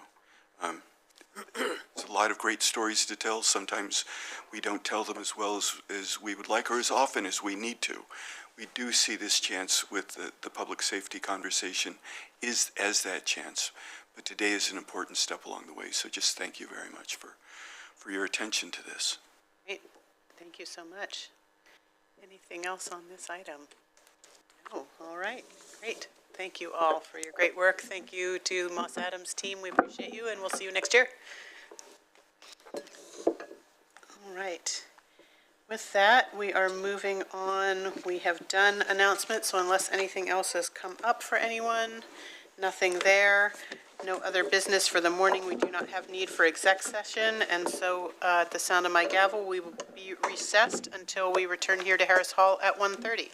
there's a lot of great stories to tell. Sometimes we don't tell them as well as we would like or as often as we need to. We do see this chance with the public safety conversation as that chance. But today is an important step along the way. So just thank you very much for your attention to this. Great. Thank you so much. Anything else on this item? Oh, all right. Great. Thank you all for your great work. Thank you to Moss Adams team. We appreciate you, and we'll see you next year. All right. With that, we are moving on. We have done announcements, so unless anything else has come up for anyone, nothing there. No other business for the morning. We do not have need for exec session, and so at the sound of my gavel, we will be recessed until we return here to Harris Hall at 1:30.